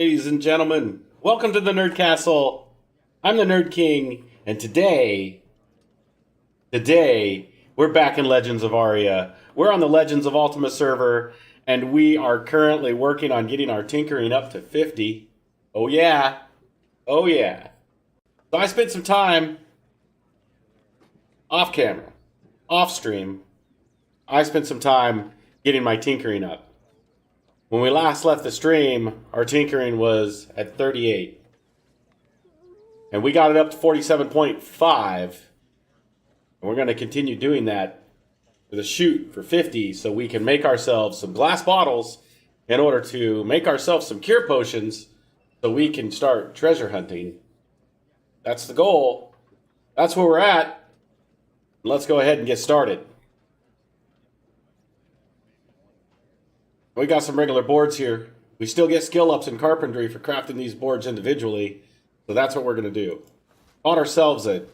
Ladies and gentlemen, welcome to the Nerd Castle. I'm the Nerd King, and today, we're back in Legends of Aria. We're on the Legends of Ultima server, and we are currently working on getting our tinkering up to 50. Oh yeah. Oh yeah. So I spent some time off camera, off stream. I spent some time getting my tinkering up. When we last left the stream, our tinkering was at 38. And we got it up to 47.5. And we're going to continue doing that with a shoot for 50 so we can make ourselves some glass bottles in order to make ourselves some cure potions so we can start treasure hunting. That's the goal. That's where we're at. Let's go ahead and get started. We got some regular boards here. We still get skill ups in carpentry for crafting these boards individually. So that's what we're going to do. Bought ourselves a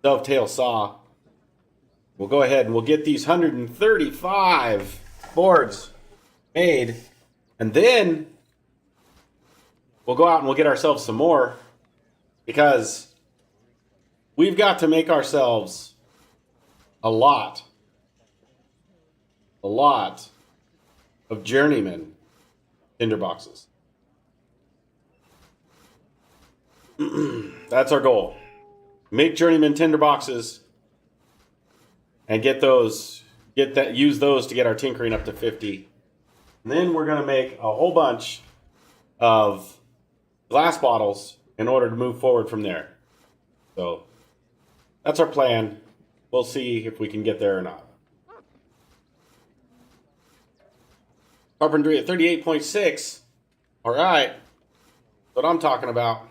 dovetail saw. We'll go ahead and we'll get these 135 boards made. And then we'll go out and we'll get ourselves some more. Because we've got to make ourselves a lot of journeyman tinderboxes. That's our goal. Make journeyman tinderboxes and use those to get our tinkering up to 50. And then we're going to make a whole bunch of glass bottles in order to move forward from there. So that's our plan. We'll see if we can get there or not. Carpentry at 38.6. All right. That's what I'm talking about.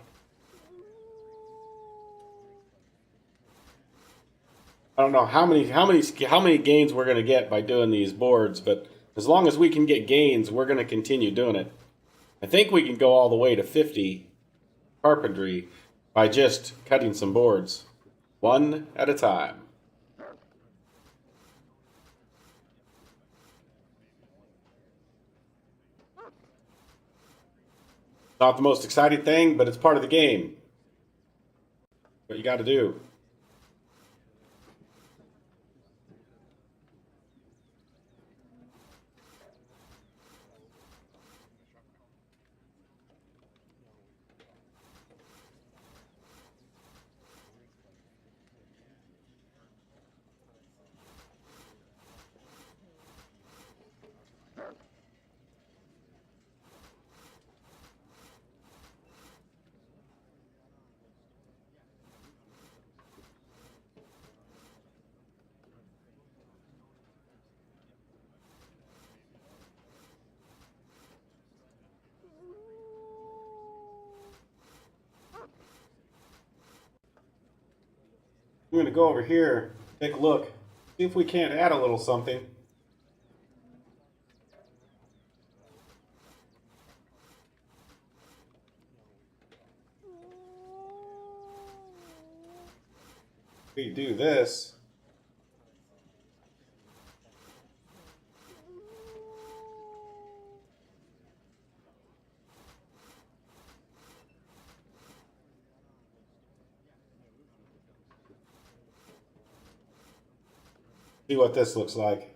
I don't know how many gains we're going to get by doing these boards, but as long as we can get gains, we're going to continue doing it. I think we can go all the way to 50 carpentry by just cutting some boards, one at a time. Not the most exciting thing, but it's part of the game. What you got to do. I'm going to go over here, take a look, see if we can't add a little something. We do this. See what this looks like.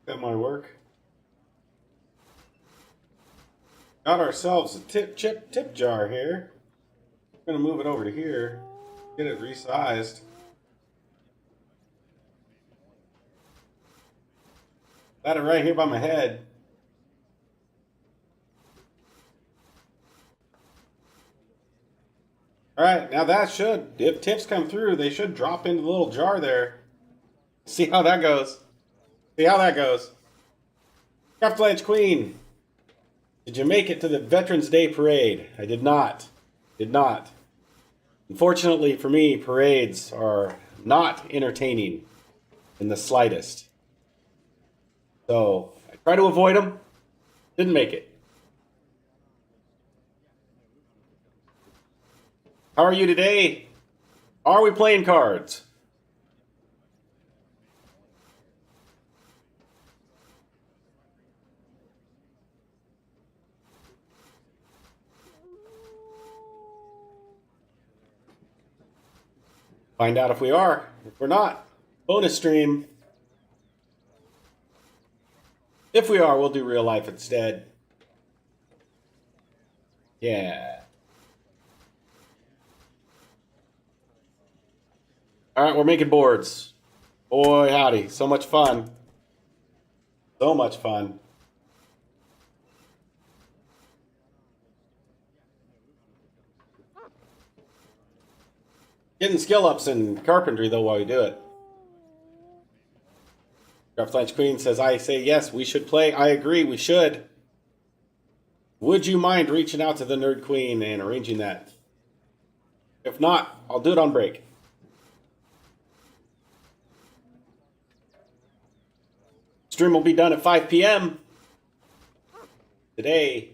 That might work. Got ourselves a tip jar here. I'm gonna move it over to here, get it resized. Got it right here by my head. All right, now that should, if tips come through, they should drop into the little jar there. See how that goes. See how that goes. Craft Queen, did you make it to the Veterans Day Parade? I did not. Did not. Unfortunately for me, parades are not entertaining in the slightest. So I try to avoid them. Didn't make it. How are you today? Are we playing cards? Find out if we are. If we're not, bonus stream. If we are, we'll do real life instead. Yeah. All right, we're making boards. Boy, howdy. So much fun. So much fun. Getting skill ups in carpentry, though, while we do it. Craft Queen says, I say yes, we should play. I agree, we should. Would you mind reaching out to the Nerd Queen and arranging that? If not, I'll do it on break. Stream will be done at 5 p.m. today.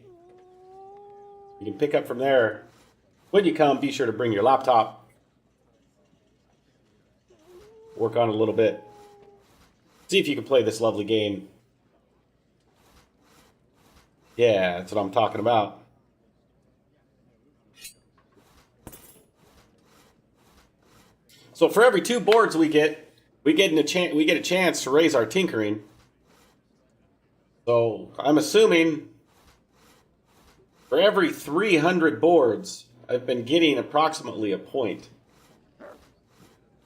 You can pick up from there. When you come, be sure to bring your laptop. Work on it a little bit. See if you can play this lovely game. Yeah, that's what I'm talking about. So for every 2 boards we get a chance to raise our tinkering. So I'm assuming for every 300 boards, I've been getting approximately a point.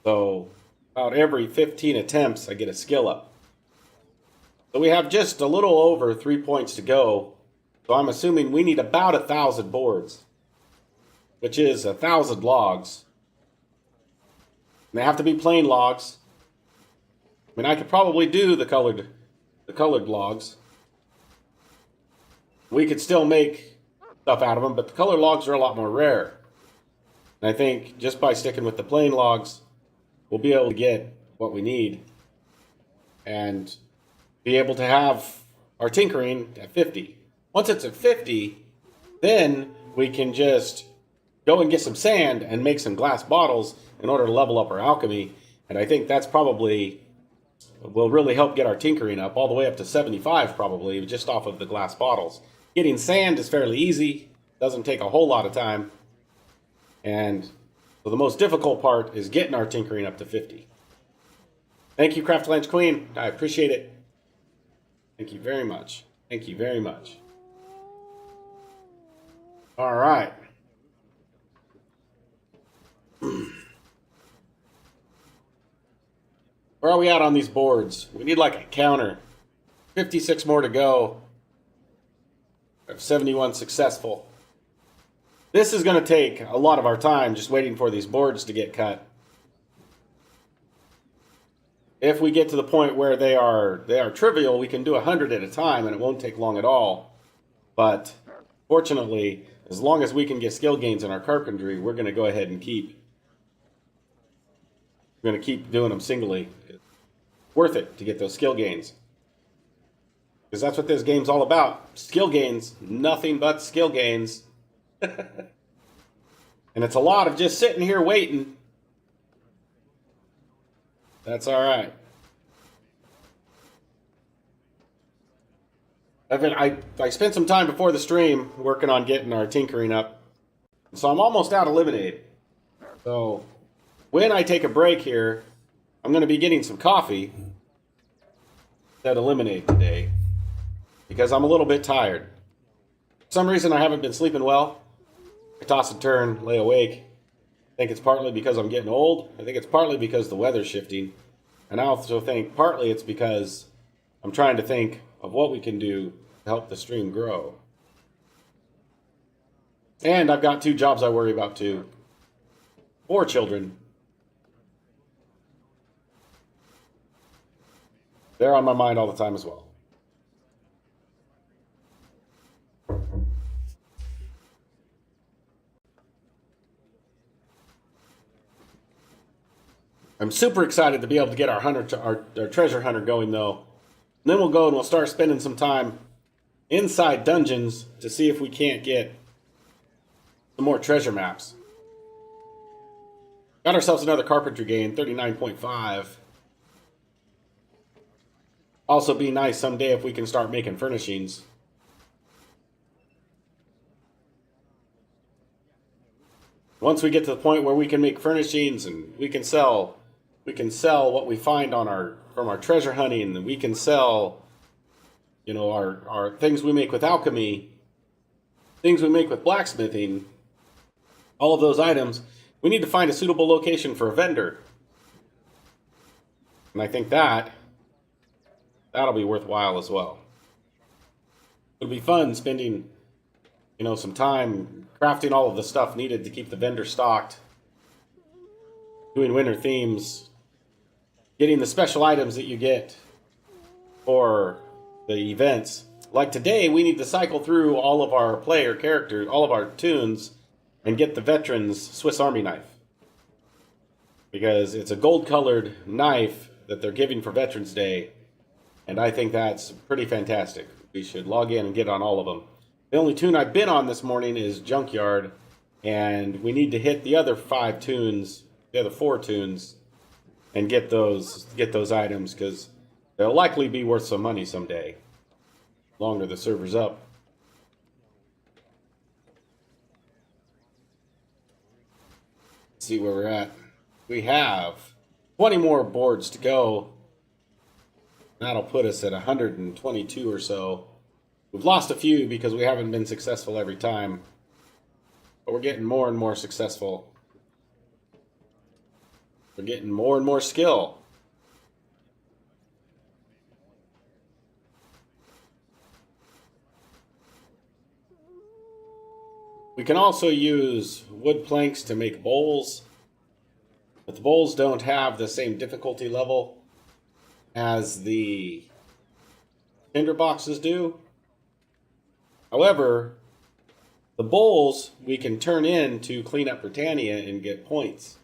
So about every 15 attempts, I get a skill up. So we have just a little over 3 points to go. So I'm assuming we need about 1,000 boards, which is 1,000 logs. And they have to be plain logs. I mean, I could probably do the colored logs. We could still make stuff out of them, but the colored logs are a lot more rare. And I think just by sticking with the plain logs, we'll be able to get what we need and be able to have our tinkering at 50. Once it's at 50, then we can just go and get some sand and make some glass bottles in order to level up our alchemy. And I think that's probably will really help get our tinkering up all the way up to 75 probably, just off of the glass bottles. Getting sand is fairly easy. Doesn't take a whole lot of time. And so the most difficult part is getting our tinkering up to 50. Thank you, Craft Queen. I appreciate it. Thank you very much. Thank you very much. All right. Where are we at on these boards? We need like a counter. 56 more to go. I have 71 successful. This is going to take a lot of our time just waiting for these boards to get cut. If we get to the point where they are trivial, we can do 100 at a time and it won't take long at all. But fortunately, as long as we can get skill gains in our carpentry, we're going to go ahead and keep doing them singly. It's worth it to get those skill gains. Because that's what this game's all about. Skill gains. Nothing but skill gains. And it's a lot of just sitting here waiting. That's all right. I spent some time before the stream working on getting our tinkering up. So I'm almost out of lemonade. So when I take a break here, I'm going to be getting some coffee instead of lemonade today. Because I'm a little bit tired. For some reason I haven't been sleeping well. I toss and turn, lay awake. I think it's partly because I'm getting old. I think it's partly because the weather's shifting. And I also think partly it's because I'm trying to think of what we can do to help the stream grow. And I've got 2 jobs I worry about too. 4 children. They're on my mind all the time as well. I'm super excited to be able to get our treasure hunter going though. And then we'll go and we'll start spending some time inside dungeons to see if we can't get some more treasure maps. Got ourselves another carpentry gain, 39.5. Also be nice someday if we can start making furnishings. Once we get to the point where we can make furnishings and we can sell what we find from our treasure hunting, and we can sell, you know, our things we make with alchemy, things we make with blacksmithing, all of those items. We need to find a suitable location for a vendor. And I think that'll be worthwhile as well. It'll be fun spending, you know, some time crafting all of the stuff needed to keep the vendor stocked, doing winter themes, getting the special items that you get for the events. Like today, we need to cycle through all of our player characters, all of our tunes, and get the veterans Swiss Army knife. Because it's a gold-colored knife that they're giving for Veterans Day, and I think that's pretty fantastic. We should log in and get on all of them. The only tune I've been on this morning is Junkyard, and we need to hit the other 4 tunes, and get those items, because they'll likely be worth some money someday. Longer the server's up. Let's see where we're at. We have 20 more boards to go. That'll put us at 122 or so. We've lost a few because we haven't been successful every time, but we're getting more and more successful. We're getting more and more skill. We can also use wood planks to make bowls, but the bowls don't have the same difficulty level as the tinder boxes do. However, the bowls we can turn in to clean up Britannia and get points.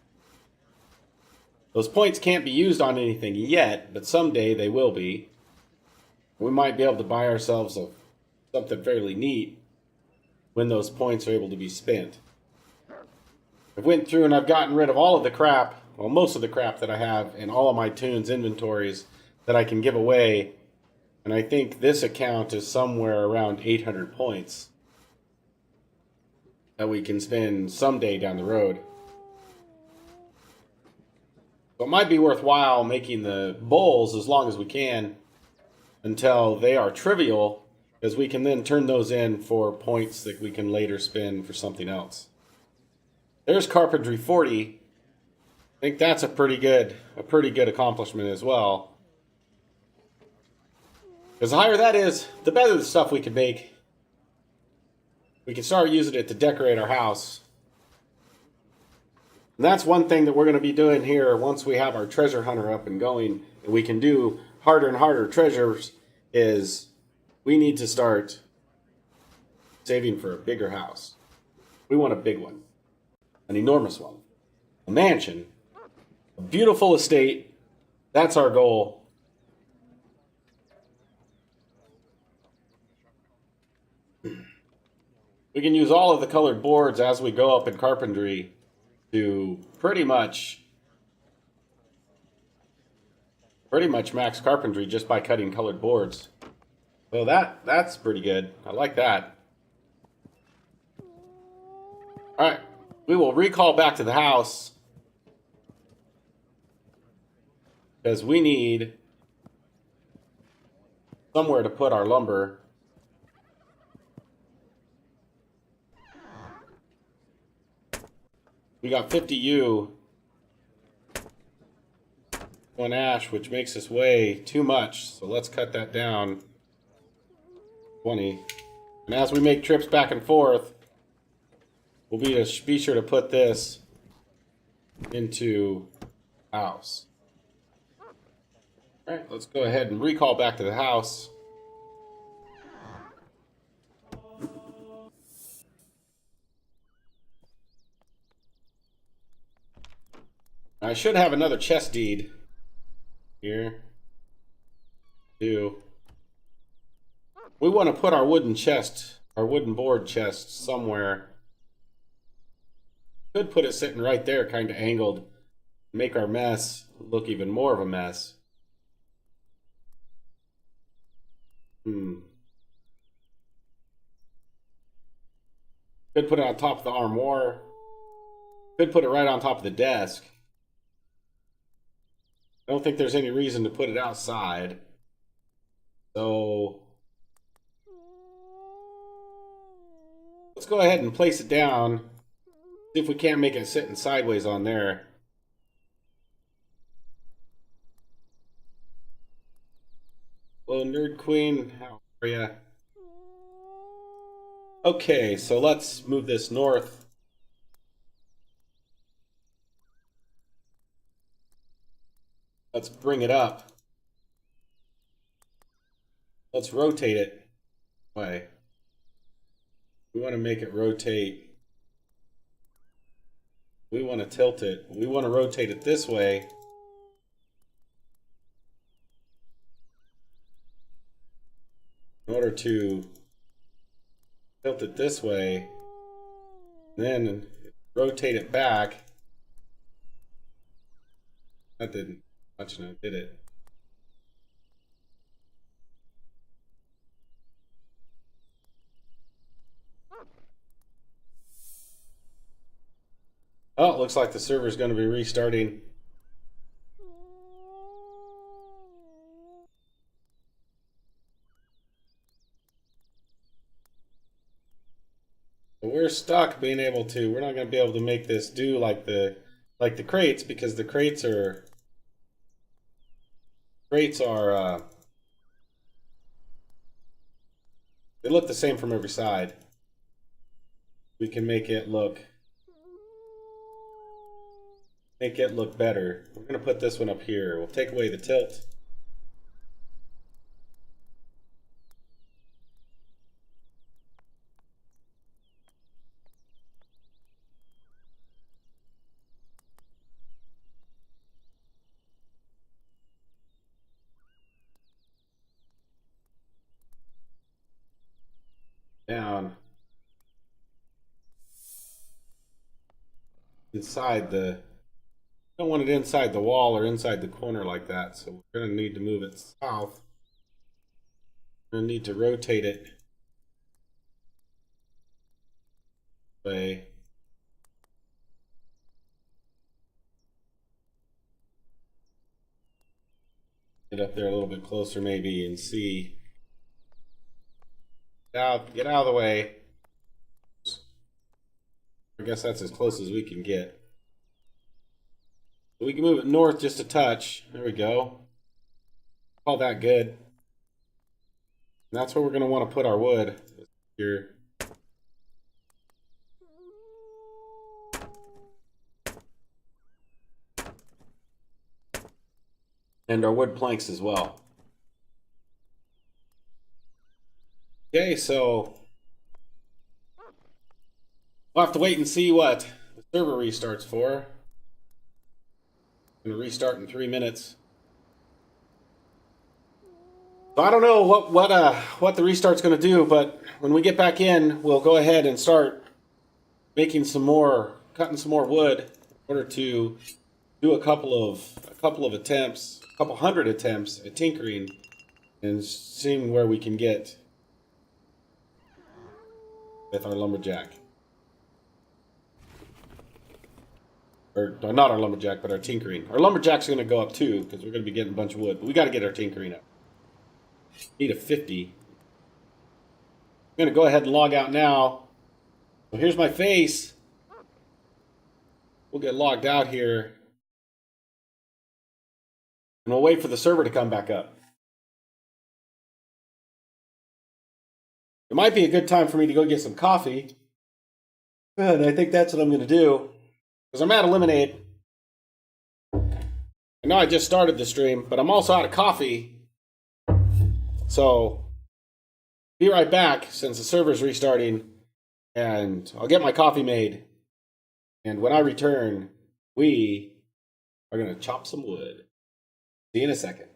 Those points can't be used on anything yet, but someday they will be. We might be able to buy ourselves something fairly neat when those points are able to be spent. I've went through and I've gotten rid of all of the crap, well, most of the crap that I have in all of my tunes inventories that I can give away. And I think this account is somewhere around 800 points that we can spend someday down the road. So it might be worthwhile making the bowls as long as we can until they are trivial, because we can then turn those in for points that we can later spend for something else. There's carpentry 40. I think that's a pretty good accomplishment as well. Because the higher that is, the better the stuff we can make. We can start using it to decorate our house. And that's one thing that we're going to be doing here once we have our treasure hunter up and going, and we can do harder and harder treasures, is we need to start saving for a bigger house. We want a big one. An enormous one. A mansion. A beautiful estate. That's our goal. We can use all of the colored boards as we go up in carpentry to pretty much max carpentry just by cutting colored boards. So that's pretty good. I like that. Alright, we will recall back to the house because we need somewhere to put our lumber. We got 50U on ash, which makes us way too much. So let's cut that down. 20. And as we make trips back and forth, we'll be sure to put this into house. All right, let's go ahead and recall back to the house. I should have another chest deed here. We want to put our wooden chest, our wooden board chest somewhere. Could put it sitting right there, kind of angled. Make our mess look even more of a mess. Could put it on top of the armoire. Could put it right on top of the desk. I don't think there's any reason to put it outside. So let's go ahead and place it down. See if we can't make it sitting sideways on there. Hello, Nerd Queen. How are ya? Okay, so let's move this north. Let's bring it up. Let's rotate it. Way. We want to make it rotate. We want to tilt it. We want to rotate it this way. In order to tilt it this way, then rotate it back. That didn't much now, did it? Oh, it looks like the server's going to be restarting. We're stuck being able to, we're not going to be able to make this do like the crates, because the crates are they look the same from every side. We can make it look better. We're going to put this one up here. We'll take away the tilt. Down inside the, don't want it inside the wall or inside the corner like that, so we're going to need to move it south. We're going to need to rotate it this way. Get up there a little bit closer maybe and see. Get out of the way. I guess that's as close as we can get. We can move it north just a touch. There we go. Call that good. And that's where we're going to want to put our wood. Here. And our wood planks as well. Okay, so we'll have to wait and see what the server restarts for. I'm going to restart in 3 minutes. So I don't know what the restart's going to do, but when we get back in, we'll go ahead and start making some more, cutting some more wood in order to do a couple of attempts, a couple hundred attempts at tinkering and seeing where we can get with our lumberjack. Or not our lumberjack, but our tinkering. Our lumberjack's going to go up too, because we're going to be getting a bunch of wood. But we got to get our tinkering up. Need a 50. I'm going to go ahead and log out now. So here's my face. We'll get logged out here. And we'll wait for the server to come back up. It might be a good time for me to go get some coffee. And I think that's what I'm going to do. Because I'm out of lemonade. I know I just started the stream, but I'm also out of coffee. So, be right back since the server's restarting. And I'll get my coffee made. And when I return, we are going to chop some wood. See you in a second.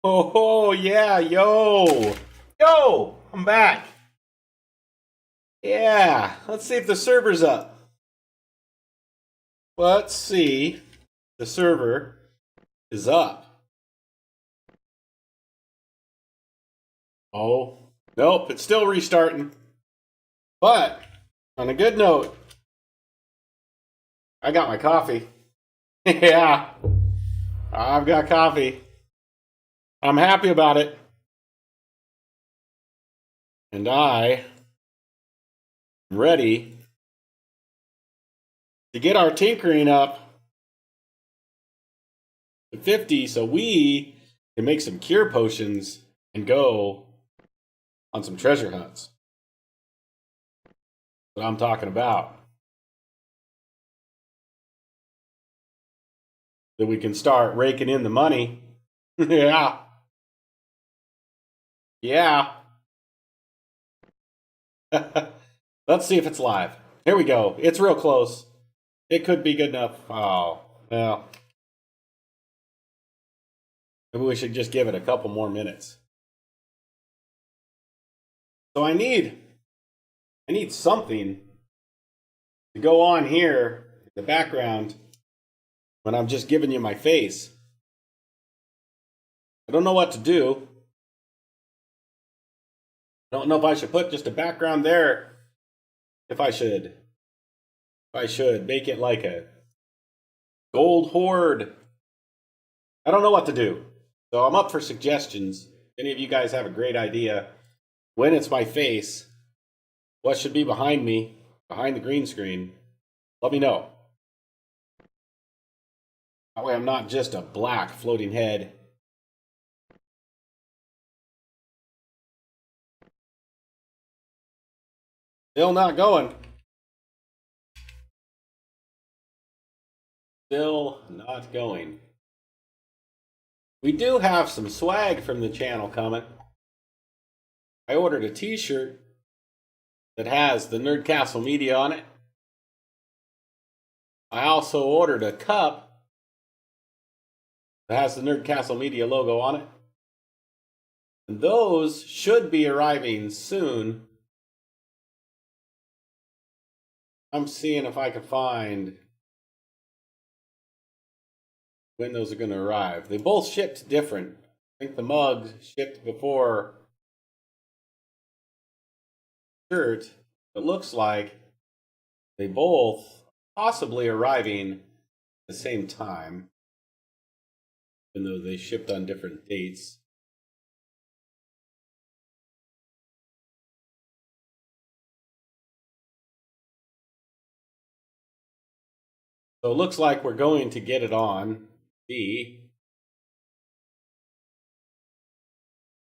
Oh, yeah, yo. Yo, I'm back. Yeah, let's see if the server's up. Let's see. The server is up. Oh, nope, it's still restarting. But, on a good note, I got my coffee. Yeah, I've got coffee. I'm happy about it. And I am ready to get our tinkering up to 50 so we can make some cure potions and go on some treasure hunts. What I'm talking about. That we can start raking in the money. Yeah. Yeah. Let's see if it's live. Here we go. It's real close. It could be good enough. Oh, well. Maybe we should just give it a couple more minutes. So I need something to go on here in the background when I'm just giving you my face. I don't know what to do. I don't know if I should put just a background there. If I should make it like a gold hoard. I don't know what to do. So I'm up for suggestions. If any of you guys have a great idea when it's my face, what should be behind me, behind the green screen, let me know. That way I'm not just a black floating head. Still not going. Still not going. We do have some swag from the channel coming. I ordered a t-shirt that has the Nerd Castle media on it. I also ordered a cup that has the Nerd Castle media logo on it. And those should be arriving soon. I'm seeing if I can find when those are going to arrive. They both shipped different. I think the mugs shipped before shirt. It looks like they both possibly arriving at the same time, even though they shipped on different dates. So it looks like we're going to get it on the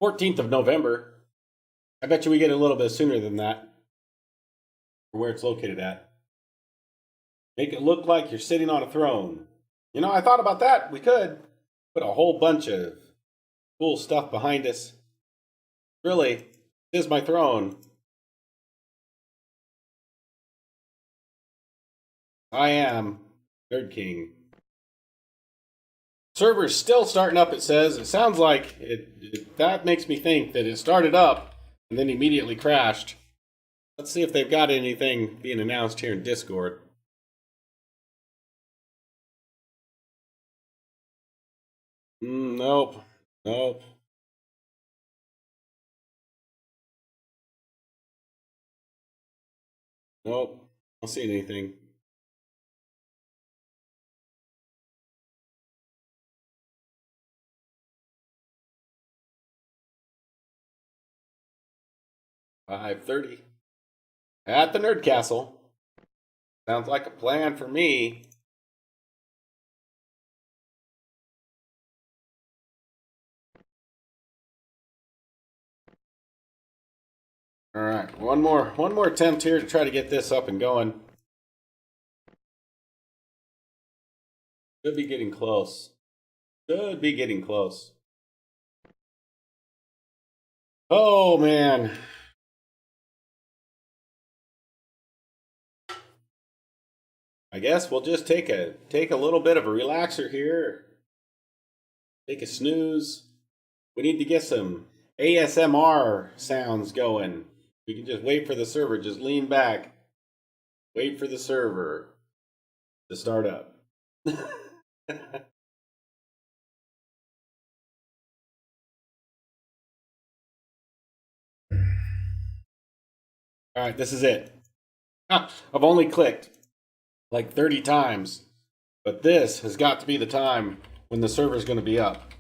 14th of November. I bet you we get it a little bit sooner than that, for where it's located at. Make it look like you're sitting on a throne. You know, I thought about that. We could put a whole bunch of cool stuff behind us. Really, this is my throne. I am Nerd King. Server's still starting up, it says. It sounds like that makes me think that it started up and then immediately crashed. Let's see if they've got anything being announced here in Discord. Nope. Nope. Nope. I don't see anything. $5:30 at the Nerd Castle. Sounds like a plan for me. All right, one more attempt here to try to get this up and going. Should be getting close. Should be getting close. Oh man. I guess we'll just take a little bit of a relaxer here. Take a snooze. We need to get some ASMR sounds going. We can just wait for the server. Just lean back. Wait for the server to start up. All right, this is it. I've only clicked like 30 times, but this has got to be the time when the server's going to be up.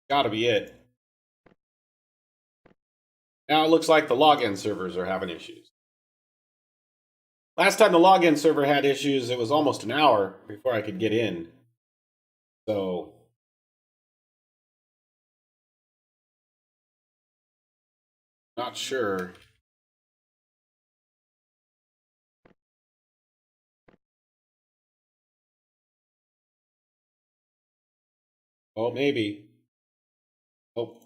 Gotta be it. Now it looks like the login servers are having issues. Last time the login server had issues, it was almost an hour before I could get in. So not sure. Oh, maybe. Oh.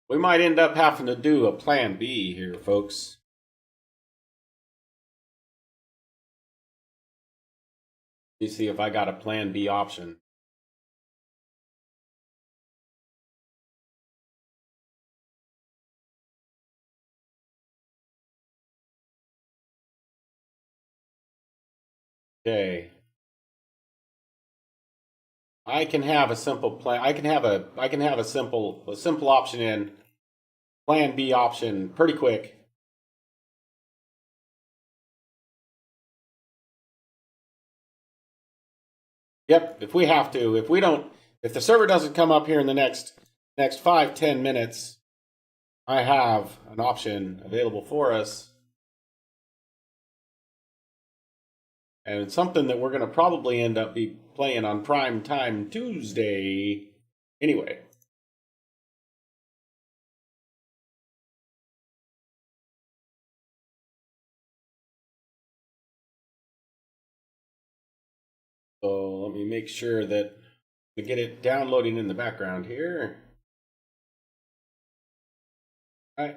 We might end up having to do a plan B here, folks. Let me see if I got a plan B option. Okay. I can have a simple plan. I can have a simple option in plan B option pretty quick. Yep, if we have to. If the server doesn't come up here in the next 5-10 minutes, I have an option available for us. And it's something that we're going to probably end up be playing on Prime Time Tuesday. Anyway. So let me make sure that we get it downloading in the background here. All right.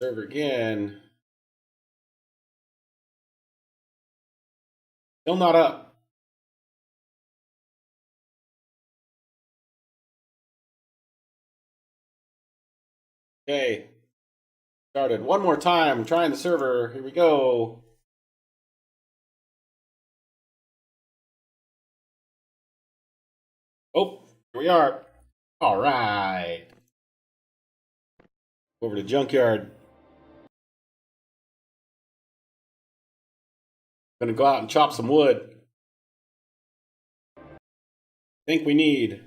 Server again. Still not up. Okay. Started one more time. Trying the server. Here we go. Oh, here we are. All right. Over to Junkyard. Gonna go out and chop some wood. I think we need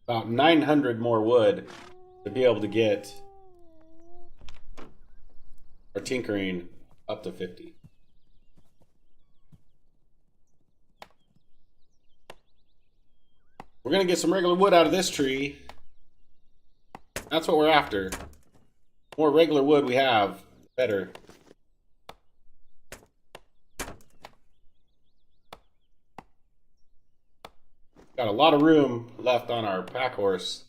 about 900 more wood to be able to get our tinkering up to 50. We're gonna get some regular wood out of this tree. That's what we're after. The more regular wood we have, the better. Got a lot of room left on our pack horse.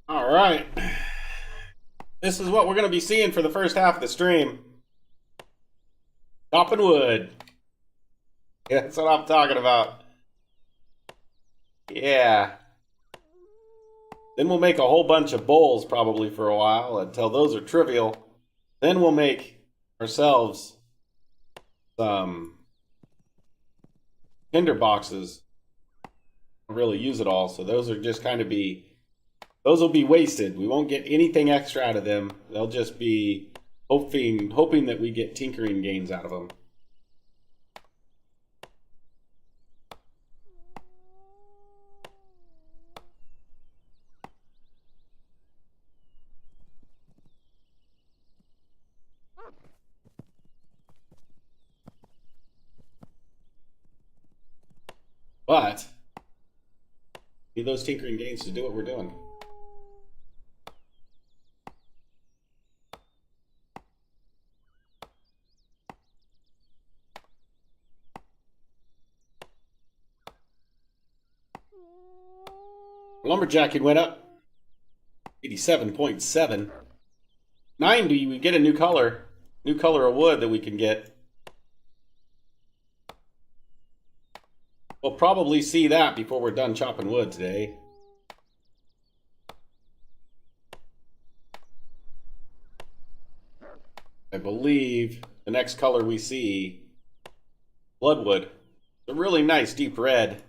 All right. This is what we're going to be seeing for the first half of the stream. Chopping wood. Yeah, that's what I'm talking about. Yeah. Then we'll make a whole bunch of bowls probably for a while until those are trivial. Then we'll make ourselves some tinder boxes. Really use it all, so those are just kind of those will be wasted. We won't get anything extra out of them. They'll just be hoping that we get tinkering gains out of them. But need those tinkering gains to do what we're doing. Lumberjacking went up 87.7. 90, we get a new color of wood that we can get. We'll probably see that before we're done chopping wood today. I believe the next color we see, bloodwood. It's a really nice deep red.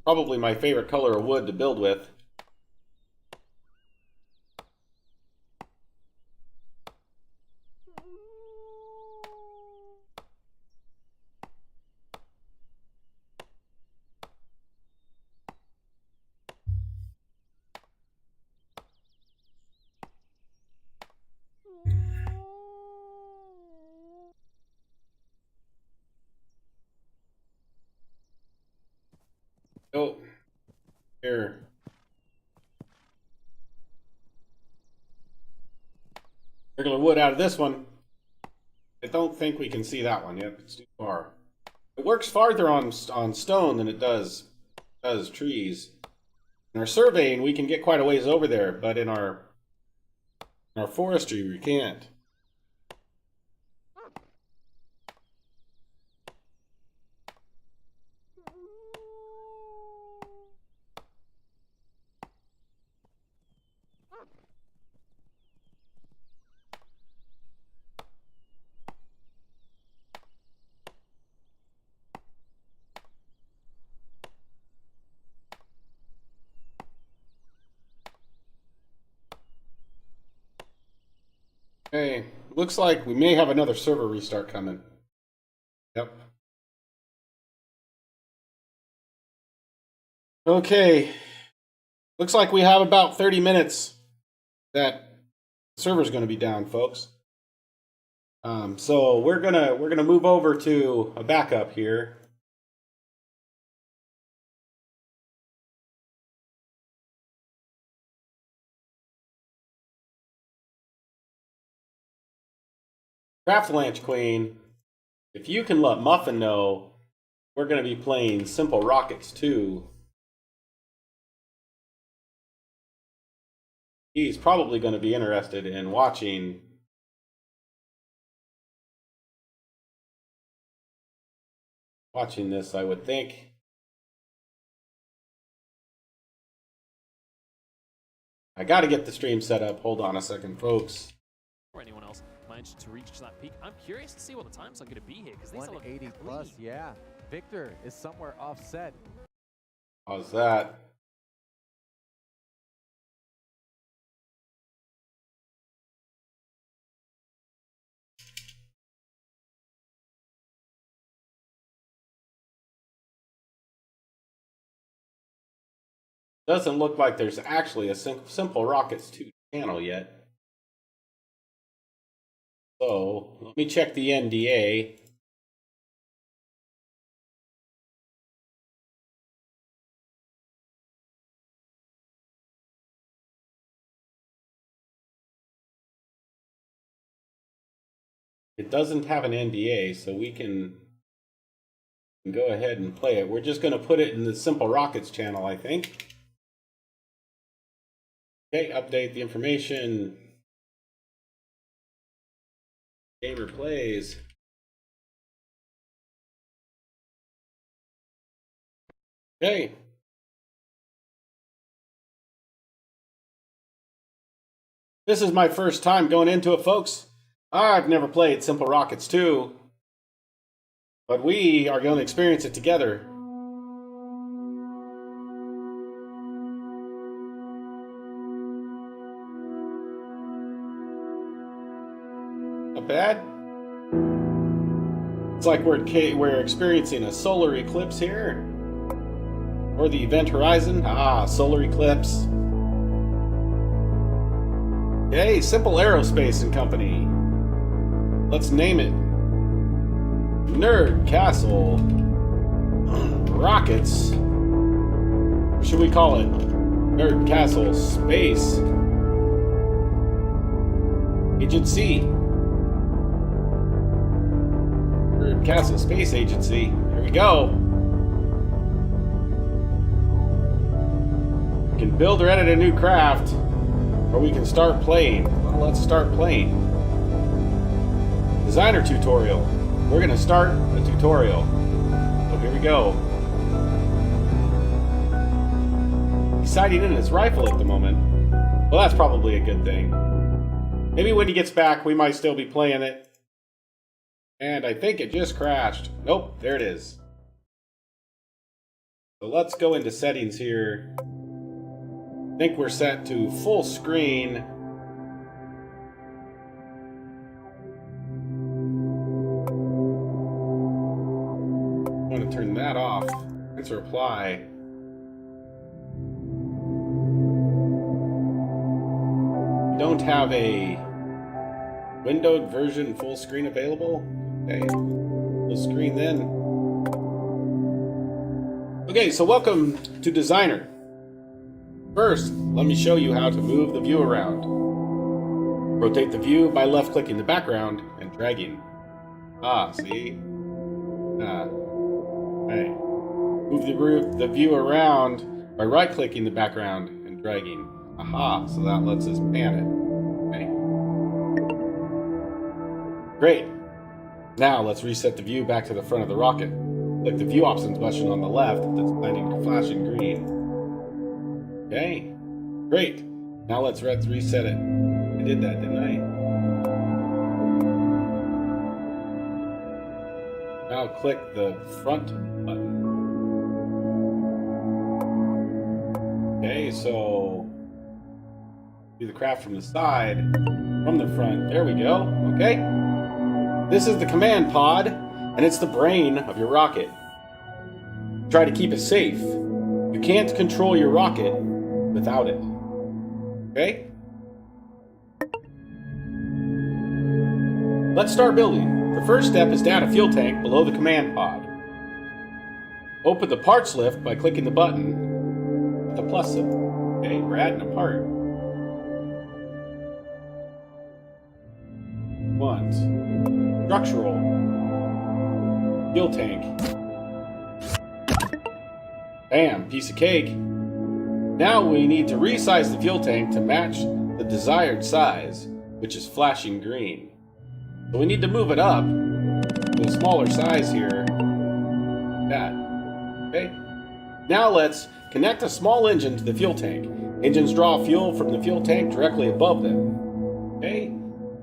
Probably my favorite color of wood to build with. Oh, here. Regular wood out of this one. I don't think we can see that one yet. It's too far. It works farther on stone than it does trees. In our surveying, we can get quite a ways over there, but in our forestry, we can't. Okay, looks like we may have another server restart coming. Yep. Okay, looks like we have about 30 minutes that server's going to be down, folks. So we're gonna move over to a backup here. Craft Lanch Queen, if you can let Muffin know, we're going to be playing Simple Rockets 2. He's probably going to be interested in watching this, I would think. I got to get the stream set up. Hold on a second, folks. Or anyone else managed to reach that peak. I'm curious to see what the times are going to be here because these are 180 plus, yeah. Victor is somewhere offset. How's that? Doesn't look like there's actually a Simple Rockets 2 channel yet. So, let me check the NDA. It doesn't have an NDA, so we can go ahead and play it. We're just going to put it in the Simple Rockets channel, I think. Okay, update the information. Gamer plays. Okay. This is my first time going into it, folks. I've never played Simple Rockets 2, but we are going to experience it together. Not bad. It's like we're experiencing a solar eclipse here. Or the event horizon. Solar eclipse. Okay, Simple Aerospace and Company. Let's name it Nerd Castle Rockets. What should we call it? Nerd Castle Space Agency. Nerd Castle Space Agency. Here we go. We can build or edit a new craft, or we can start playing. Well, let's start playing. Designer tutorial. We're going to start a tutorial. So here we go. He's sighting in his rifle at the moment. Well, that's probably a good thing. Maybe when he gets back, we might still be playing it. And I think it just crashed. Nope, there it is. So let's go into settings here. I think we're set to full screen. I want to turn that off. Answer apply. We don't have a windowed version full screen available. Okay, full screen then. Okay, so welcome to Designer. First, let me show you how to move the view around. Rotate the view by left-clicking the background and dragging. See? Right. Move the view around by right-clicking the background and dragging. So that lets us pan it. Okay. Great. Now let's reset the view back to the front of the rocket. Click the view options button on the left that's flashing green. Okay. Great. Now let's reset it. I did that, didn't I? Now click the front button. Okay, so do the craft from the side, from the front. There we go. Okay. This is the command pod, and it's the brain of your rocket. Try to keep it safe. You can't control your rocket without it. Okay? Let's start building. The first step is to add a fuel tank below the command pod. Open the parts lift by clicking the button with the plus symbol. Okay, we're adding a part. Want structural fuel tank. Bam, piece of cake. Now we need to resize the fuel tank to match the desired size, which is flashing green. So we need to move it up to a smaller size here. That. Okay. Now let's connect a small engine to the fuel tank. Engines draw fuel from the fuel tank directly above them. Okay.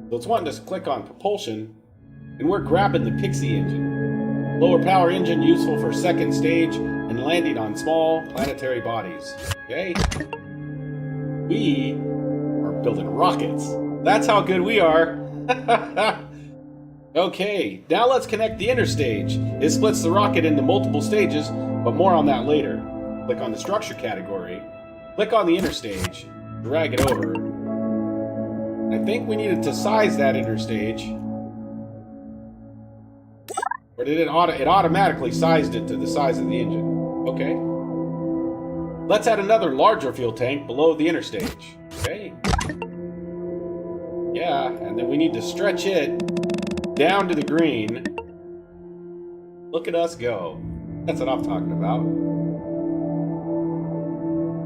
So it's wanting us to click on propulsion, and we're grabbing the Pixie engine. Lower power engine useful for second stage and landing on small planetary bodies. Okay? We are building rockets. That's how good we are. Okay, now let's connect the inner stage. It splits the rocket into multiple stages, but more on that later. Click on the structure category, click on the inner stage, drag it over. I think we needed to size that inner stage. Or did it automatically sized it to the size of the engine? Okay. Let's add another larger fuel tank below the inner stage. Okay. Yeah, and then we need to stretch it down to the green. Look at us go. That's what I'm talking about.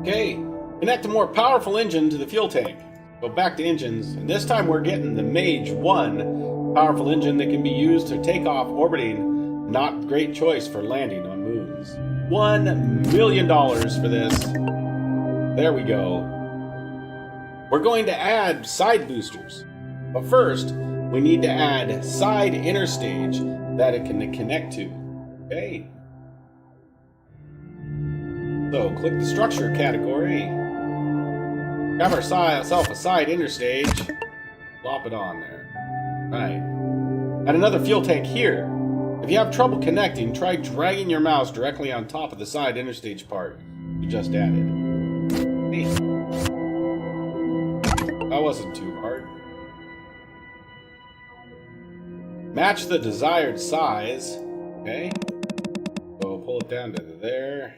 Okay, connect a more powerful engine to the fuel tank. Go back to engines, and this time we're getting the Mage 1 powerful engine that can be used to take off orbiting. Not great choice for landing on moons. $1 million for this. There we go. We're going to add side boosters. But first, we need to add side inner stage that it can connect to. Okay. So click the structure category. Grab ourselves a side inner stage. Plop it on there. Right. Add another fuel tank here. If you have trouble connecting, try dragging your mouse directly on top of the side inner stage part you just added. Hey. That wasn't too hard. Match the desired size. Okay. So pull it down to there.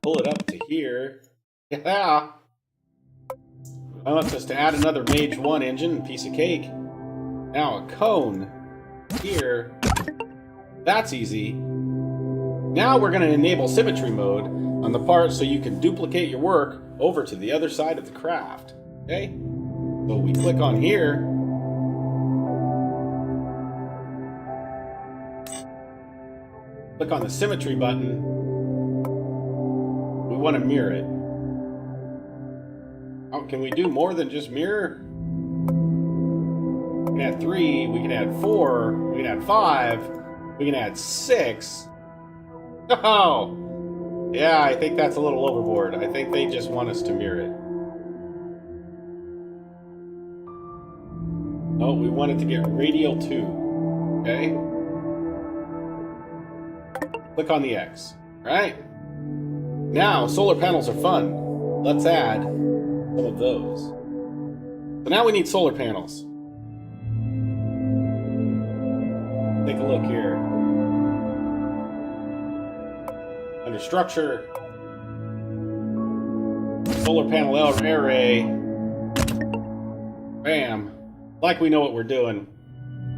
Pull it up to here. Yeah. I want us to add another Mage 1 engine, piece of cake. Now a cone here. That's easy. Now we're going to enable symmetry mode on the part so you can duplicate your work over to the other side of the craft. Okay? So we click on here. Click on the symmetry button. We want to mirror it. Oh, can we do more than just mirror? We can add 3, we can add 4, we can add 5. We can add 6. Oh! Yeah, I think that's a little overboard. I think they just want us to mirror it. No, we want it to get radial 2. Okay? Click on the X. Right? Now, solar panels are fun. Let's add some of those. So now we need solar panels. Take a look here. Under structure, solar panel array. Bam. Like we know what we're doing.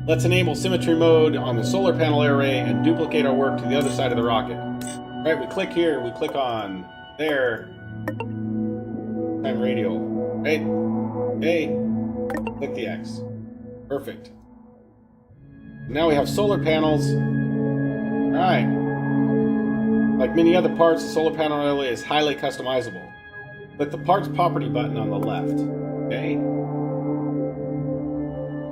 Let's enable symmetry mode on the solar panel array and duplicate our work to the other side of the rocket. Right, we click here, we click on there. Time radial. Right? Okay. Click the X. Perfect. Now we have solar panels. Alright. Like many other parts, the solar panel array is highly customizable. Click the parts property button on the left. Okay?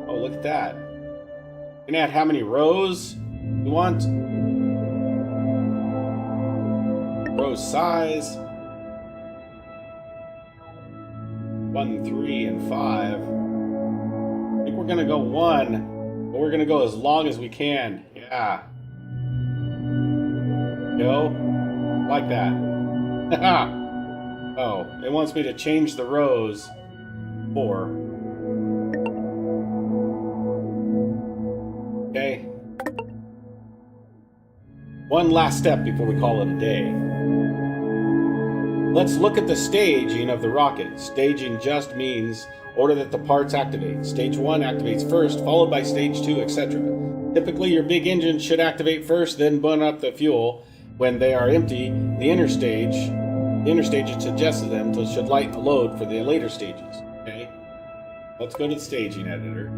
Oh, look at that. You can add how many rows you want. Row size. 1, 3, and 5. I think we're going to go 1, but we're going to go as long as we can. Yeah. Go. Like that. Oh, it wants me to change the rows. 4. One last step before we call it a day. Let's look at the staging of the rocket. Staging just means order that the parts activate. Stage 1 activates first, followed by stage 2, etc. Typically, your big engines should activate first, then burn up the fuel. When they are empty, the inner stage suggests them to should lighten the load for the later stages. Okay? Let's go to the staging editor.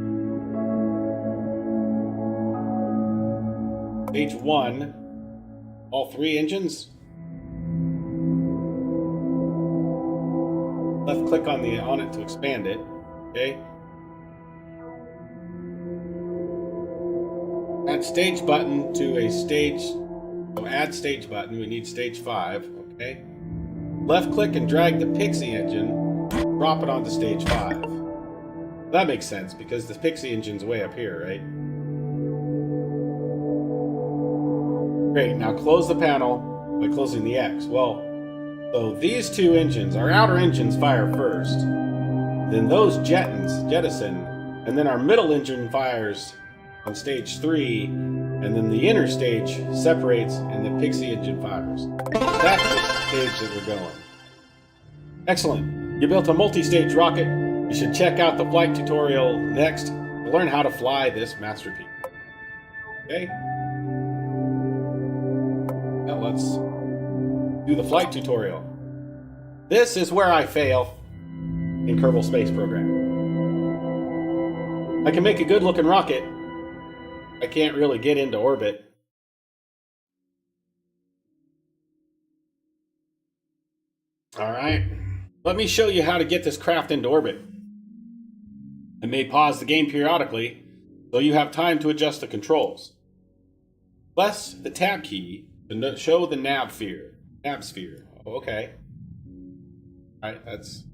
Stage 1, all 3 engines. Left click on it to expand it. Okay. Add stage button to a stage. So add stage button. We need stage 5. Okay. Left click and drag the Pixie engine. Drop it onto stage 5. That makes sense because the Pixie engine's way up here, right? Great. Now close the panel by closing the X. Well. So these 2 engines, our outer engines fire first, then those jettison, and then our middle engine fires on stage 3, and then the inner stage separates and the Pixie engine fires. That's the stage that we're going. Excellent. You built a multi-stage rocket. You should check out the flight tutorial next to learn how to fly this masterpiece. Okay? Now let's do the flight tutorial. This is where I fail in Kerbal Space Program. I can make a good looking rocket. I can't really get into orbit. Alright, let me show you how to get this craft into orbit. I may pause the game periodically, so you have time to adjust the controls. Press the tab key to show the nav sphere. Oh, okay. Alright, that's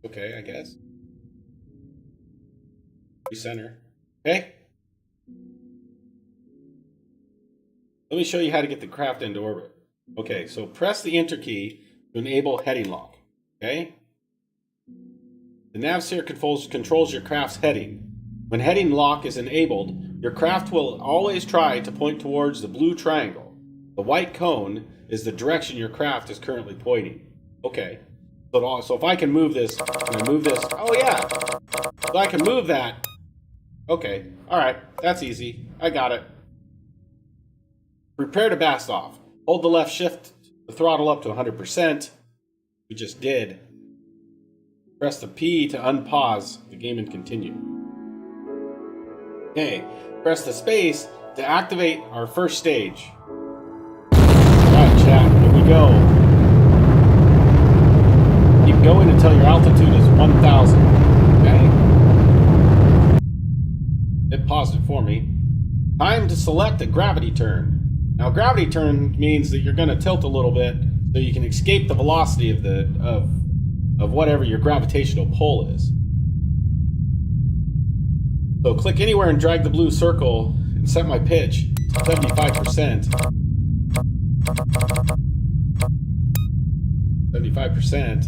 okay, I guess. Recenter. Okay. Let me show you how to get the craft into orbit. Okay, so press the enter key to enable heading lock. Okay. The nav sphere controls your craft's heading. When heading lock is enabled, your craft will always try to point towards the blue triangle. The white cone is the direction your craft is currently pointing. Okay. So if I can move this, can I move this? Oh yeah. So I can move that. Okay. Alright. That's easy. I got it. Prepare to blast off. Hold the left shift to throttle up to 100%. We just did. Press the P to unpause the game and continue. Okay. Press the space to activate our first stage. Alright, chat. Here we go. Keep going until your altitude is 1,000. Okay? It paused it for me. Time to select a gravity turn. Now, gravity turn means that you're going to tilt a little bit so you can escape the velocity of whatever your gravitational pull is. So click anywhere and drag the blue circle and set my pitch to 75%. 75%.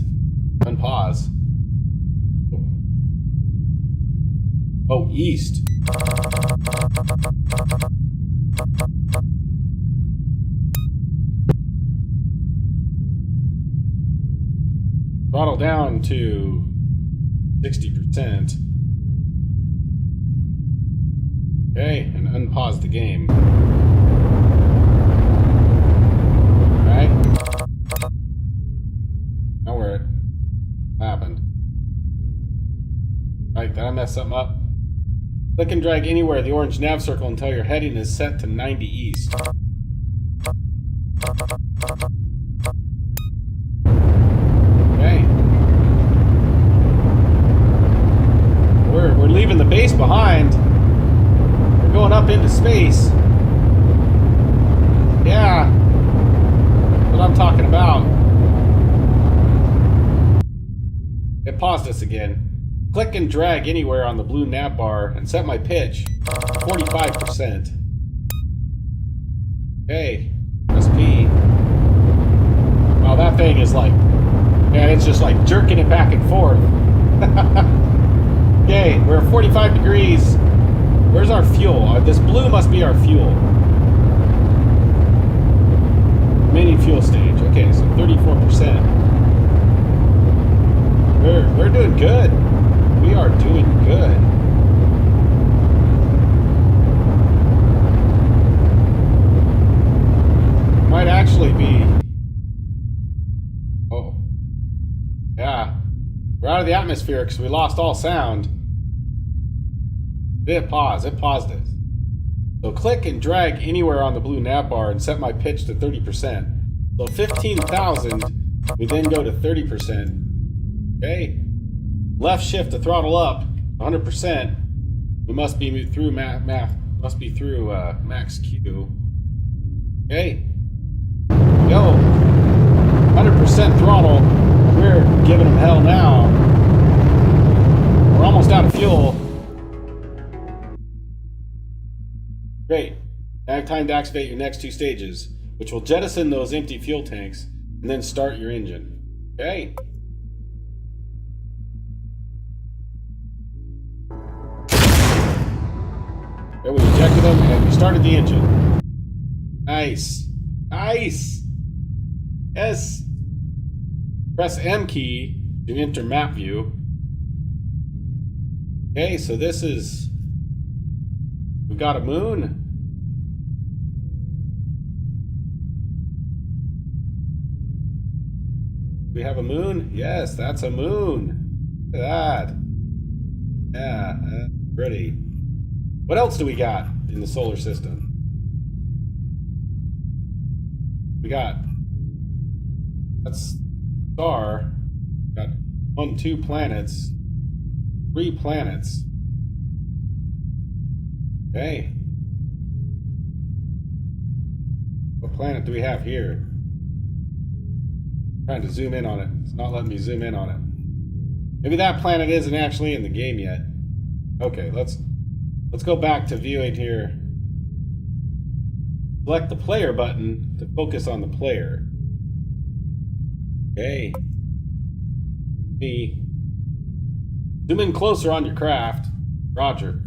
Unpause. Oh, east. Throttle down to 60%. Okay, and unpause the game. Alright. Now where it happened. Alright, did I mess something up? Click and drag anywhere the orange nav circle until your heading is set to 90 east. Okay. We're leaving the base behind. We're going up into space. Yeah. That's what I'm talking about. It paused us again. Click and drag anywhere on the blue nav bar and set my pitch to 45%. Okay. Press P. Wow, that thing is like... yeah, it's just like jerking it back and forth. Okay, we're at 45 degrees. Where's our fuel? This blue must be our fuel. Remaining fuel stage. Okay, so 34%. We're doing good. We are doing good. Might actually be. Oh. Yeah. We're out of the atmosphere because we lost all sound. It paused. It paused it. So click and drag anywhere on the blue nav bar and set my pitch to 30%. So 15,000, we then go to 30%. Okay. Left shift to throttle up 100%. We must be through must be through max Q. Okay. Go. 100% throttle. We're giving them hell now. We're almost out of fuel. Great. Now time to activate your next two stages, which will jettison those empty fuel tanks and then start your engine. Okay. There we ejected them and we started the engine. Nice. Nice. Yes. Press M key to enter map view. Okay, so this is... We've got a moon. We have a moon? Yes, that's a moon. Look at that. Yeah, pretty. What else do we got in the solar system? We got... That's star. Got 1, 2 planets. 3 planets. Okay. What planet do we have here? Trying to zoom in on it. It's not letting me zoom in on it. Maybe that planet isn't actually in the game yet. Okay, let's go back to viewing here. Select the player button to focus on the player. Okay. Zoom in closer on your craft. Roger.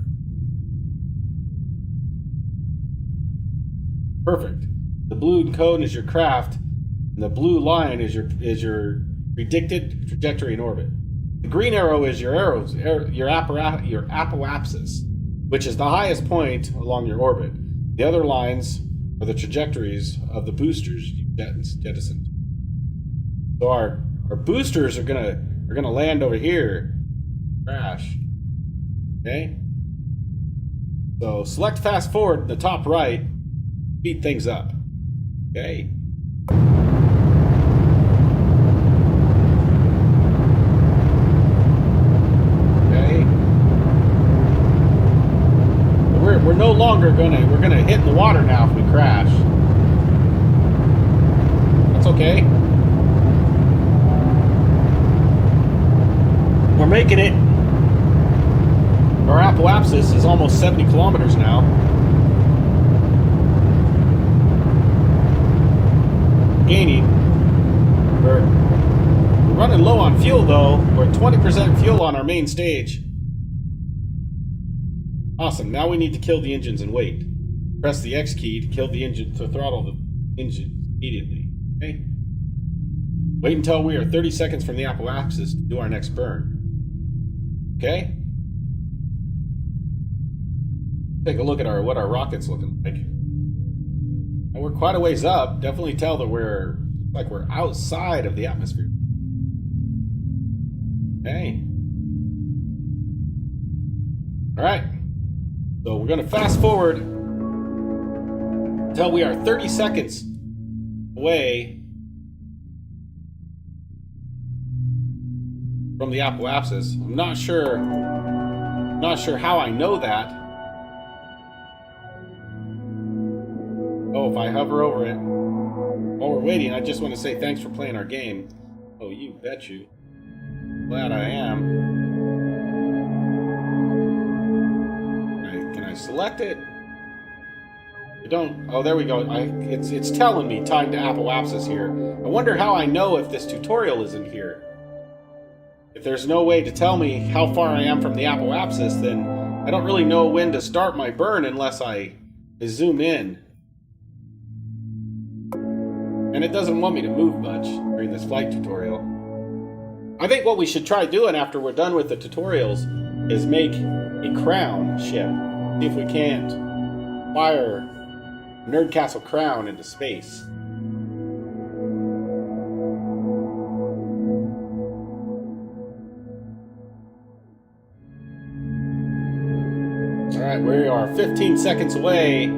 Perfect. The blue cone is your craft, and the blue line is your predicted trajectory in orbit. The green arrow is your apoapsis, which is the highest point along your orbit. The other lines are the trajectories of the boosters you jettisoned. So our boosters are gonna land over here, crash. Okay. So select fast forward in the top right, speed things up. Okay. We're no longer we're gonna hit the water now if we crash. That's okay. We're making it. Our apoapsis is almost 70 kilometers now. Gaining. We're running low on fuel though. We're at 20% fuel on our main stage. Awesome. Now we need to kill the engines and wait. Press the X key to kill the engine, to throttle the engine immediately. Okay? Wait until we are 30 seconds from the apoapsis to do our next burn. Okay? Take a look at what our rocket's looking like. And we're quite a ways up. Definitely tell that we're outside of the atmosphere. Okay. All right. So we're going to fast forward until we are 30 seconds away from the apoapsis. I'm not sure how I know that. Oh, if I hover over it while we're waiting, I just want to say thanks for playing our game. Oh, you bet you. Glad I am. Can I select it? I don't. Oh, there we go. It's telling me time to apoapsis here. I wonder how I know if this tutorial isn't here. If there's no way to tell me how far I am from the apoapsis, then I don't really know when to start my burn unless I zoom in. And it doesn't want me to move much during this flight tutorial. I think what we should try doing after we're done with the tutorials is make a crown ship. See if we can't fire Nerd Castle Crown into space. Alright, we are 15 seconds away.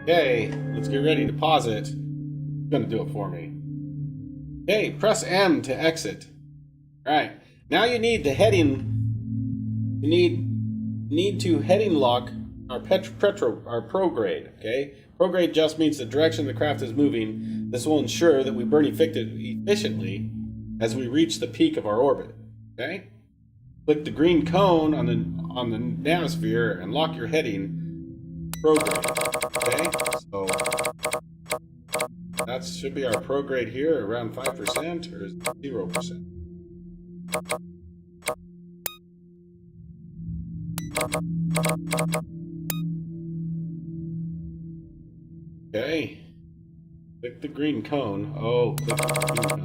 Okay, let's get ready to pause it. It's gonna do it for me. Okay, press M to exit. Alright, now you need the heading. You need to heading lock our prograde. Okay, prograde just means the direction the craft is moving. This will ensure that we burn efficiently as we reach the peak of our orbit. Okay, click the green cone on the nanosphere and lock your heading prograde. Okay, so that should be our prograde here, around 5% or 0%. Okay. Click the green cone. Oh, click the green cone.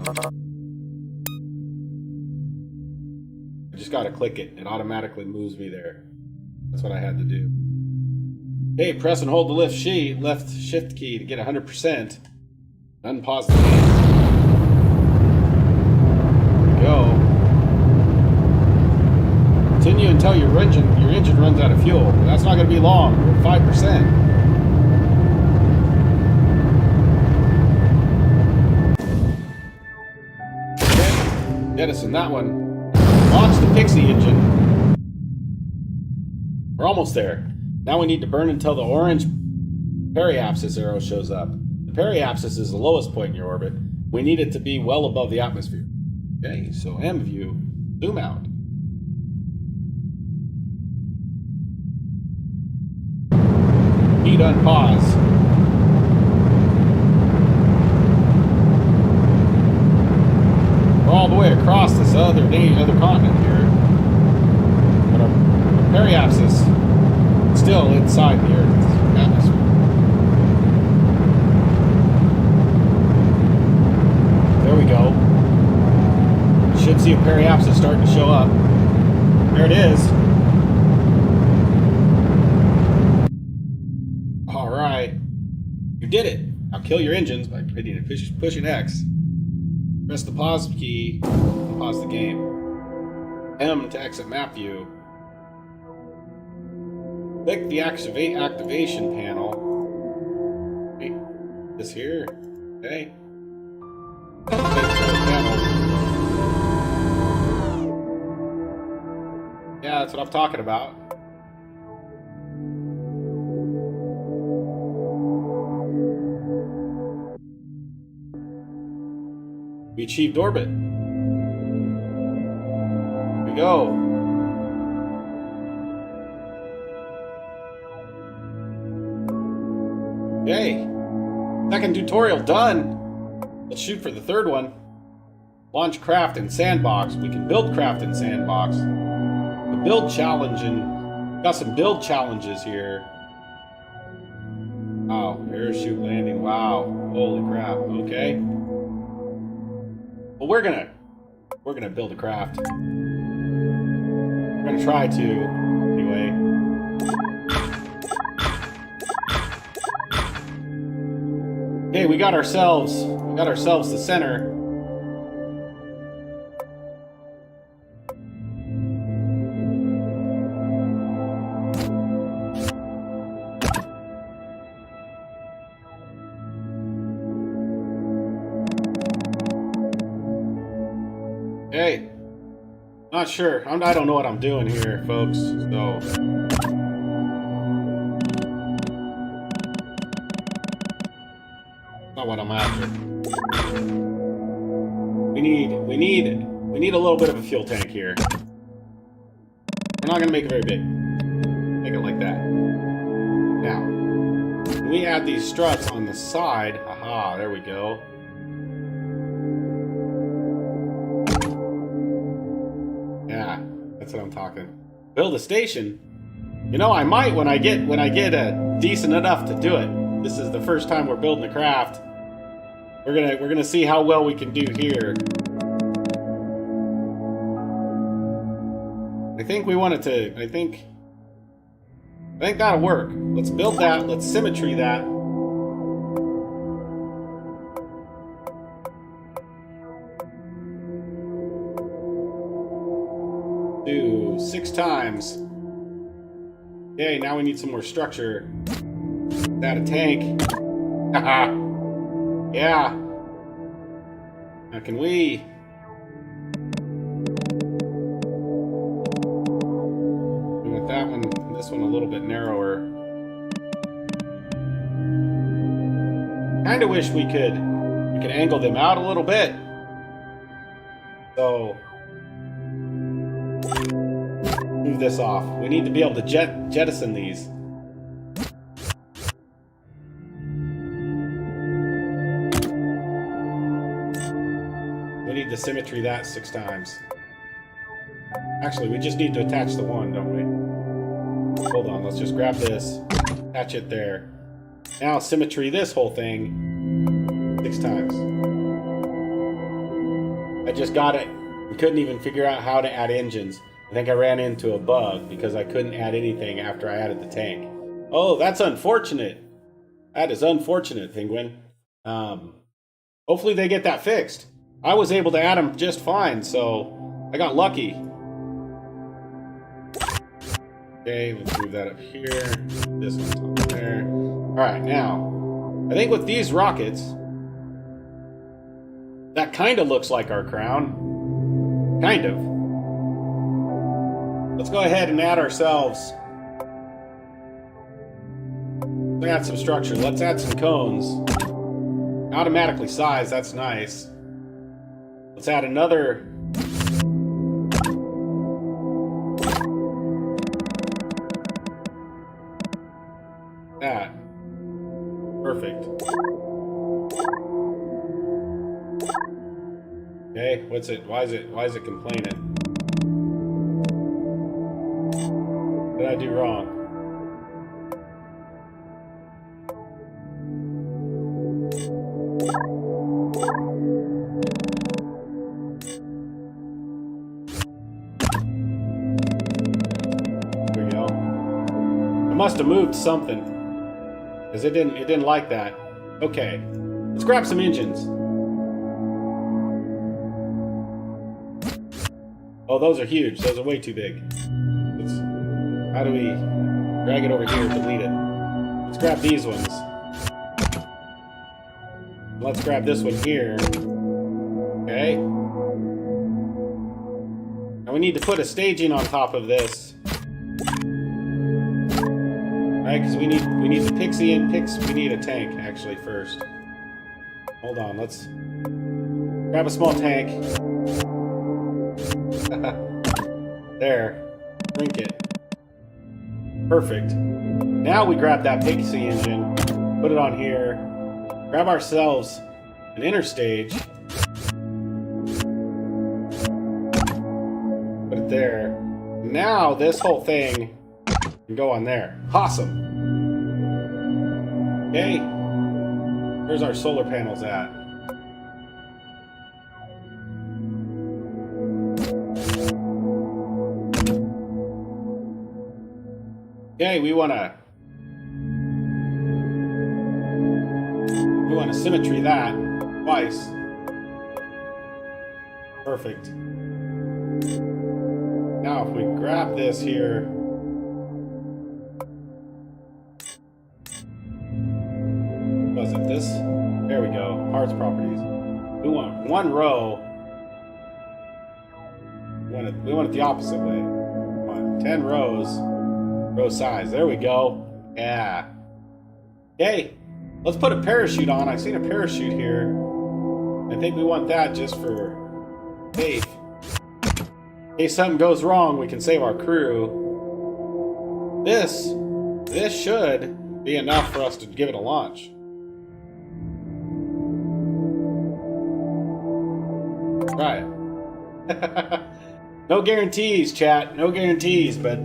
I just gotta click it. It automatically moves me there. That's what I had to do. Okay, press and hold the left shift key to get 100%. Unpause the game. There we go. Continue until your engine runs out of fuel. That's not going to be long. We're at 5%. Okay, jettison that one. Launch the Pixie engine. We're almost there. Now we need to burn until the orange periapsis arrow shows up. The periapsis is the lowest point in your orbit. We need it to be well above the atmosphere. Okay, so M view, zoom out. Unpause. We're all the way across this other continent here, but our periapsis is still inside the Earth's atmosphere. There we go. You should see a periapsis starting to show up. There it is. You did it! Now kill your engines by pushing X. Press the pause key to pause the game. M to exit map view. Click the activation panel. Okay. This here. Okay. Yeah, that's what I'm talking about. We achieved orbit. Here we go. Okay. Second tutorial done. Let's shoot for the third one. Launch craft in Sandbox. We can build craft in Sandbox. A build challenge and got some build challenges here. Wow, parachute landing. Wow. Holy crap. Okay. Well, we're gonna build a craft. We're gonna try to, anyway. Okay, we got ourselves the center. Hey, not sure. I don't know what I'm doing here, folks. So, not what I'm after. We need a little bit of a fuel tank here. We're not gonna make it very big. Make it like that. Now, when we add these struts on the side, aha, there we go. Yeah. That's what I'm talking. Build a station. You know, I might when I get decent enough to do it. This is the first time we're building a craft. We're gonna see how well we can do here. I think we want it to. I think that'll work. Let's build that. Let's symmetry that. Do 6 times. Okay, now we need some more structure. Add a tank. Haha. Yeah. Now can we? We want that one, this one a little bit narrower. Kind of wish we could angle them out a little bit. So move this off. We need to be able to jettison these. We need to symmetry that 6 times. Actually, we just need to attach the one, don't we? Hold on, let's just grab this, attach it there. Now symmetry this whole thing 6 times. I just got it. We couldn't even figure out how to add engines. I think I ran into a bug because I couldn't add anything after I added the tank. Oh, that's unfortunate. That is unfortunate, Penguin. Hopefully they get that fixed. I was able to add them just fine, so I got lucky. Okay, let's move that up here. This one up there. Alright, now, I think with these rockets, that kind of looks like our crown. Kind of. Let's go ahead and add ourselves. Let's add some structure. Let's add some cones. Automatically size, that's nice. Let's add another. That. Perfect. Okay, what's it? Why is it complaining? What did I do wrong? There we go. I must have moved something, because it didn't like that. Okay, let's grab some engines. Oh, those are huge. Those are way too big. How do we drag it over here and delete it? Let's grab these ones. Let's grab this one here. Okay. Now we need to put a staging on top of this. Right, because we need the pixie and we need a tank actually first. Hold on, let's grab a small tank. There. Drink it. Perfect. Now we grab that pixie engine, put it on here, grab ourselves an inner stage, put it there. Now this whole thing can go on there. Awesome. Okay. Where's our solar panels at? Okay, we want to symmetry that twice. Perfect. Now if we grab this here, was it this? There we go. Parts properties. We want one row. We want it the opposite way. We want 10 rows. Row size. There we go. Yeah. Okay. Let's put a parachute on. I've seen a parachute here. I think we want that just for safe. In case something goes wrong, we can save our crew. This should be enough for us to give it a launch. Try it. No guarantees, chat. No guarantees, but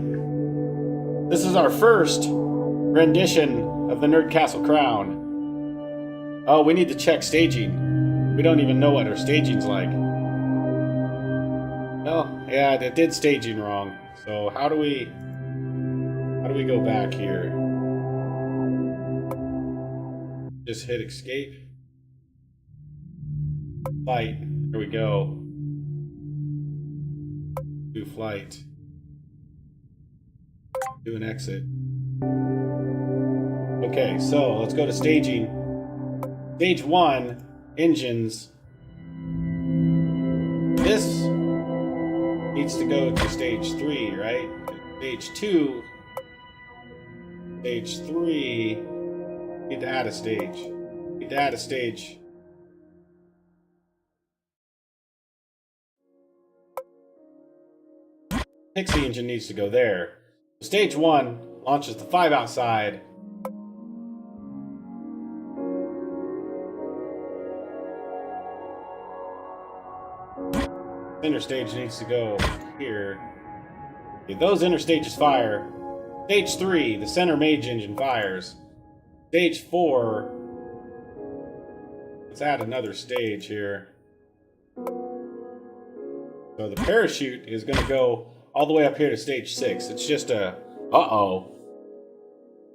this is our first rendition of the Nerd Castle Crown. Oh, we need to check staging. We don't even know what our staging's like. Well, yeah, it did staging wrong. So how do we go back here? Just hit escape. Flight. Here we go. Do flight. Do an exit. Okay, so let's go to staging. Stage 1, engines. This needs to go to stage 3, right? Stage 2. Stage 3. Need to add a stage. Need to add a stage. Pixie engine needs to go there. Stage 1 launches the 5 outside. Center stage needs to go here. Okay, those inner stages fire. Stage 3, the center mage engine fires. Stage 4. Let's add another stage here. So the parachute is going to go all the way up here to stage 6. It's just a uh-oh.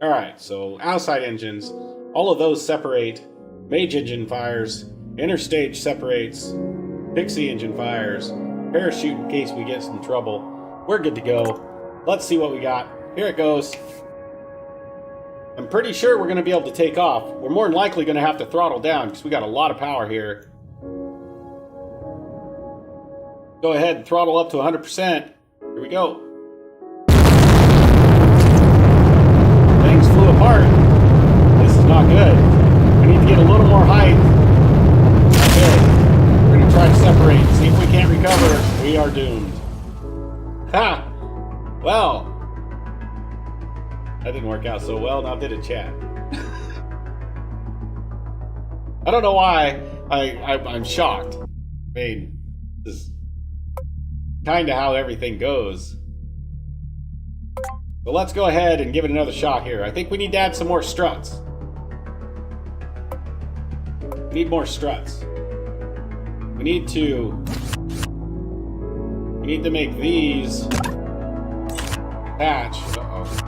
Alright, so outside engines, all of those separate. Mage engine fires. Inner stage separates. Pixie engine fires. Parachute in case we get in trouble. We're good to go. Let's see what we got. Here it goes. I'm pretty sure we're going to be able to take off. We're more than likely going to have to throttle down because we got a lot of power here. Go ahead and throttle up to 100%. Here we go. Things flew apart. This is not good. We need to get a little more height. Okay. We're going to try to separate. See if we can't recover. We are doomed. Ha! Well. That didn't work out so well. Now did it, chat. I don't know why I'm shocked. I mean, this is kind of how everything goes. So let's go ahead and give it another shot here. I think we need to add some more struts. We need more struts. We need to make these attach. Uh-oh.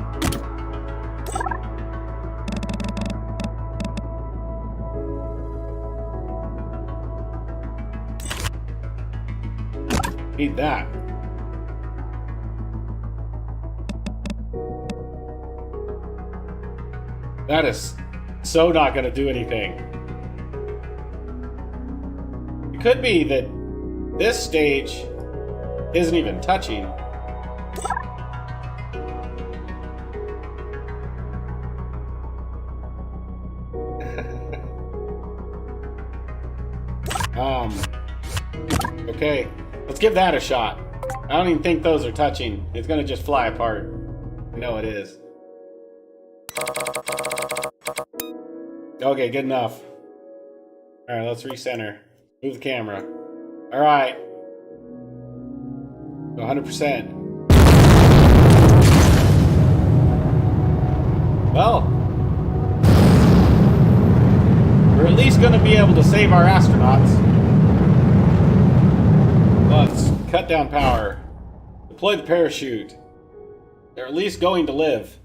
Need that. That is so not going to do anything. It could be that this stage isn't even touching. Okay. Let's give that a shot. I don't even think those are touching. It's gonna just fly apart. I know it is. Okay, good enough. Alright, let's recenter. Move the camera. Alright. 100%. Well. We're at least gonna be able to save our astronauts. Let's cut down power. Deploy the parachute. They're at least going to live.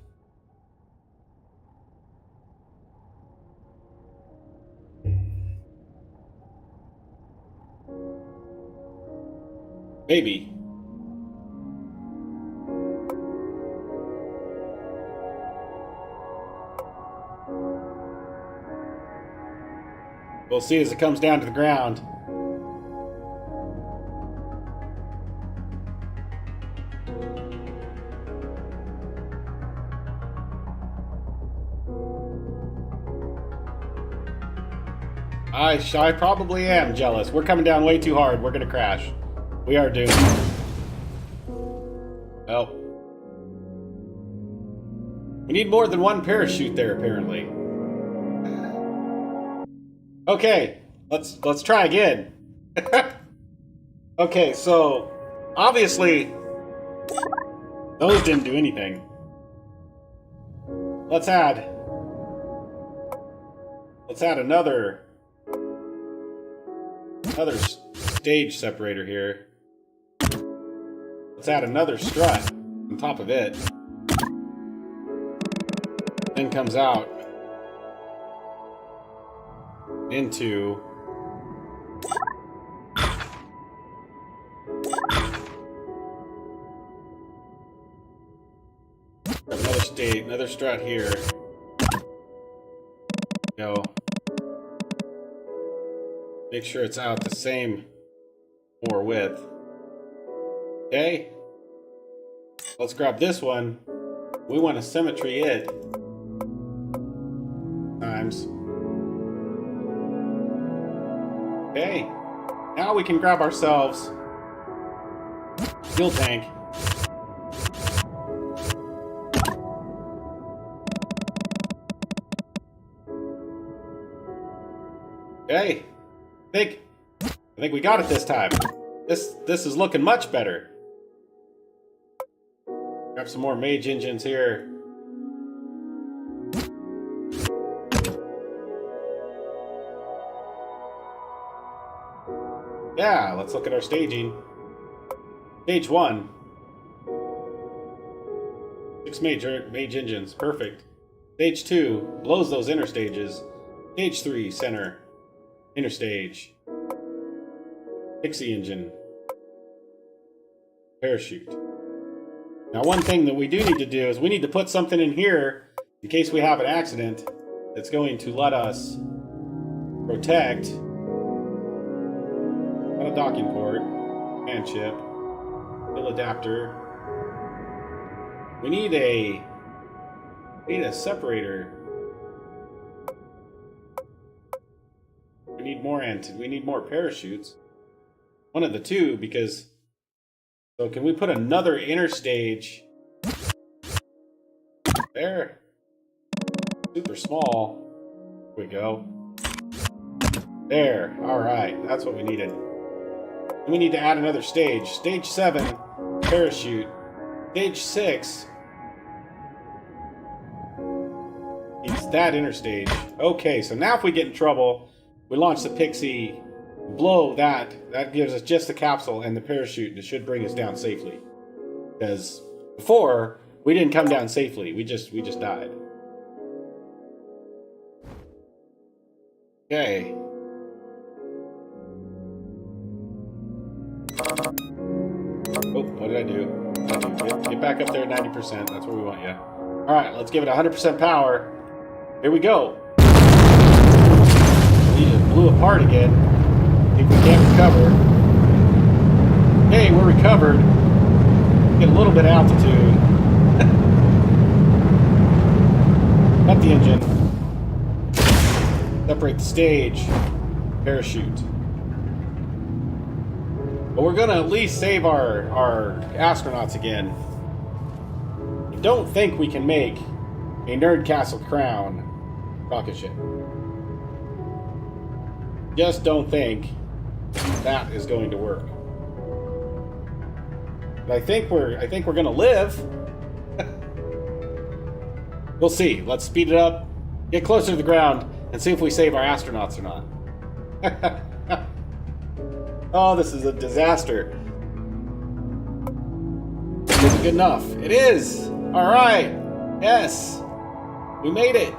Maybe. We'll see as it comes down to the ground. I probably am jealous. We're coming down way too hard. We're gonna crash. We are doomed. Well. We need more than one parachute there, apparently. Okay, let's try again. Okay, so Obviously, those didn't do anything. Let's add another stage separator here. Let's add another strut on top of it. Then comes out into another strut here. Go. Make sure it's out the same more width. Okay. Let's grab this one. We want to symmetry it times. Okay. Now we can grab ourselves fuel tank. Okay. I think we got it this time. This is looking much better. Grab some more mage engines here. Yeah, let's look at our staging. Stage 1. 6 mage engines. Perfect. Stage 2 blows those inner stages. Stage 3 center. Inner stage. Pixie engine. Parachute. Now one thing that we do need to do is we need to put something in here in case we have an accident that's going to let us protect. Not a docking port. Command chip. Fuel adapter. We need a separator. We need more parachutes. One of the two, because... So can we put another inner stage there? Super small. There we go. There. Alright, that's what we needed. And we need to add another stage. Stage 7, parachute. Stage 6 needs that inner stage. Okay, so now if we get in trouble, we launch the Pixie, blow that. That gives us just the capsule and the parachute that should bring us down safely. Because before, we didn't come down safely. We just died. Okay. Oh, what did I do? Get back up there at 90%. That's where we want you. Alright, let's give it 100% power. Here we go. We just blew apart again. I think we can't recover. Hey, we're recovered. Get a little bit of altitude. Cut the engine. Separate the stage. Parachute. But we're going to at least save our astronauts again. I don't think we can make a Nerd Castle Crown rocket ship. Just don't think that is going to work. But I think we're going to live. We'll see. Let's speed it up, get closer to the ground, and see if we save our astronauts or not. Oh, this is a disaster. Is it good enough? It is! Alright! Yes! We made it!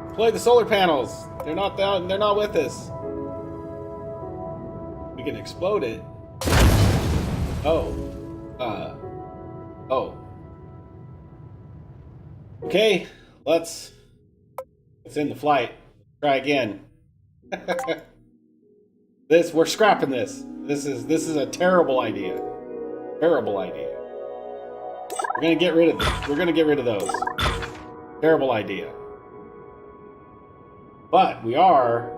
Deploy the solar panels! They're not down, they're not with us. We can explode it. Oh. Oh. Okay, let's end the flight. Try again. We're scrapping this. This is a terrible idea. Terrible idea. We're gonna get rid of this. We're gonna get rid of those. Terrible idea. But we are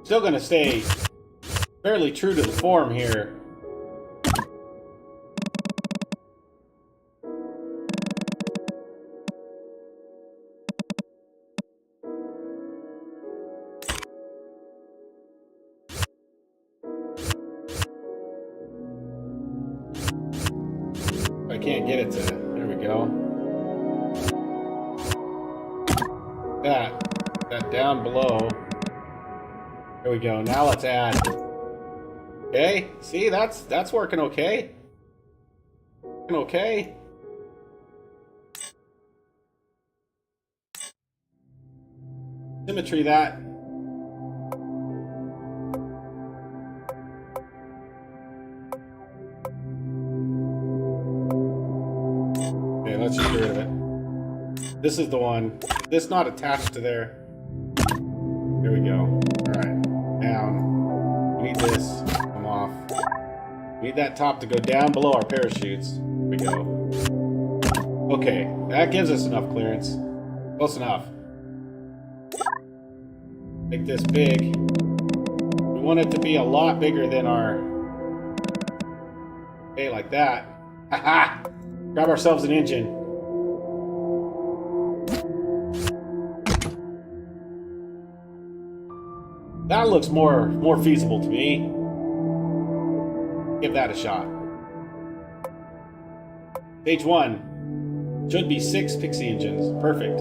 still gonna stay fairly true to the form here. can't get it to... There we go. That down below. There we go. Now let's add. Okay, see, that's working okay. Working okay. Symmetry that. Okay, let's just get rid of it. This is the one. This not attached to there. There we go. Alright. Down. We need this. Come off. We need that top to go down below our parachutes. There we go. Okay. That gives us enough clearance. Close enough. Make this big. We want it to be a lot bigger than our... Okay, like that. Haha! Grab ourselves an engine. That looks more feasible to me. Give that a shot. Stage 1 should be 6 pixie engines. Perfect.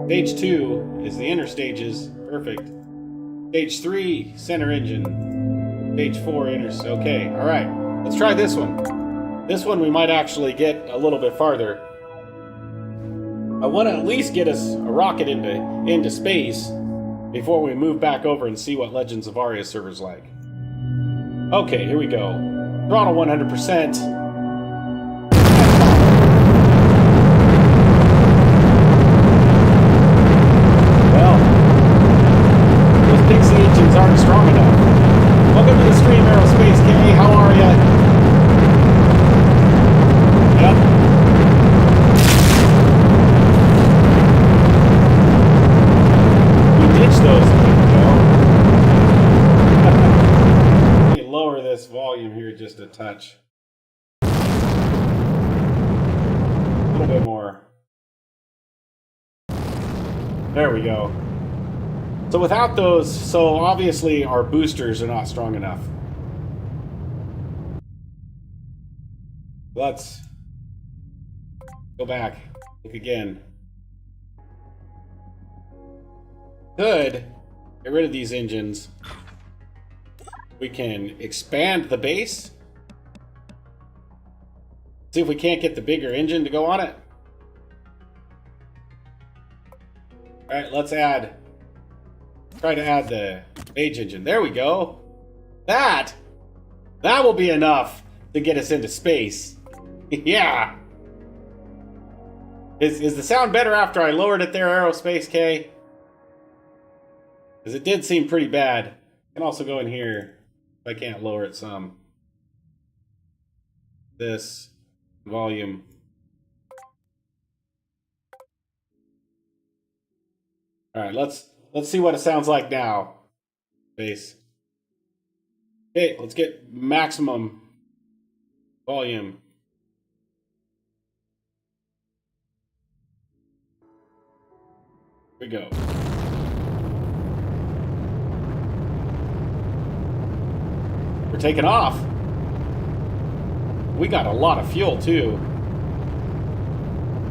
Stage 2 is the inner stages. Perfect. Stage 3, center engine. Stage 4, inner. Okay, alright. Let's try this one. This one we might actually get a little bit farther. I want to at least get us a rocket into space before we move back over and see what Legends of Arya server's like. Okay, here we go. Throttle 100%. Well, those pixie engines aren't strong enough. Welcome to the stream, Aerospace K. How are ya? Yep. Those. Let me lower this volume here just a touch. A little bit more. There we go. So without those, so obviously our boosters are not strong enough. Let's go back. Look again. Could get rid of these engines. We can expand the base. See if we can't get the bigger engine to go on it. Alright, let's add. Try to add the Mage engine. There we go. That will be enough to get us into space. Yeah. Is the sound better after I lowered it there, Aerospace K? Because it did seem pretty bad. I can also go in here if I can't lower it some. This volume. Alright, let's see what it sounds like now. Bass. Okay, let's get maximum volume. Here we go. We're taking off. We got a lot of fuel too.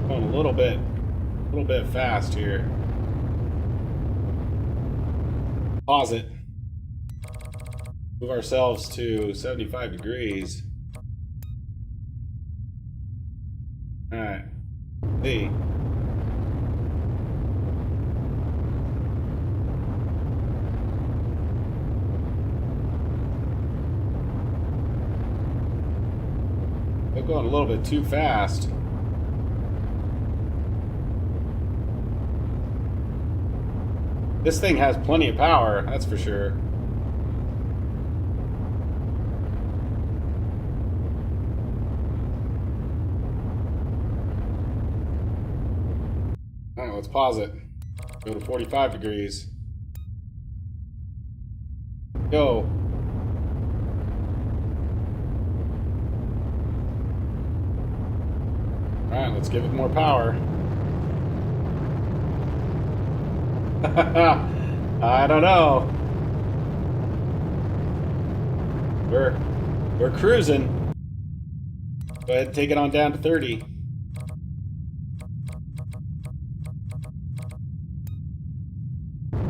Going a little bit fast here. Pause it. Move ourselves to 75 degrees. All right. See. We're going a little bit too fast. This thing has plenty of power, that's for sure. Alright, let's pause it. Go to 45 degrees. Go. Alright, let's give it more power. I don't know. We're cruising. Go ahead and take it on down to 30. Here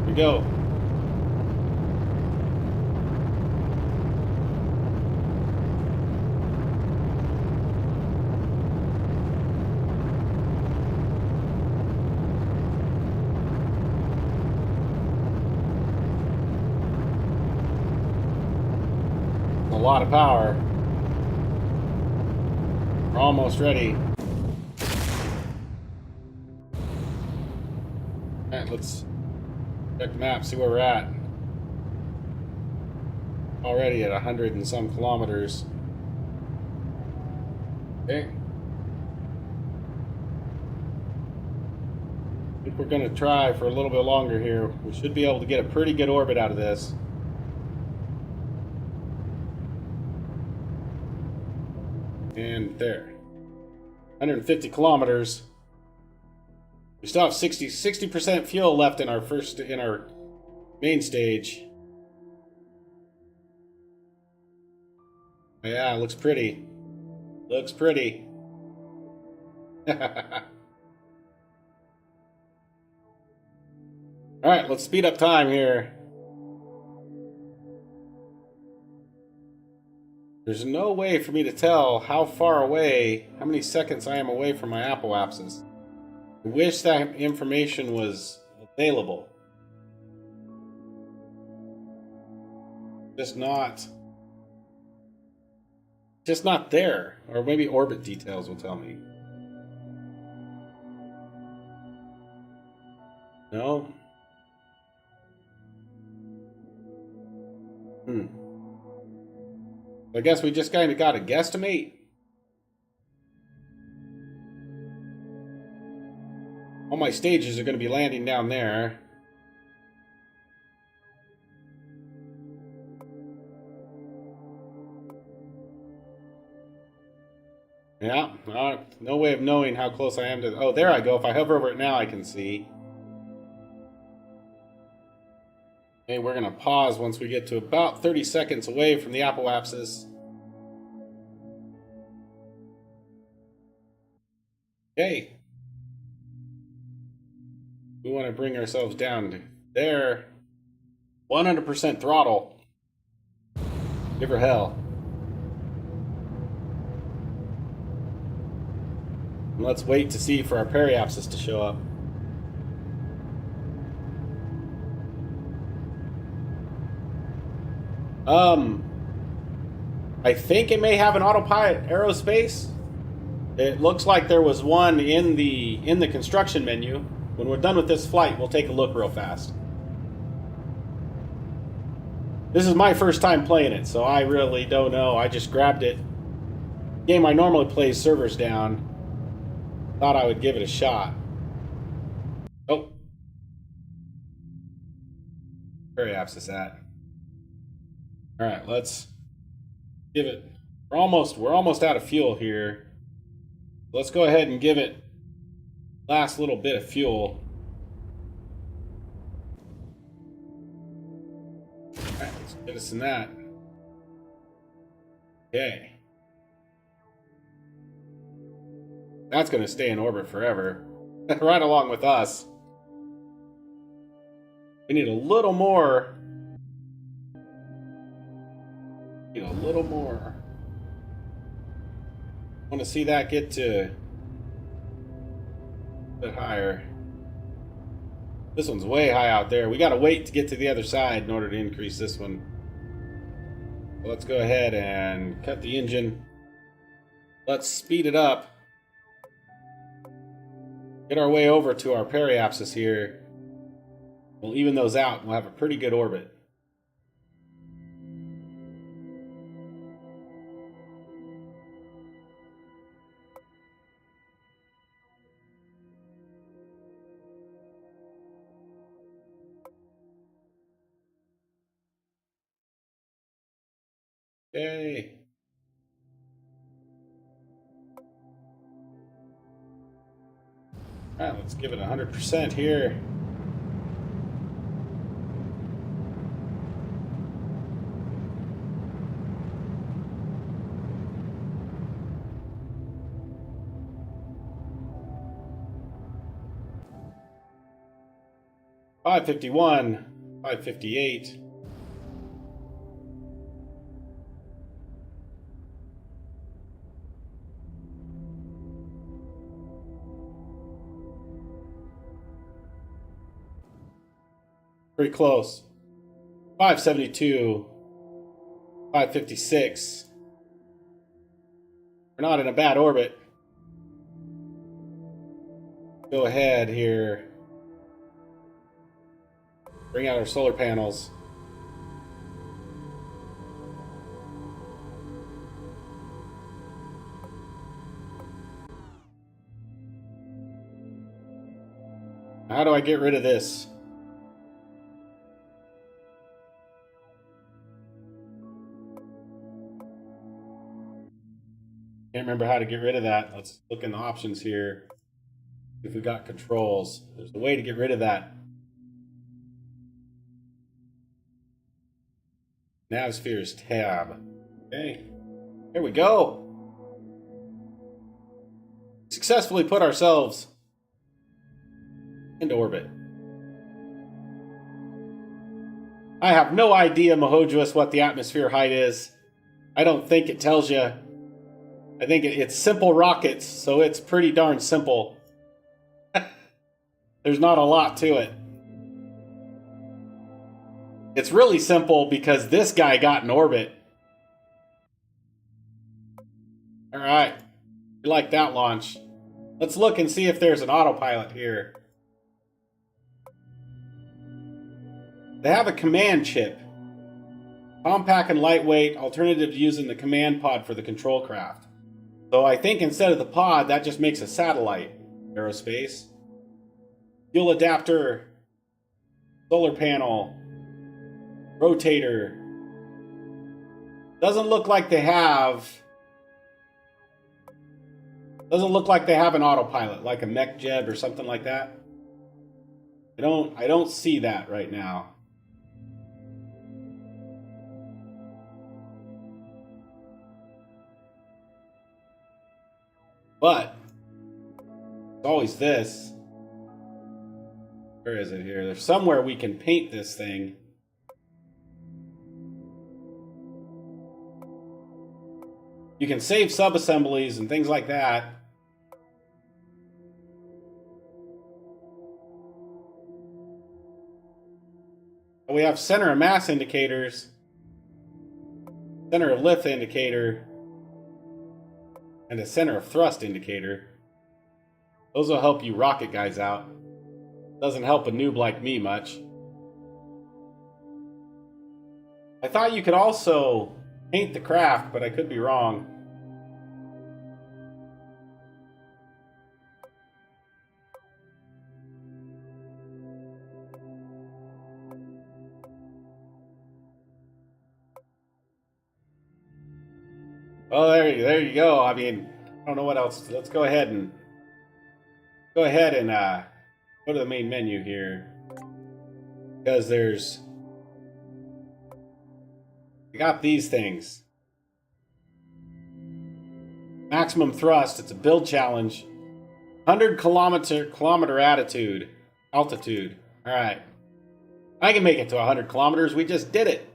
we go. A lot of power. We're almost ready. Alright, let's check the map, see where we're at. Already at 100 and some kilometers. Okay. I think we're going to try for a little bit longer here. We should be able to get a pretty good orbit out of this. And there. 150 kilometers. We still have 60% fuel left in our main stage. Yeah, it looks pretty. Looks pretty. Alright, let's speed up time here. There's no way for me to tell how far away, how many seconds I am away from my apoapsis. I wish that information was available. Just not there. Or maybe orbit details will tell me. No? I guess we just kind of got to guesstimate. All my stages are going to be landing down there. Yeah, no way of knowing how close I am to... Oh, there I go. If I hover over it now, I can see. Okay, we're going to pause once we get to about 30 seconds away from the apoapsis. Okay. We want to bring ourselves down to there. 100% throttle. Give her hell. And let's wait to see for our periapsis to show up. I think it may have an autopilot aerospace. It looks like there was one in the construction menu. When we're done with this flight, we'll take a look real fast. This is my first time playing it, so I really don't know. I just grabbed it. Game I normally play servers down. Thought I would give it a shot. Oh. Periapsis at. Alright, let's give it... We're almost out of fuel here. Let's go ahead and give it last little bit of fuel. Alright, let's get us in that. Okay. That's going to stay in orbit forever. Right along with us. We need a little more. Need a little more. I want to see that get to a bit higher. This one's way high out there. We got to wait to get to the other side in order to increase this one. So let's go ahead and cut the engine. Let's speed it up. Get our way over to our periapsis here. We'll even those out and we'll have a pretty good orbit. Yay. Alright, let's give it 100% here. 551, 558. Pretty close. 572, 556. We're not in a bad orbit. Go ahead here. Bring out our solar panels. How do I get rid of this? Can't remember how to get rid of that. Let's look in the options here. If we got controls, there's a way to get rid of that. Navispheres tab. Okay, there we go. Successfully put ourselves into orbit. I have no idea, Mahojuous, what the atmosphere height is. I don't think it tells you. I think it's simple rockets, so it's pretty darn simple. There's not a lot to it. It's really simple because this guy got in orbit. Alright. We like that launch. Let's look and see if there's an autopilot here. They have a command chip. Compact and lightweight, alternative to using the command pod for the control craft. So I think instead of the pod, that just makes a satellite. Aerospace. Fuel adapter. Solar panel. Rotator. Doesn't look like they have... Doesn't look like they have an autopilot, like a mech jet or something like that. I don't see that right now. But it's always this. Where is it here? There's somewhere we can paint this thing. You can save sub-assemblies and things like that. We have center of mass indicators, center of lift indicator, and a center of thrust indicator. Those will help you rocket guys out. Doesn't help a noob like me much. I thought you could also paint the craft, but I could be wrong. Oh, there you go. I mean, I don't know what else. Let's go ahead and go to the main menu here, because we got these things. Maximum thrust. It's a build challenge. 100 kilometer altitude. All right. I can make it to 100 kilometers. We just did it.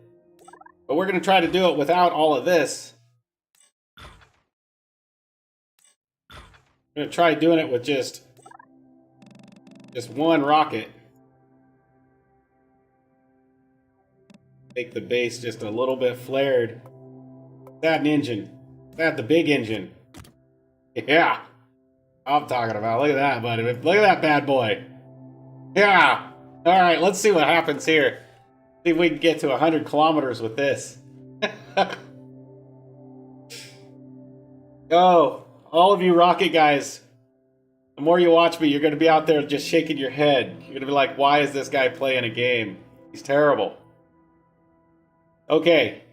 But we're going to try to do it without all of this. I'm going to try doing it with just one rocket. Make the base just a little bit flared. That an engine. That the big engine. Yeah. I'm talking about. Look at that, buddy. Look at that bad boy. Yeah. Alright, let's see what happens here. See if we can get to 100 kilometers with this. Oh, all of you rocket guys. The more you watch me, you're going to be out there just shaking your head. You're going to be like, why is this guy playing a game? He's terrible. Okay.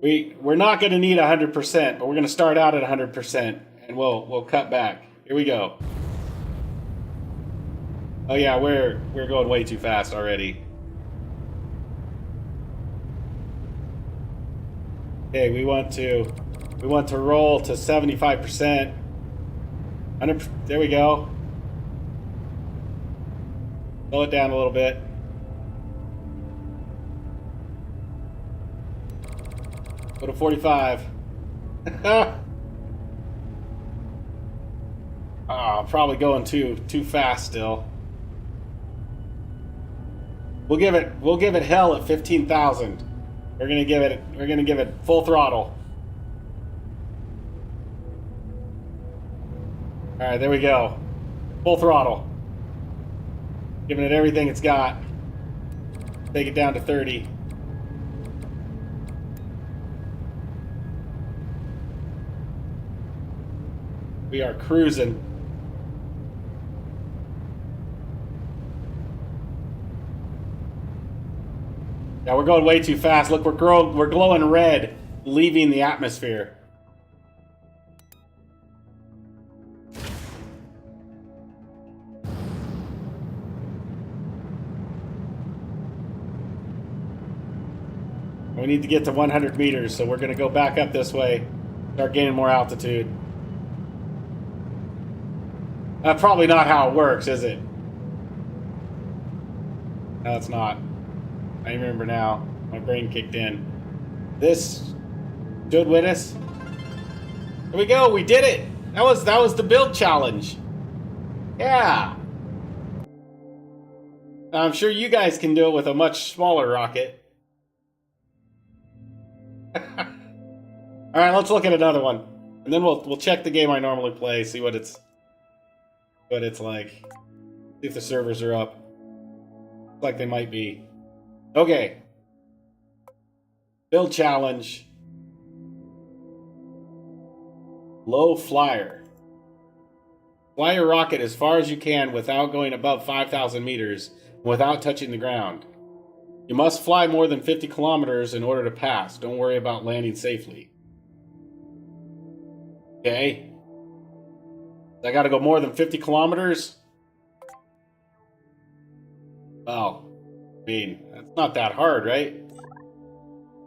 We're not going to need 100%, but we're going to start out at 100%, and we'll cut back. Here we go. Oh yeah, we're going way too fast already. Okay, we want to roll to 75%. There we go. Slow it down a little bit. Go to 45. I'm probably going too fast still. We'll give it hell at 15,000. We're gonna give it full throttle. All right, there we go. Full throttle. Giving it everything it's got. Take it down to 30. We are cruising. Yeah, we're going way too fast. Look, we're glowing red, leaving the atmosphere. We need to get to 100 meters, so we're going to go back up this way, start gaining more altitude. That's probably not how it works, is it? No, it's not. I remember now. My brain kicked in. This stood with us. Here we go. We did it. That was the build challenge. Yeah. Now, I'm sure you guys can do it with a much smaller rocket. All right, let's look at another one, and then we'll check the game I normally play, see what it's like. See if the servers are up. Looks like they might be. Okay. Build challenge. Low flyer. Fly your rocket as far as you can without going above 5,000 meters, without touching the ground. You must fly more than 50 kilometers in order to pass. Don't worry about landing safely. Okay. I gotta go more than 50 kilometers? Well, I mean, that's not that hard, right?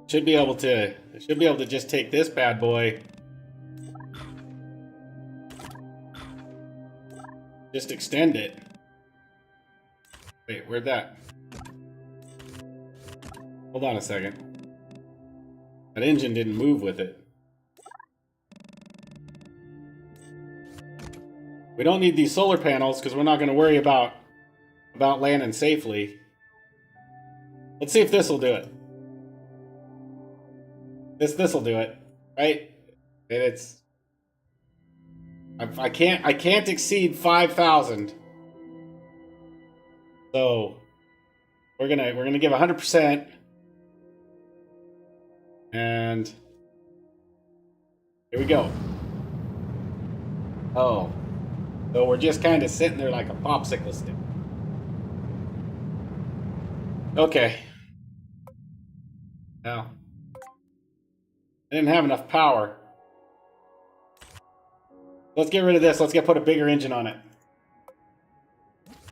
Should be able to just take this bad boy. Just extend it. Wait, where'd that? Hold on a second. That engine didn't move with it. We don't need these solar panels because we're not going to worry about landing safely. Let's see if this will do it. This will do it, right? And it's I can't exceed 5,000. So we're gonna give 100%, and here we go. Oh. So we're just kind of sitting there like a popsicle stick. Okay. Now, I didn't have enough power. Let's get rid of this. Let's put a bigger engine on it.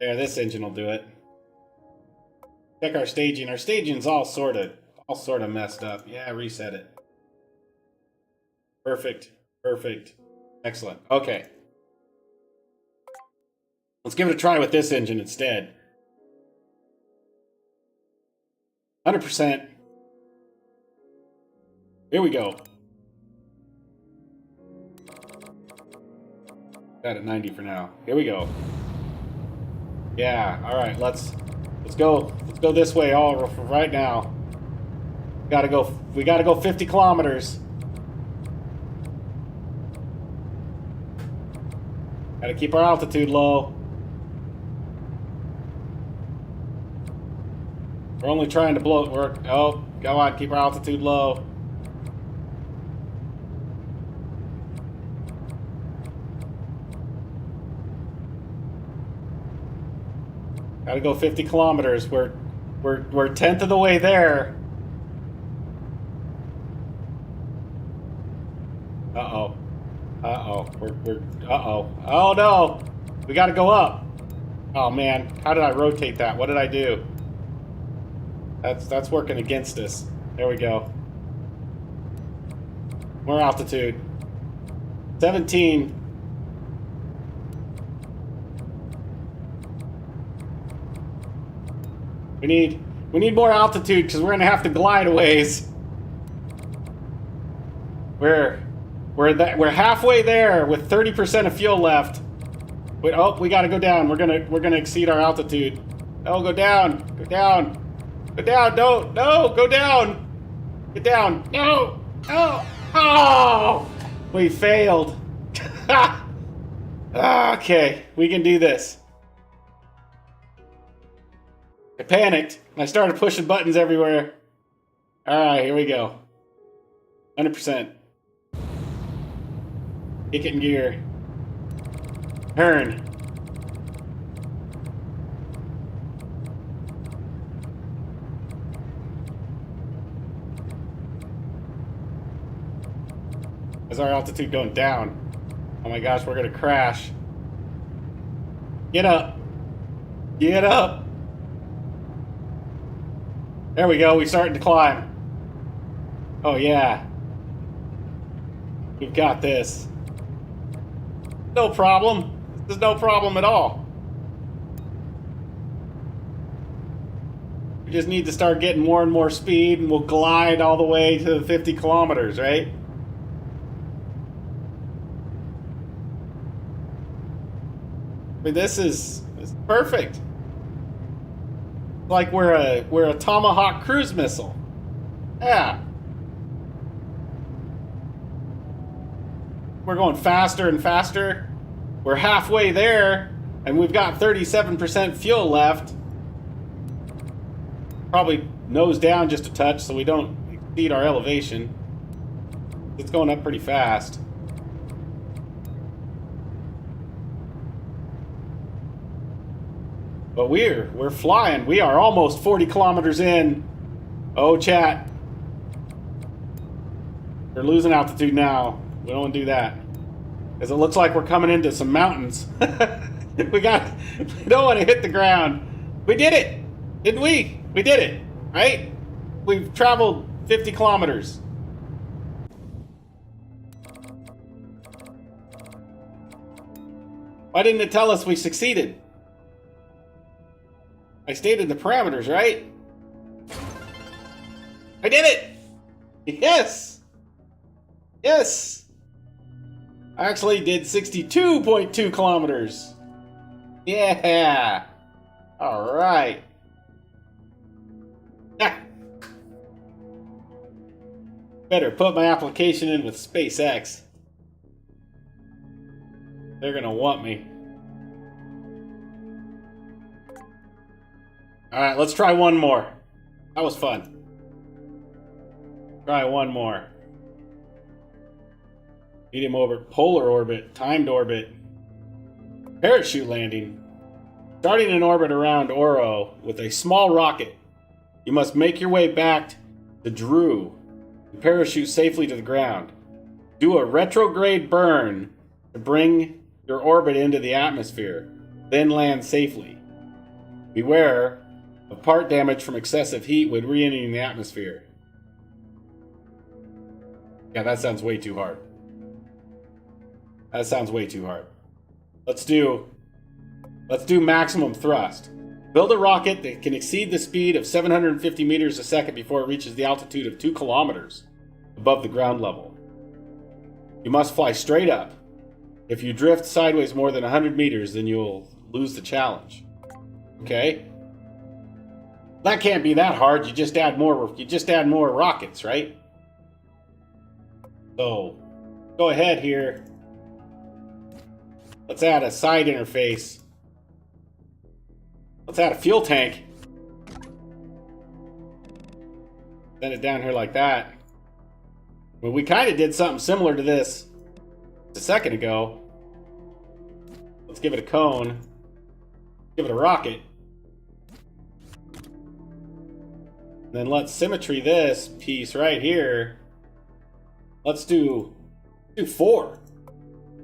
There, this engine will do it. Check our staging. Our staging's all sort of messed up. Yeah, reset it. Perfect. Perfect. Excellent. Okay. Let's give it a try with this engine instead. 100%. Here we go. Got it 90 for now. Here we go. Yeah, all right, let's go. Let's go this way all right now. We gotta go 50 kilometers. Gotta keep our altitude low. We're only trying to blow it. Oh, go on, keep our altitude low. Gotta go 50 kilometers. We're a tenth of the way there. Uh-oh. Uh-oh. Uh-oh. Oh no! We gotta go up. Oh man, how did I rotate that? What did I do? That's working against us. There we go. More altitude. 17. We need more altitude because we're gonna have to glide a ways. We're halfway there with 30% of fuel left. Wait, oh, we gotta go down. We're gonna exceed our altitude. Oh, go down, go down, go down. Don't, no, go down. Get down. No, no. Oh, we failed. Okay, we can do this. I panicked. I started pushing buttons everywhere. All right, here we go. 100%. Kick it in gear. Turn. Is our altitude going down? Oh my gosh, we're gonna crash. Get up. Get up. There we go, we're starting to climb. Oh yeah. We've got this. No problem. This is no problem at all. We just need to start getting more and more speed and we'll glide all the way to the 50 kilometers, right? I mean, this is perfect. Like we're a Tomahawk cruise missile. Yeah. We're going faster and faster. We're halfway there, and we've got 37% fuel left. Probably nose down just a touch so we don't exceed our elevation. It's going up pretty fast. But we're flying. We are almost 40 kilometers in. Oh, chat. We're losing altitude now. We don't want to do that. Because it looks like we're coming into some mountains. We don't want to hit the ground. We did it! Didn't we? We did it, right? We've traveled 50 kilometers. Why didn't it tell us we succeeded? I stated the parameters, right? I did it! Yes! Yes! I actually did 62.2 kilometers. Yeah! Alright. Ah. Better put my application in with SpaceX. They're gonna want me. Alright, let's try one more. That was fun. Try one more. Medium orbit, polar orbit, timed orbit. Parachute landing. Starting an orbit around Oro with a small rocket. You must make your way back to Drew and parachute safely to the ground. Do a retrograde burn to bring your orbit into the atmosphere. Then land safely. Beware of part damage from excessive heat when re-entering the atmosphere. Yeah, that sounds way too hard. That sounds way too hard. Let's do maximum thrust. Build a rocket that can exceed the speed of 750 meters a second before it reaches the altitude of 2 kilometers above the ground level. You must fly straight up. If you drift sideways more than 100 meters, then you'll lose the challenge. Okay? That can't be that hard. You just add more rockets, right? So, go ahead here. Let's add a side interface. Let's add a fuel tank. Send it down here like that. Well, we kind of did something similar to this a second ago. Let's give it a cone. Give it a rocket. Then let's symmetry this piece right here. Let's do 4.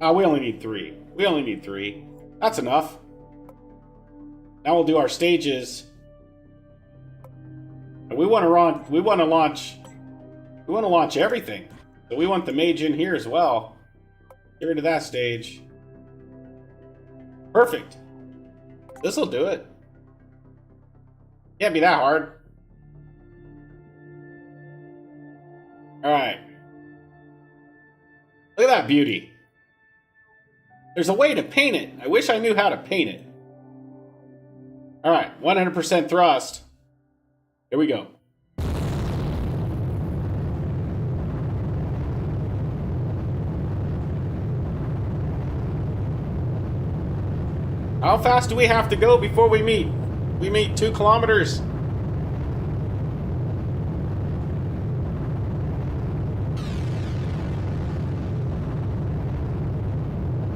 Oh, we only need 3. We only need 3. That's enough. Now we'll do our stages. And we want to launch everything. So we want the mage in here as well. Get rid of that stage. Perfect. This'll do it. Can't be that hard. Alright. Look at that beauty. There's a way to paint it. I wish I knew how to paint it. Alright, 100% thrust. Here we go. How fast do we have to go before we meet? We meet 2 kilometers.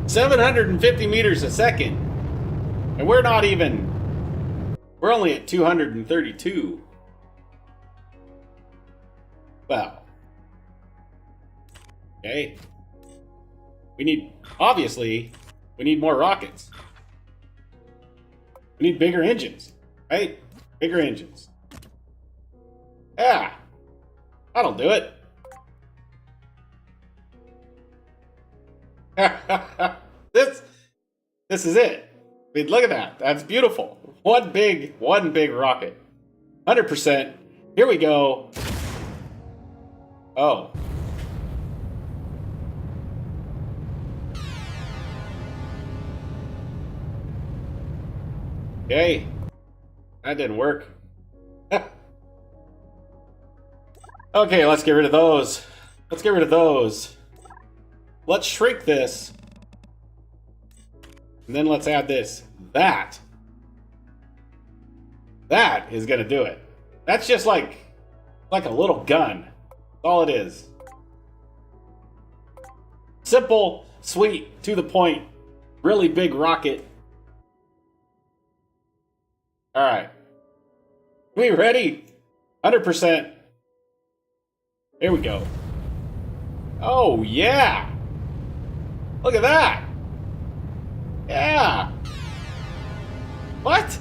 $750 meters a second. And we're not even... We're only at 232. Wow. Okay. We need... Obviously, we need more rockets. We need bigger engines, right? Bigger engines. Yeah. That'll do it. This is it. I mean, look at that. That's beautiful. One big rocket. 100%. Here we go. Oh. Okay. That didn't work. Okay, let's get rid of those. Let's get rid of those. Let's shrink this. And then let's add this. That is gonna do it. That's just like a little gun. That's all it is. Simple, sweet, to the point, really big rocket. Alright. We ready? 100%. Here we go. Oh, yeah! Look at that! Yeah! What?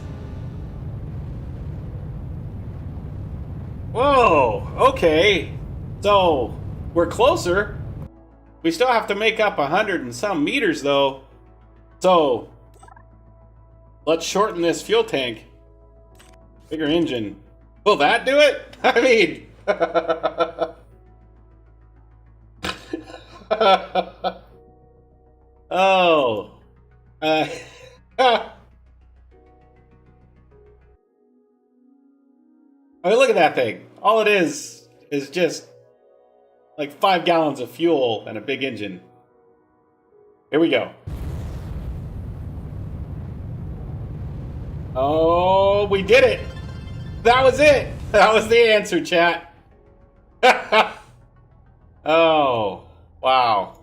Whoa, okay. So, we're closer. We still have to make up 100 and some meters, though. So, let's shorten this fuel tank. Bigger engine. Will that do it? I mean... oh. I mean, look at that thing. All it is just like 5 gallons of fuel and a big engine. Here we go. Oh, we did it. That was it. That was the answer, chat. Oh, wow.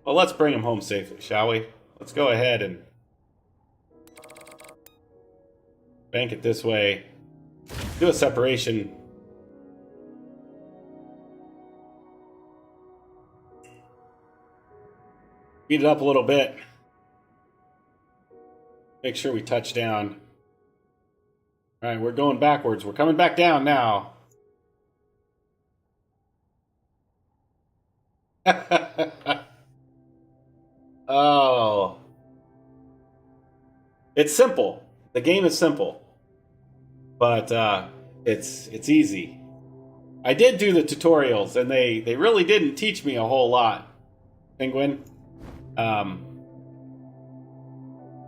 Well, let's bring him home safely, shall we? Let's go ahead and bank it this way. Do a separation. Speed it up a little bit. Make sure we touch down. Alright, we're going backwards. We're coming back down now. Oh. It's simple. The game is simple. But it's easy. I did do the tutorials, and they really didn't teach me a whole lot, Penguin.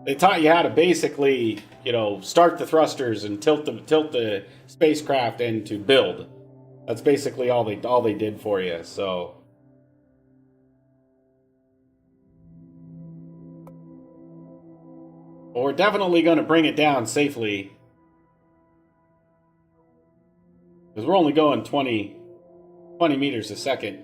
They taught you how to basically, start the thrusters and tilt the spacecraft and to build. That's basically all they did for you. So, well, we're definitely going to bring it down safely, because we're only going 20 meters a second.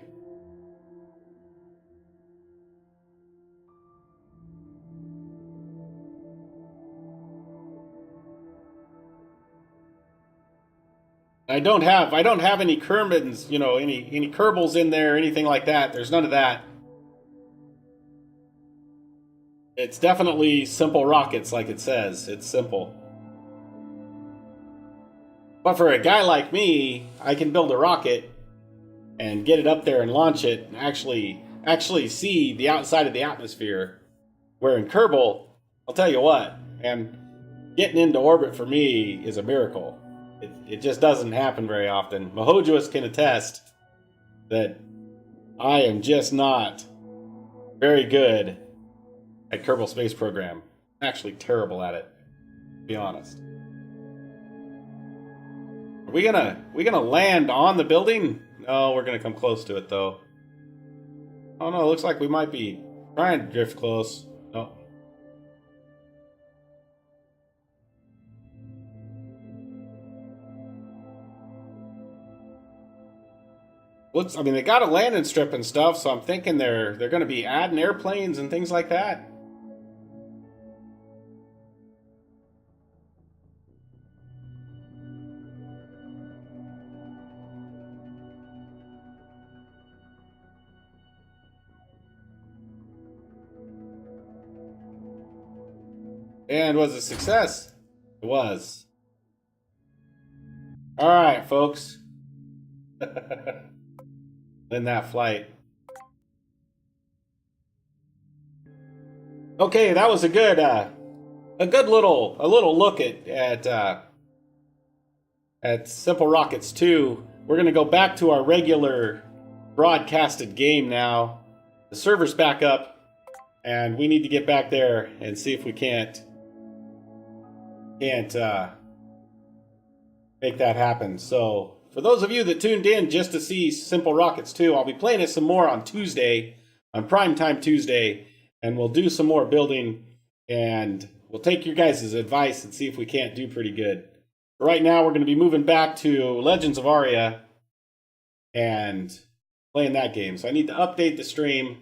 I don't have any Kermans, any Kerbals in there, anything like that. There's none of that. It's definitely simple rockets, like it says. It's simple. But for a guy like me, I can build a rocket and get it up there and launch it and actually see the outside of the atmosphere. Where in Kerbal, I'll tell you what, and getting into orbit for me is a miracle. It just doesn't happen very often. Mahojuus can attest that I am just not very good at Kerbal Space Program. I'm actually terrible at it, to be honest. Are we gonna land on the building? No, we're gonna come close to it though. Oh no, it looks like we might be trying to drift close. No. I mean, they got a landing strip and stuff, so I'm thinking they're going to be adding airplanes and things like that. And was it a success? It was. All right, folks. In that flight. Okay, that was a good little look at Simple Rockets 2. We're gonna go back to our regular broadcasted game now. The server's back up, and we need to get back there and see if we can't make that happen. So, for those of you that tuned in just to see Simple Rockets 2, I'll be playing it some more on Tuesday, on Primetime Tuesday, and we'll do some more building, and we'll take your guys' advice and see if we can't do pretty good. But right now, we're going to be moving back to Legends of Arya and playing that game. So I need to update the stream.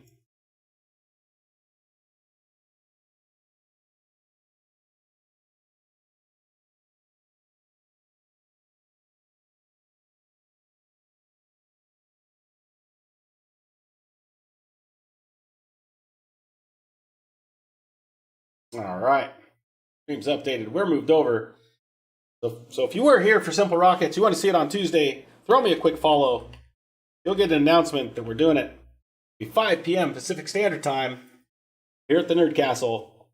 All right. Stream's updated. We're moved over. So if you were here for Simple Rockets, you want to see it on Tuesday, throw me a quick follow. You'll get an announcement that we're doing it. It'll be 5 p.m. Pacific Standard Time here at the Nerd Castle.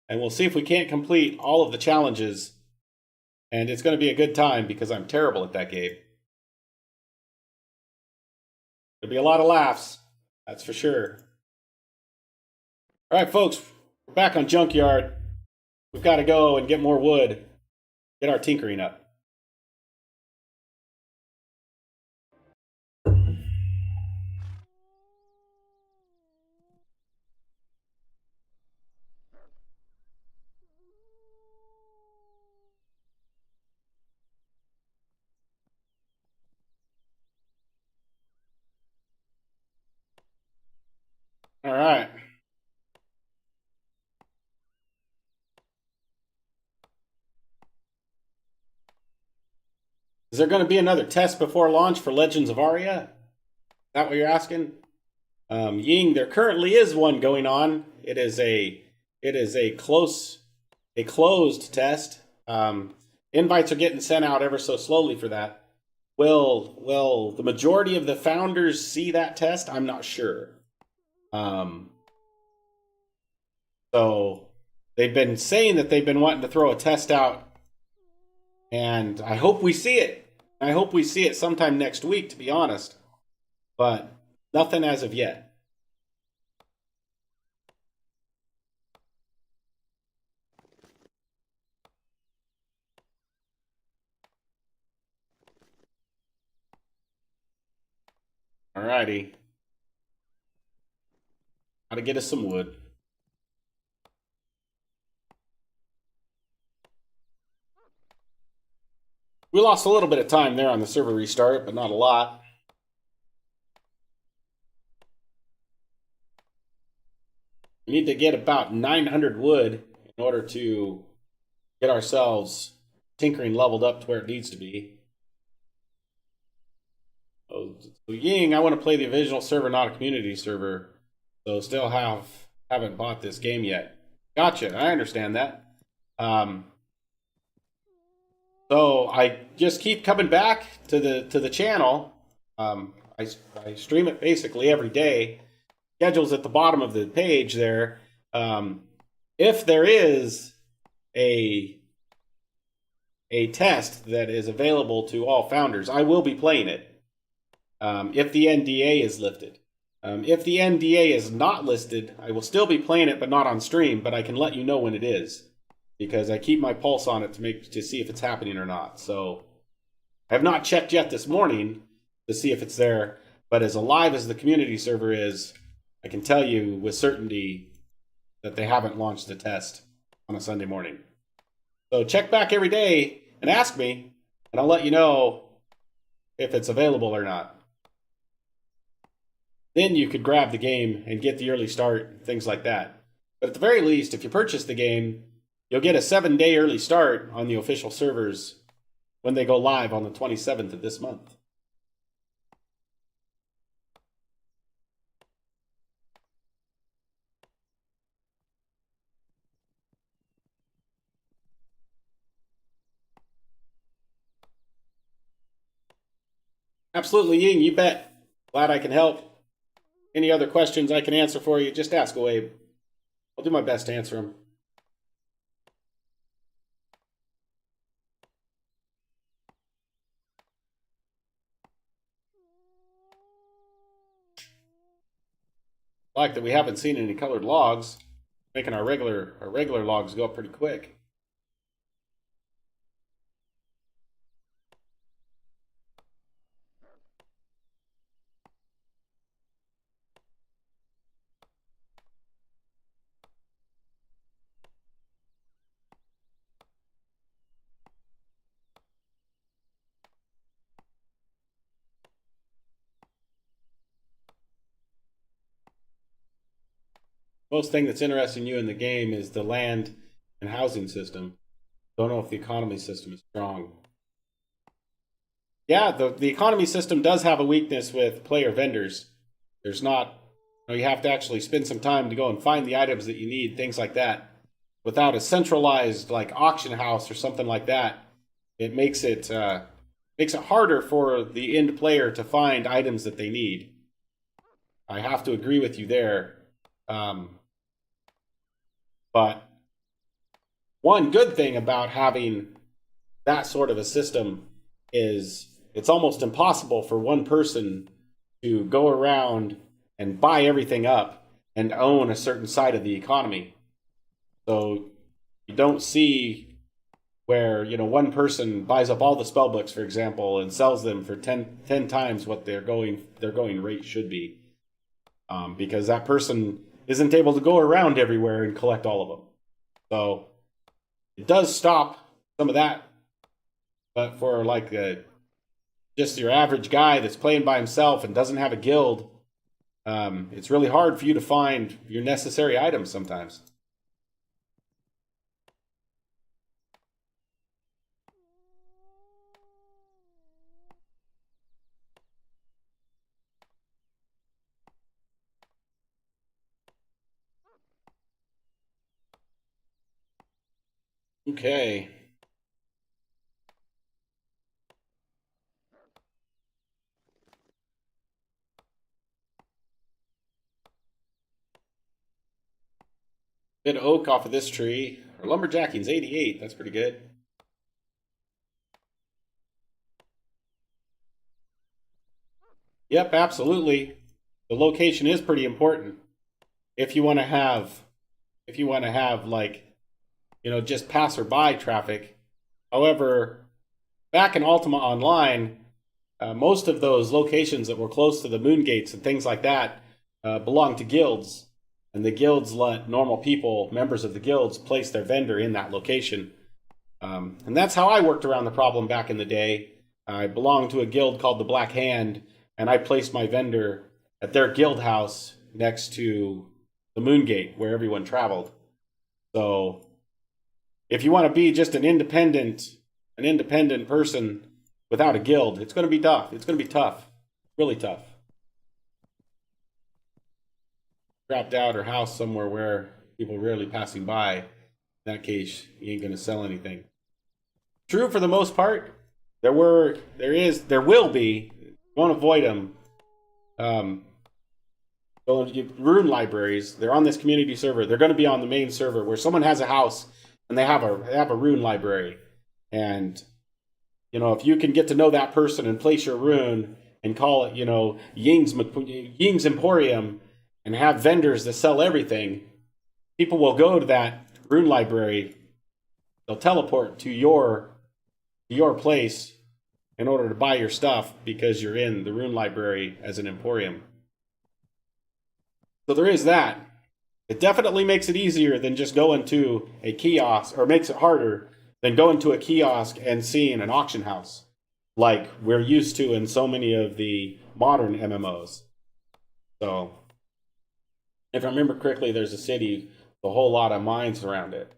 And we'll see if we can't complete all of the challenges. And it's going to be a good time because I'm terrible at that game. There'll be a lot of laughs. That's for sure. All right, folks. We're back on Junkyard. We've got to go and get more wood. Get our tinkering up. All right. Is there going to be another test before launch for Legends of Arya? Is that what you're asking? Ying, there currently is one going on. It is a closed test. Invites are getting sent out ever so slowly for that. Will the majority of the founders see that test? I'm not sure. So they've been saying that they've been wanting to throw a test out, and I hope we see it. I hope we see it sometime next week, to be honest. But nothing as of yet. Alrighty. Gotta get us some wood. We lost a little bit of time there on the server restart, but not a lot. We need to get about 900 wood in order to get ourselves tinkering leveled up to where it needs to be. So Ying, I want to play the original server, not a community server. So still haven't bought this game yet. Gotcha, I understand that. So I just keep coming back to the channel. I stream it basically every day. Schedule's at the bottom of the page there. if there is a test that is available to all founders, I will be playing it. If the NDA is lifted. If the NDA is not listed, I will still be playing it, but not on stream, but I can let you know when it is. Because I keep my pulse on it to see if it's happening or not. So I have not checked yet this morning to see if it's there, but as alive as the community server is, I can tell you with certainty that they haven't launched the test on a Sunday morning. So check back every day and ask me, and I'll let you know if it's available or not. Then you could grab the game and get the early start, things like that. But at the very least, if you purchase the game, you'll get a 7-day early start on the official servers when they go live on the 27th of this month. Absolutely, Ying, you bet. Glad I can help. Any other questions I can answer for you, just ask away. I'll do my best to answer them. Like that we haven't seen any colored logs, making our regular logs go up pretty quick. Most thing that's interesting you in the game is the land and housing system. Don't know if the economy system is strong. Yeah, the economy system does have a weakness with player vendors. There's not, you have to actually spend some time to go and find the items that you need, things like that. Without a centralized like auction house or something like that, it makes it harder for the end player to find items that they need. I have to agree with you there. But one good thing about having that sort of a system is it's almost impossible for one person to go around and buy everything up and own a certain side of the economy. So you don't see where, one person buys up all the spell books, for example, and sells them for 10 times what their going rate should be. Because that person isn't able to go around everywhere and collect all of them. So it does stop some of that. But for like just your average guy that's playing by himself and doesn't have a guild, it's really hard for you to find your necessary items sometimes. Okay. Bit of oak off of this tree. Our lumberjacking's 88. That's pretty good. Yep, absolutely. The location is pretty important. If you want to have like, just passerby traffic. However, back in Ultima Online, most of those locations that were close to the moon gates and things like that belong to guilds. And the guilds let normal people, members of the guilds, place their vendor in that location. And that's how I worked around the problem back in the day. I belonged to a guild called the Black Hand, and I placed my vendor at their guild house next to the moon gate where everyone traveled. So if you want to be just an independent person without a guild, it's going to be tough. It's going to be tough. Really tough. Trapped out or house somewhere where people are rarely passing by. In that case, you ain't going to sell anything. True for the most part. There will be. Won't avoid them. So rune libraries, they're on this community server. They're going to be on the main server where someone has a house and they have a rune library. And you know, if you can get to know that person and place your rune and call it, you know, Ying's Emporium and have vendors that sell everything, people will go to that rune library. They'll teleport to your place in order to buy your stuff because you're in the rune library as an emporium. So there is that. It definitely makes it easier than just going to a kiosk, or makes it harder than going to a kiosk and seeing an auction house like we're used to in so many of the modern MMOs. So, if I remember correctly, there's a city with a whole lot of mines around it.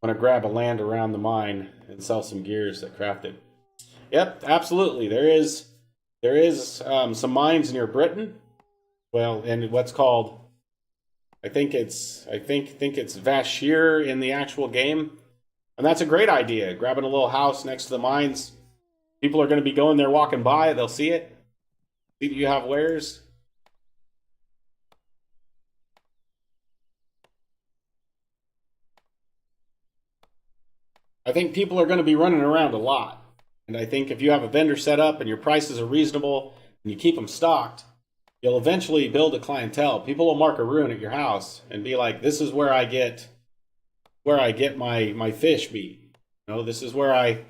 I'm gonna grab a land around the mine and sell some gears that crafted. Yep, absolutely. There is some mines near Britain. Well, and what's called, I think it's Vashir in the actual game, and that's a great idea. Grabbing a little house next to the mines. People are going to be going there, walking by. They'll see it. See that you have wares. I think people are going to be running around a lot, and I think if you have a vendor set up and your prices are reasonable and you keep them stocked, you'll eventually build a clientele. People will mark a rune at your house and be like, "This is where I get my fish meat. You know, this is where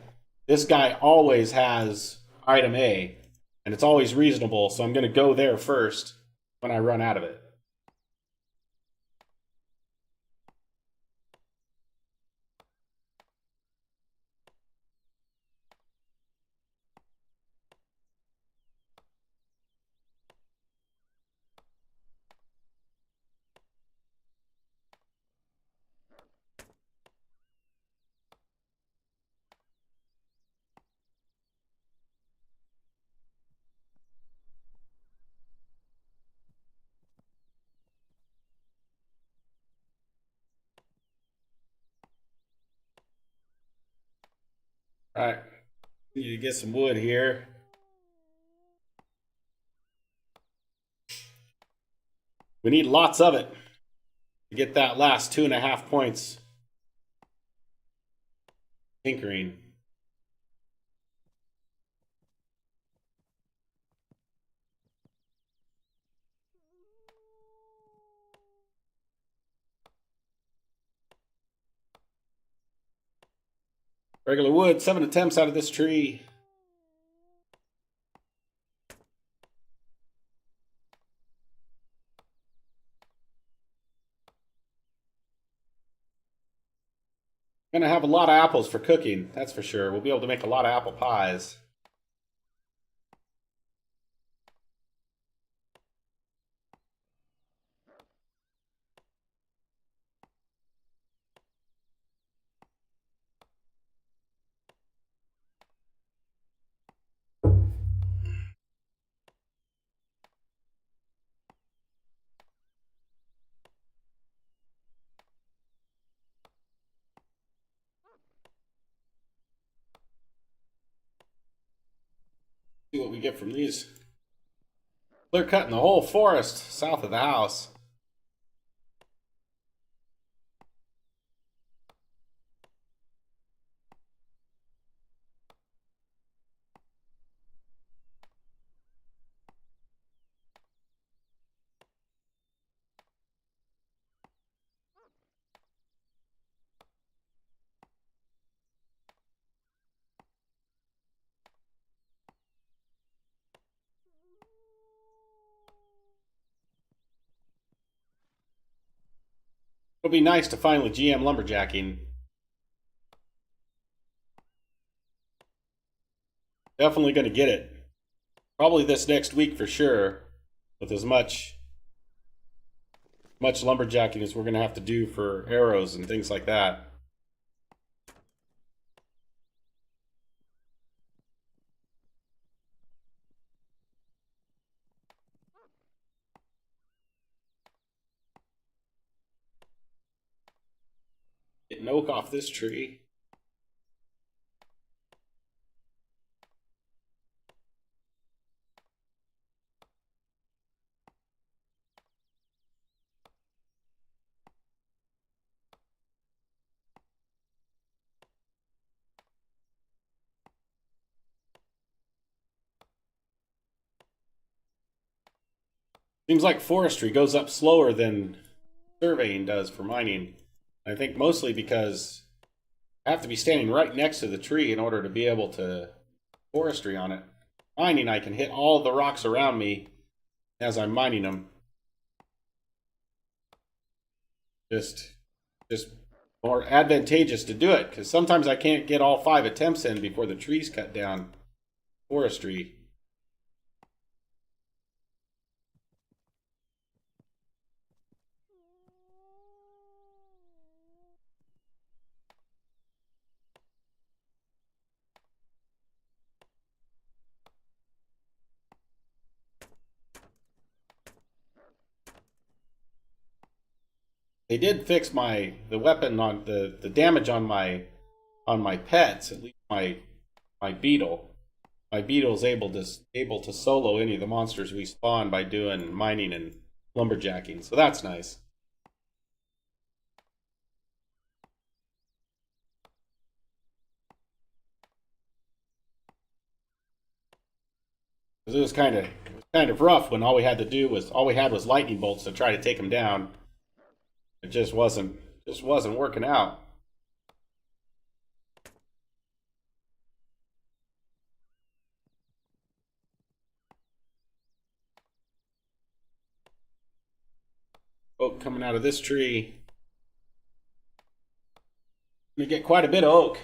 this guy always has item A, and it's always reasonable, so I'm going to go there first when I run out of it." All right, need to get some wood here. We need lots of it to get that last 2.5 points tinkering. Regular wood, 7 attempts out of this tree. Gonna have a lot of apples for cooking, that's for sure. We'll be able to make a lot of apple pies. See what we get from these. Clear cutting the whole forest south of the house. It'll be nice to finally GM lumberjacking. Definitely going to get it. Probably this next week for sure. With as much lumberjacking as we're going to have to do for arrows and things like that. Get an oak off this tree. Seems like forestry goes up slower than surveying does for mining. I think mostly because I have to be standing right next to the tree in order to be able to forestry on it. Mining, I can hit all the rocks around me as I'm mining them. Just more advantageous to do it, because sometimes I can't get all 5 attempts in before the tree's cut down. Forestry. They did fix the weapon on the damage on my pets, at least my beetle. My beetle's able to solo any of the monsters we spawn by doing mining and lumberjacking. So that's nice. It was kind of rough when all we had was lightning bolts to try to take them down. It just wasn't working out. Oak coming out of this tree. We get quite a bit of oak.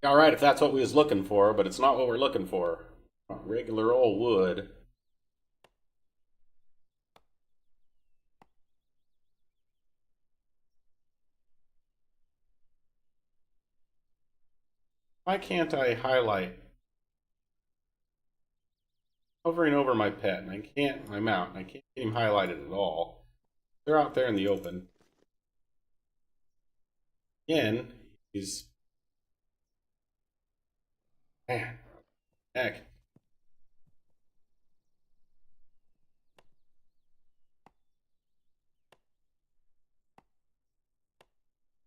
All right, if that's what we was looking for, but it's not what we're looking for. Regular old wood. Why can't I highlight? Hovering over my pet, and my mount, and I can't get him highlighted at all. They're out there in the open. Again, he's... Man, heck.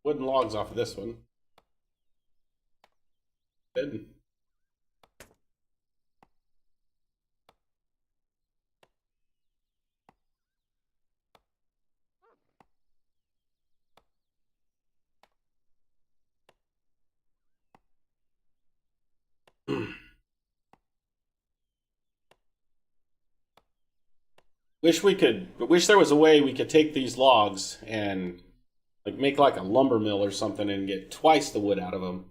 Wooden logs off of this one. Good. Wish there was a way we could take these logs and like make like a lumber mill or something and get twice the wood out of them.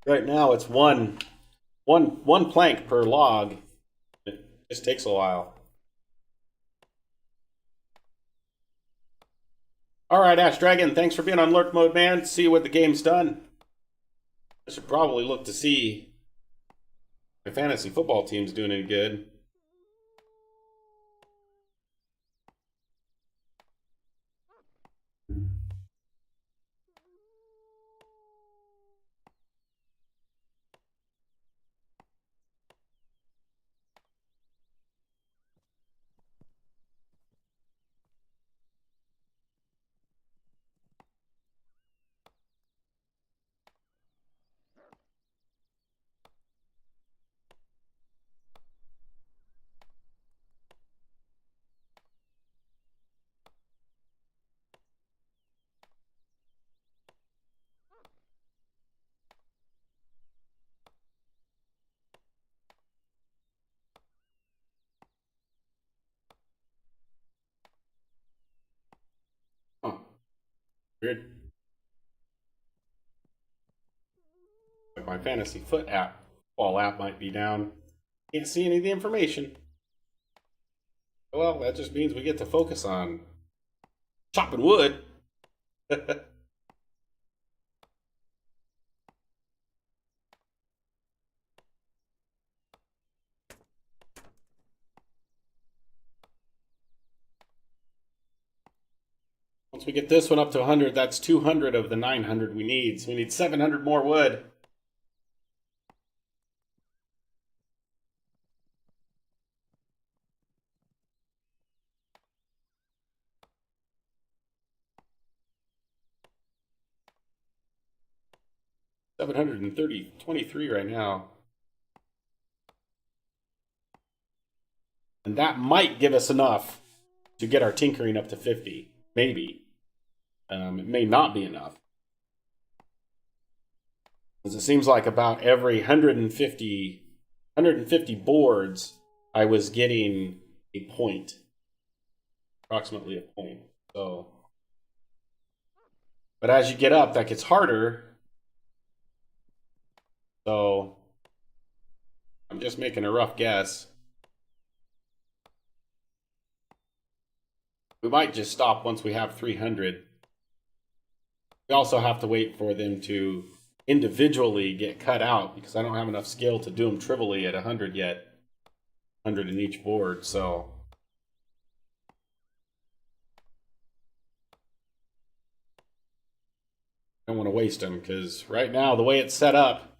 Right now it's one plank per log. It just takes a while. All right, Ash Dragon, thanks for being on lurk mode, man. See what the game's done. I should probably look to see if my fantasy football team's doing any good. Huh. Weird. Like my fantasy football app might be down. Can't see any of the information. Well, that just means we get to focus on chopping wood. Once we get this one up to 100, that's 200 of the 900 we need. So we need 700 more wood. 23 right now. And that might give us enough to get our tinkering up to 50. Maybe. It may not be enough. Because it seems like about every 150 boards, I was getting a point. Approximately a point. So, but as you get up, that gets harder. So, I'm just making a rough guess. We might just stop once we have 300. We also have to wait for them to individually get cut out because I don't have enough skill to do them trivially at 100 yet. 100 in each board, so. I don't want to waste them because right now, the way it's set up,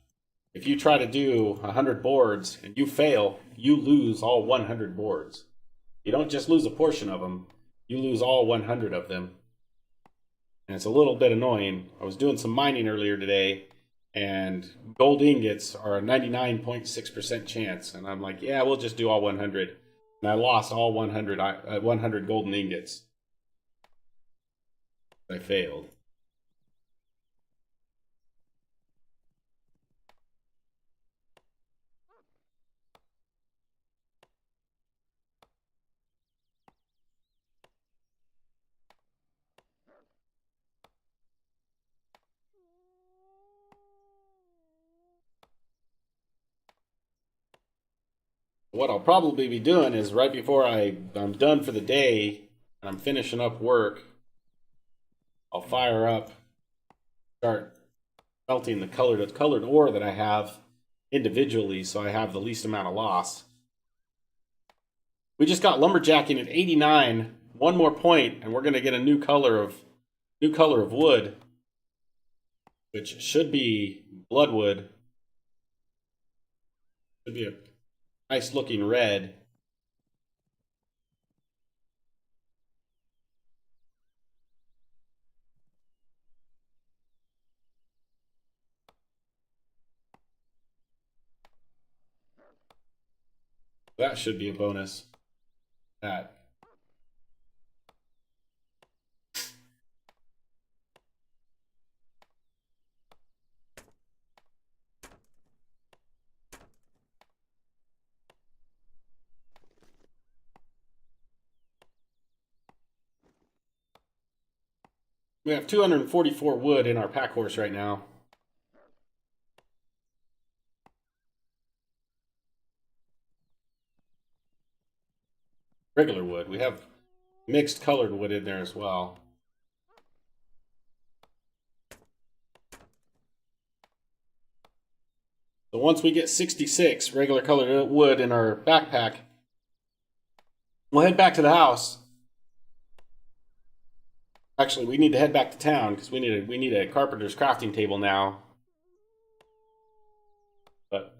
if you try to do 100 boards and you fail, you lose all 100 boards. You don't just lose a portion of them, you lose all 100 of them. And it's a little bit annoying. I was doing some mining earlier today, and gold ingots are a 99.6% chance. And I'm like, yeah, we'll just do all 100. And I lost all 100 golden ingots. I failed. What I'll probably be doing is right before I'm done for the day and I'm finishing up work, I'll fire up, start melting the colored ore that I have individually so I have the least amount of loss. We just got lumberjacking at 89, one more point, and we're gonna get a new color of wood, which should be bloodwood. Should be a nice looking red. That should be a bonus. That. We have 244 wood in our pack horse right now. Regular wood. We have mixed colored wood in there as well. So once we get 66 regular colored wood in our backpack, we'll head back to the house. Actually, we need to head back to town because we need a carpenter's crafting table now. But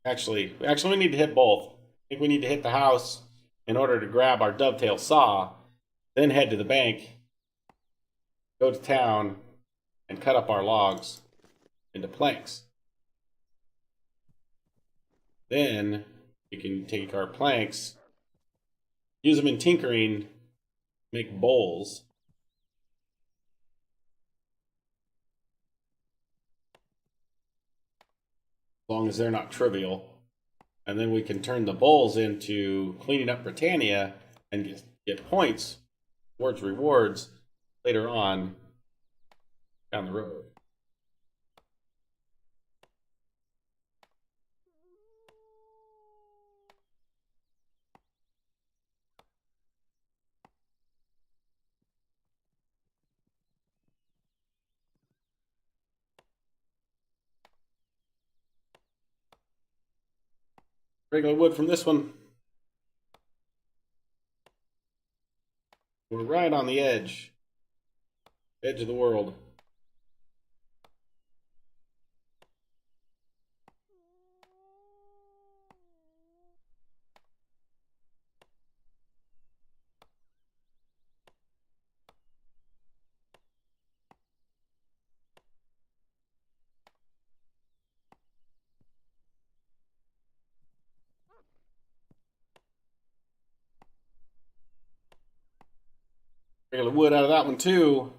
actually, we need to hit both. I think we need to hit the house in order to grab our dovetail saw, then head to the bank, go to town, and cut up our logs into planks. Then we can take our planks, use them in tinkering, make bowls. As long as they're not trivial. And then we can turn the bowls into cleaning up Britannia and get points towards rewards later on down the road. Regular wood from this one. We're right on the edge of the world. Regular wood out of that one too.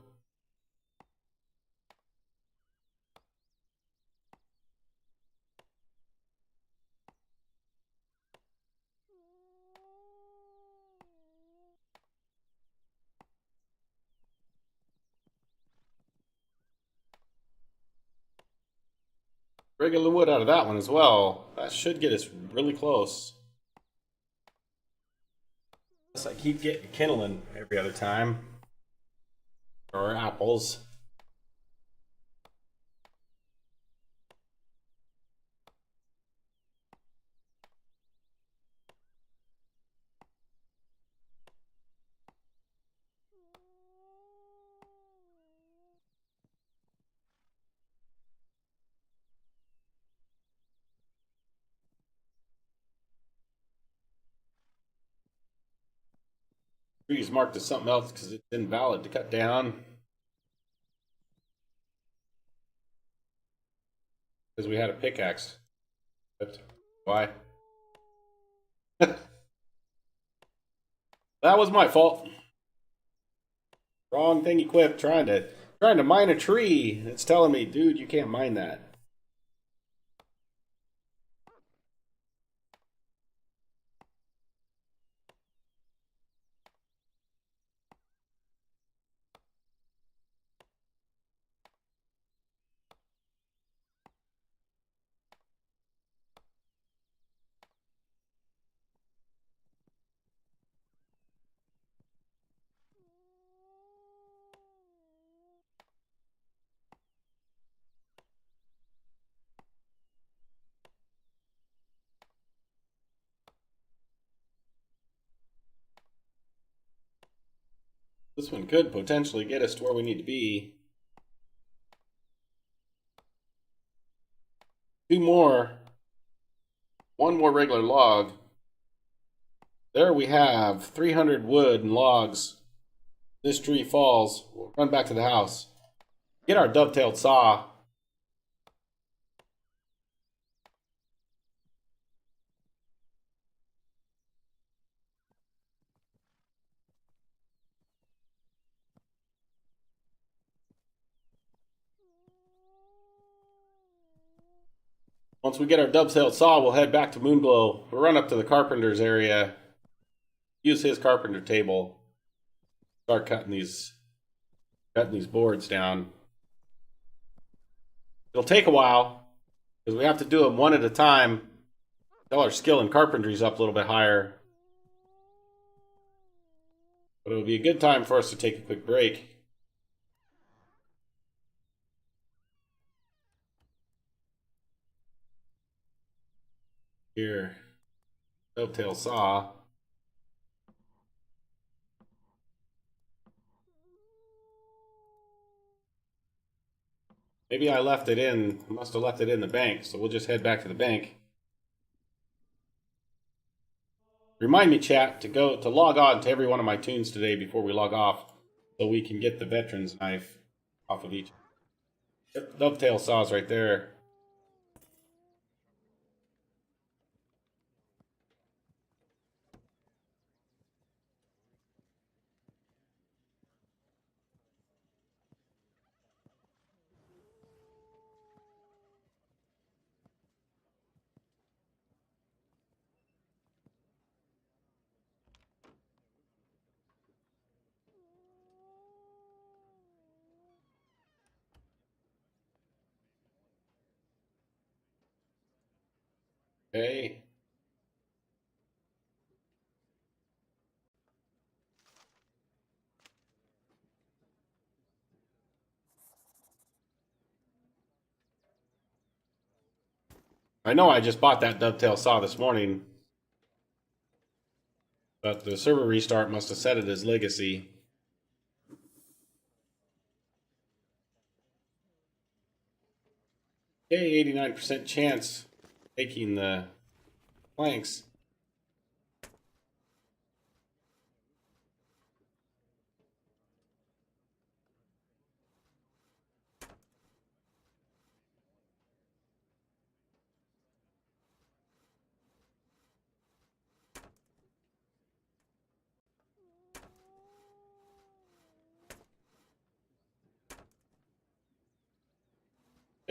Regular wood out of that one as well. That should get us really close. Unless I keep getting kindling every other time. Or apples. Trees marked as something else because it's invalid to cut down. Because we had a pickaxe. Why? That was my fault. Wrong thing equipped. Trying to mine a tree. It's telling me, dude, you can't mine that. This one could potentially get us to where we need to be. Two more. One more regular log. There we have 300 wood and logs. This tree falls. We'll run back to the house. Get our dovetailed saw. Once we get our dovetailed saw, we'll head back to Moonglow. We'll run up to the carpenter's area. Use his carpenter table. Start cutting these boards down. It'll take a while because we have to do them one at a time until our skill in carpentry's up a little bit higher. But it'll be a good time for us to take a quick break. Here, dovetail saw. Maybe I left it in. I must have left it in the bank, so we'll just head back to the bank. Remind me, chat, to log on to every one of my tunes today before we log off, so we can get the veteran's knife off of each. Dovetail saws right there. Okay. I know I just bought that dovetail saw this morning, but the server restart must have set it as legacy. Okay, 89% chance taking the planks.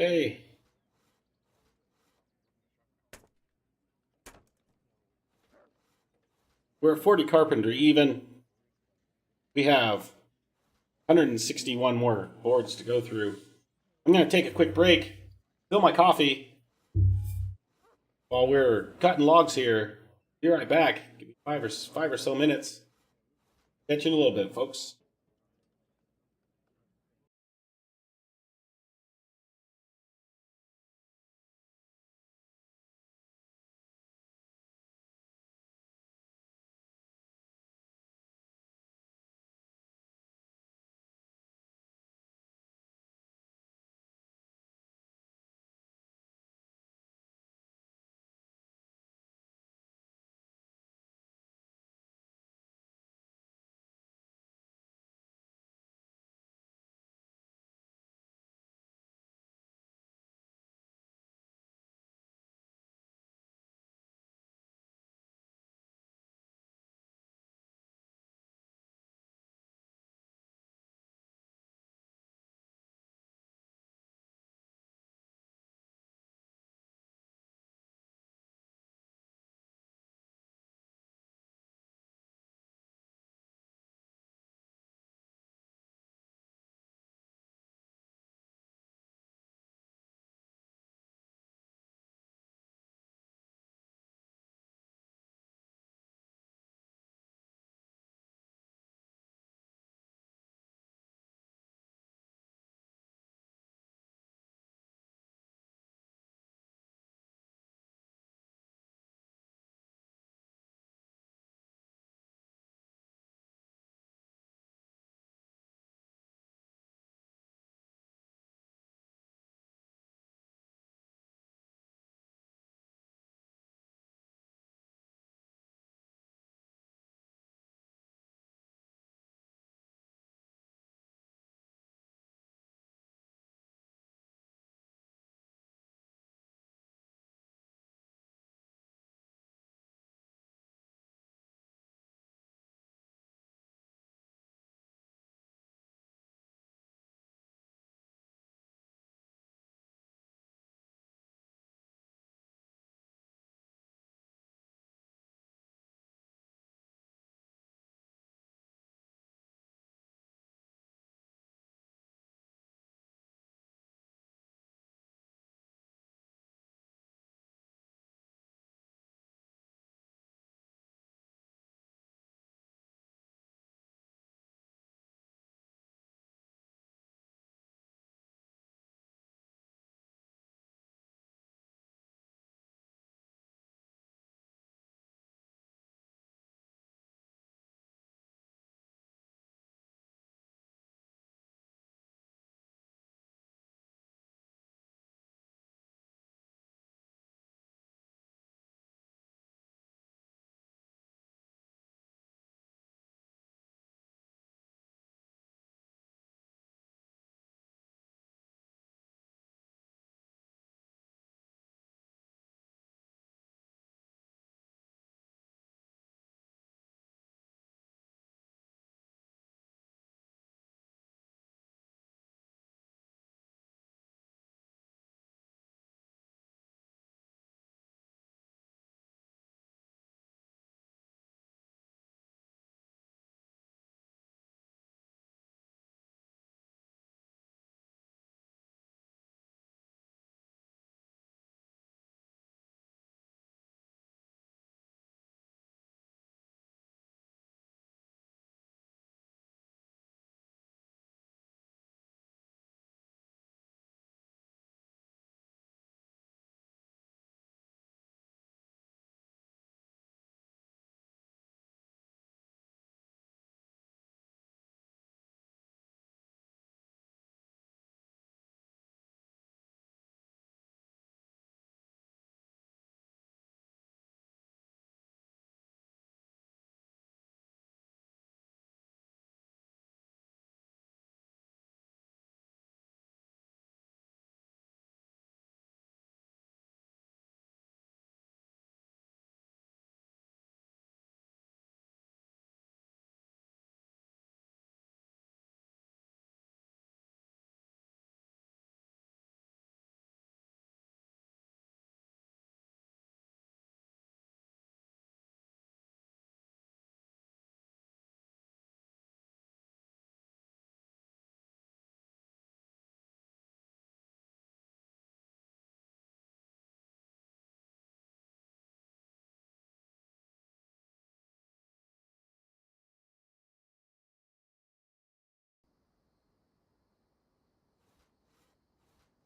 Hey. We're at 40 carpentry even. We have 161 more boards to go through. I'm going to take a quick break, fill my coffee while we're cutting logs here. Be right back. Give me five or so minutes. Catch you in a little bit, folks.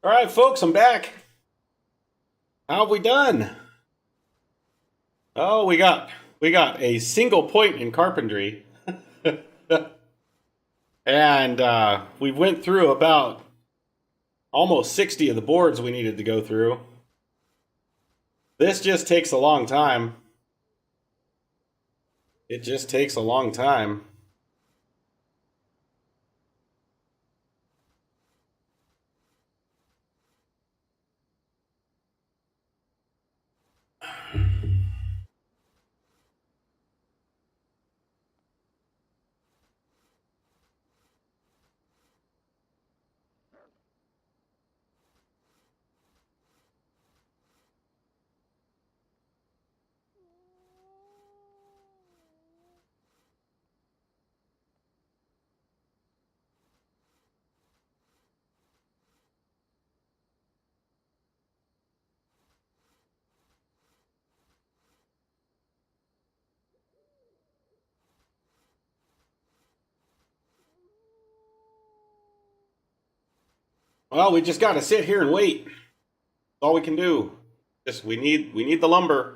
All right, folks, I'm back. How have we done? Oh, we got a single point in carpentry. And we went through about almost 60 of the boards we needed to go through. This just takes a long time. It just takes a long time. Well, we just got to sit here and wait. That's all we can do. Just we need the lumber.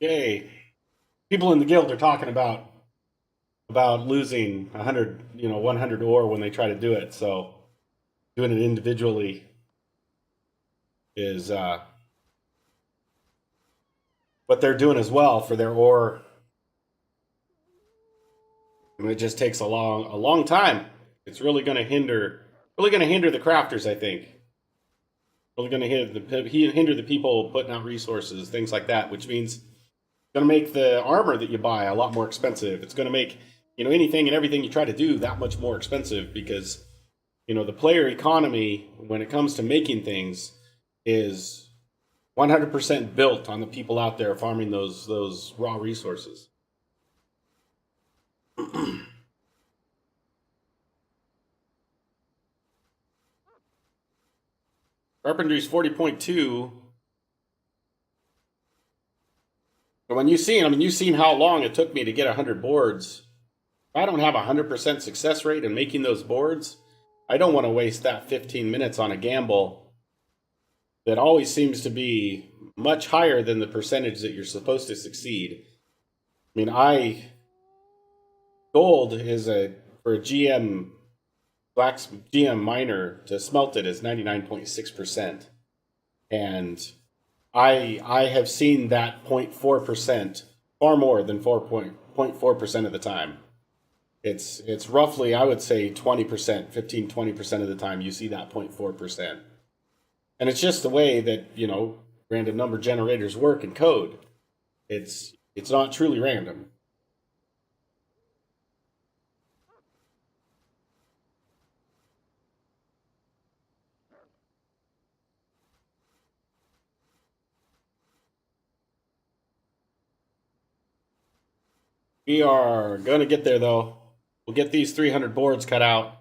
Yay. People in the guild are talking about losing 100, 100 ore when they try to do it. So doing it individually is what they're doing as well for their ore. And it just takes a long time. It's really going to hinder the crafters, I think. Really going to hinder the people putting out resources, things like that, which means it's going to make the armor that you buy a lot more expensive. It's going to make, anything and everything you try to do that much more expensive because, the player economy when it comes to making things is 100% built on the people out there farming those raw resources. Carpentry's 40.2. And when you've seen how long it took me to get 100 boards. If I don't have a 100% success rate in making those boards, I don't want to waste that 15 minutes on a gamble that always seems to be much higher than the percentage that you're supposed to succeed. Gold is for a GM GM miner to smelt it is 99.6%. And I have seen that 0.4% far more than 0.4% of the time. It's roughly, I would say 20%, 15-20% of the time you see that 0.4%. And it's just the way that, random number generators work in code. It's not truly random. We are going to get there, though. We'll get these 300 boards cut out.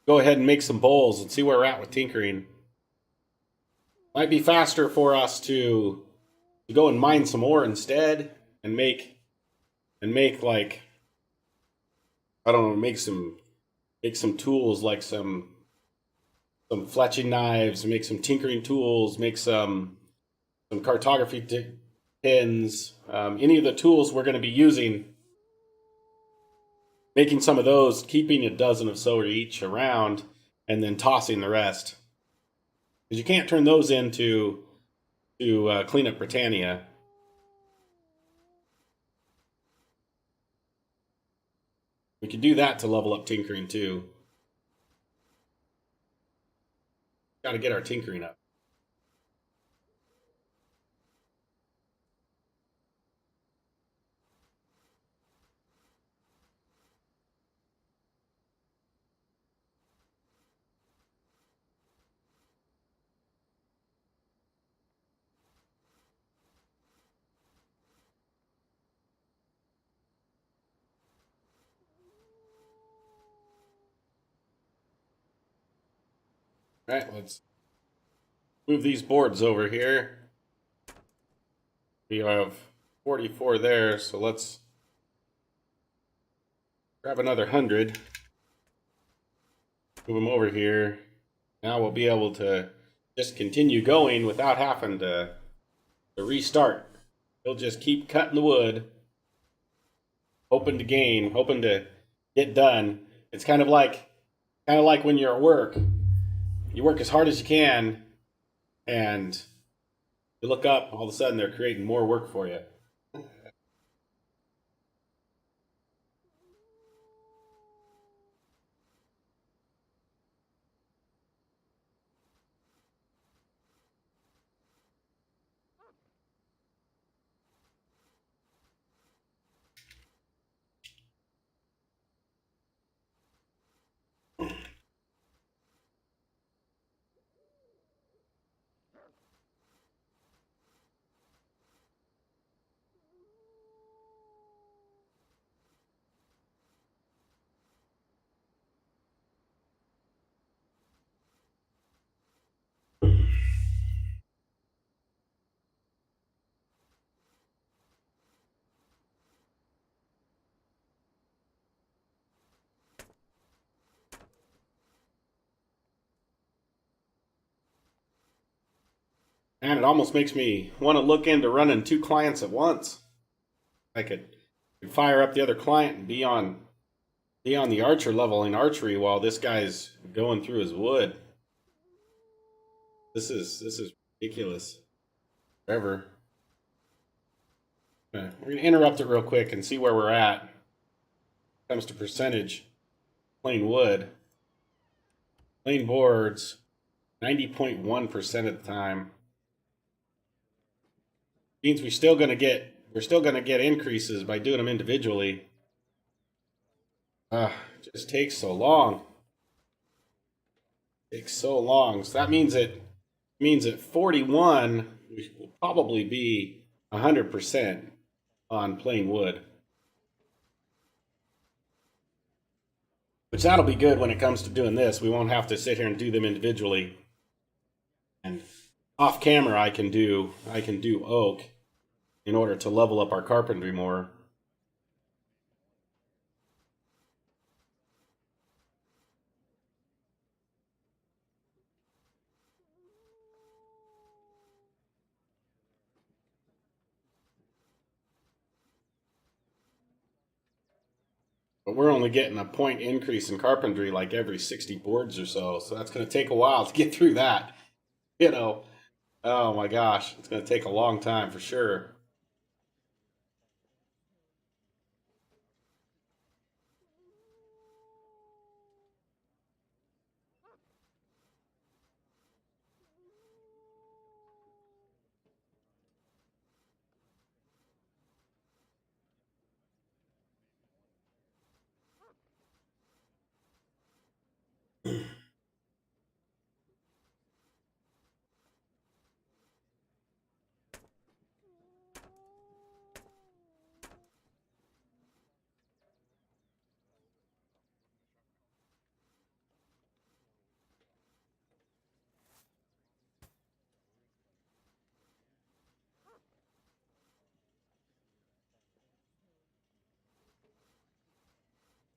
Go ahead and make some bowls and see where we're at with tinkering. Might be faster for us to go and mine some ore instead and make like, I don't know, make some tools like some fletching knives, make some tinkering tools, make some cartography pins, any of the tools we're going to be using making some of those, keeping a dozen of so each around, and then tossing the rest. Because you can't turn those into to clean up Britannia. We can do that to level up tinkering too. Got to get our tinkering up. All right, let's move these boards over here. We have 44 there, so let's grab another 100. Move them over here. Now we'll be able to just continue going without having to restart. We'll just keep cutting the wood, hoping to gain, hoping to get done. It's kind of like when you're at work. You work as hard as you can, and you look up, all of a sudden they're creating more work for you. And it almost makes me want to look into running 2 clients at once. I could fire up the other client and be on the archer level in archery while this guy's going through his wood. This is ridiculous. Forever. We're gonna interrupt it real quick and see where we're at. When it comes to percentage, plain wood, plain boards, 90.1% of the time. Means we're still gonna get increases by doing them individually. It just takes so long. It takes so long. So that means at 41 we will probably be 100% on plain wood. Which that'll be good when it comes to doing this. We won't have to sit here and do them individually. And off camera I can do oak in order to level up our carpentry more. But we're only getting a point increase in carpentry like every 60 boards or so. So that's going to take a while to get through that. You know, oh my gosh, it's going to take a long time for sure.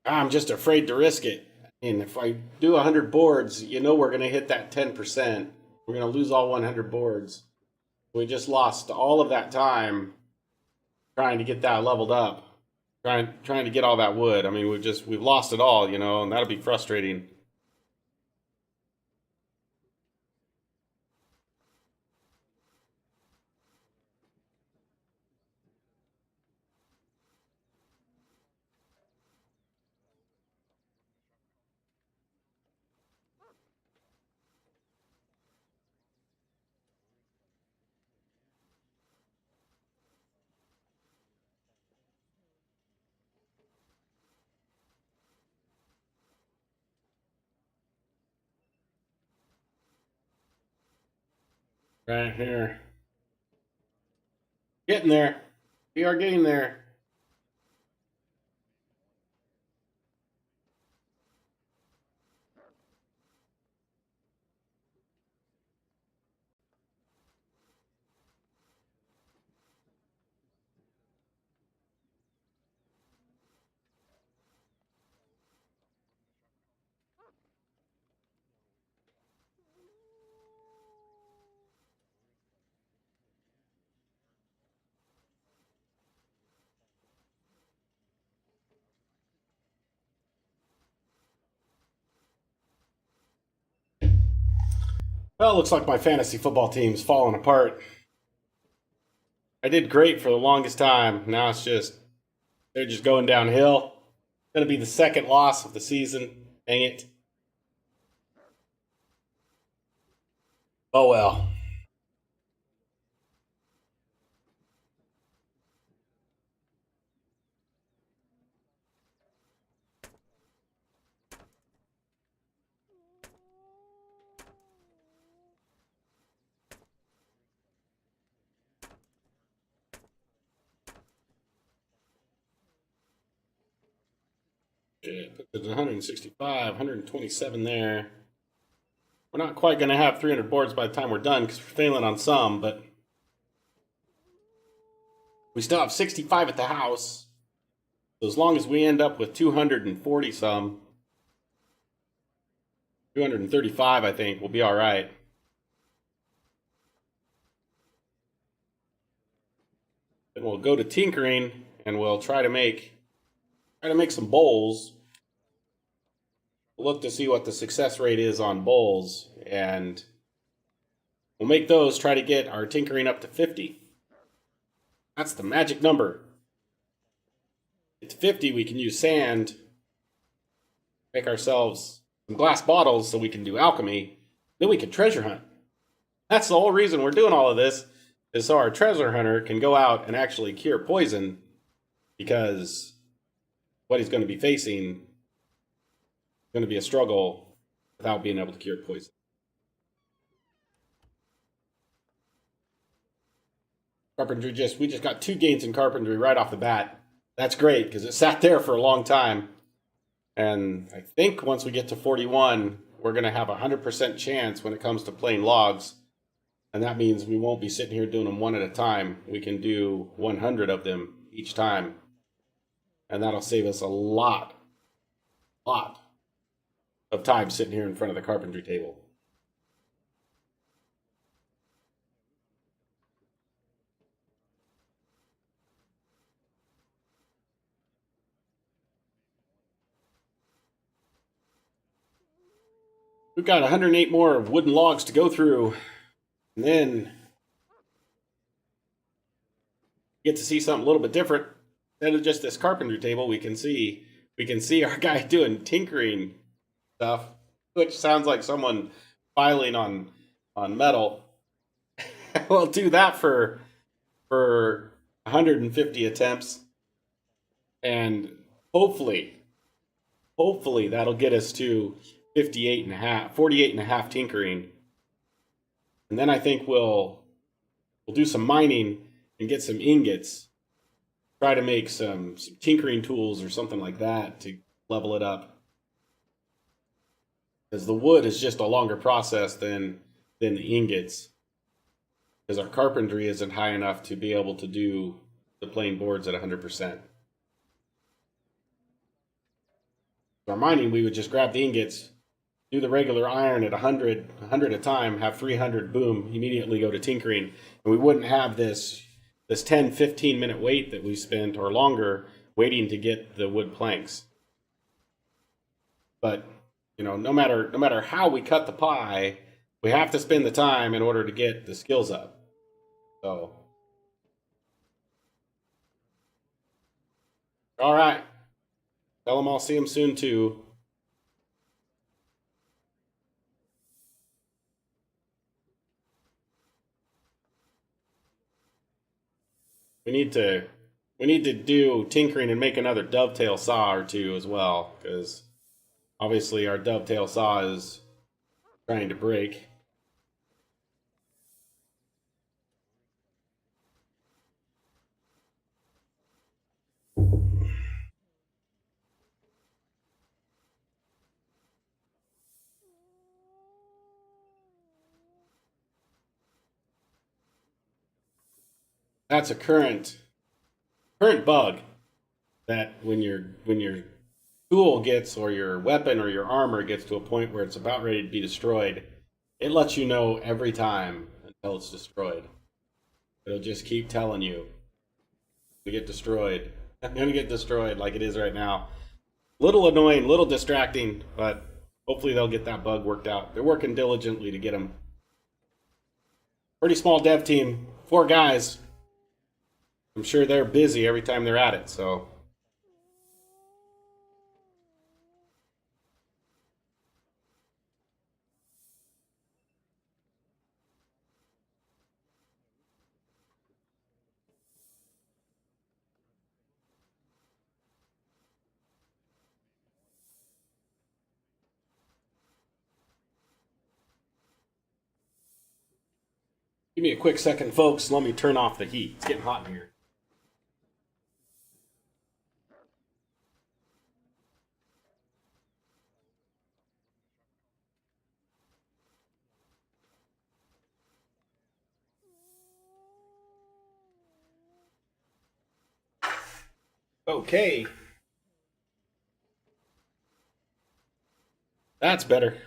I'm just afraid to risk it. And if I do 100 boards, you know we're going to hit that 10%. We're going to lose all 100 boards. We just lost all of that time trying to get that leveled up. trying to get all that wood. I mean, we've lost it all, you know, and that'll be frustrating. Right here. Getting there. We are getting there. Well, it looks like my fantasy football team's falling apart. I did great for the longest time. Now they're just going downhill. Gonna be the second loss of the season. Dang it. Oh well. Put it at 165, 127 there. We're not quite going to have 300 boards by the time we're done because we're failing on some, but we still have 65 at the house. So as long as we end up with 240 some, 235, I think, we'll be all right. Then we'll go to tinkering and we'll try to make some bowls. We'll look to see what the success rate is on bowls, and we'll make those, try to get our tinkering up to 50. That's the magic number. At 50, we can use sand, make ourselves some glass bottles so we can do alchemy. Then we can treasure hunt. That's the whole reason we're doing all of this, is so our treasure hunter can go out and actually cure poison, because what he's going to be facing is going to be a struggle without being able to cure poison. Carpentry we just got 2 gains in carpentry right off the bat. That's great because it sat there for a long time. And I think once we get to 41, we're going to have a 100% chance when it comes to playing logs. And that means we won't be sitting here doing them one at a time. We can do 100 of them each time. And that'll save us a lot of time sitting here in front of the carpentry table. We've got 108 more wooden logs to go through, and then get to see something a little bit different. Instead of just this carpentry table, we can see our guy doing tinkering stuff, which sounds like someone filing on metal. We'll do that for 150 attempts, and hopefully that'll get us to 48 and a half tinkering. And then I think we'll do some mining and get some ingots. Try to make some tinkering tools or something like that to level it up. Because the wood is just a longer process than the ingots. Because our carpentry isn't high enough to be able to do the plain boards at 100%. Our mining, we would just grab the ingots, do the regular iron at 100 a time, have 300, boom, immediately go to tinkering. And we wouldn't have this 10, 15 minute wait that we spent, or longer, waiting to get the wood planks. But, you know, no matter how we cut the pie, we have to spend the time in order to get the skills up. So, all right. Tell them I'll see them soon too. We need to do tinkering and make another dovetail saw or two as well, because obviously our dovetail saw is trying to break. That's a current bug that when your tool gets, or your weapon or your armor gets to a point where it's about ready to be destroyed, it lets you know every time until it's destroyed. It'll just keep telling you to get destroyed. I'm gonna get destroyed, like it is right now. Little annoying, little distracting, but hopefully they'll get that bug worked out. They're working diligently to get them. Pretty small dev team, 4 guys. I'm sure they're busy every time they're at it, so. Give me a quick second, folks. Let me turn off the heat. It's getting hot in here. Okay. That's better.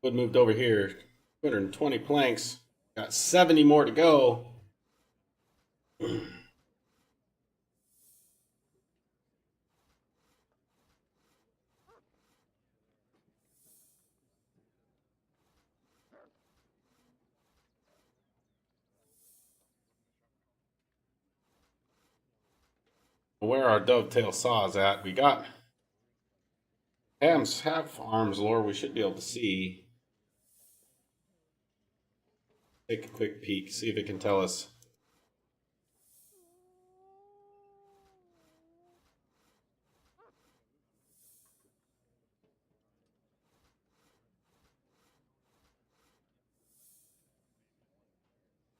Wood moved over here. 220 planks. Got 70 more to go. Where our dovetail saws at, we got half arms lore we should be able to see. Take a quick peek, see if it can tell us.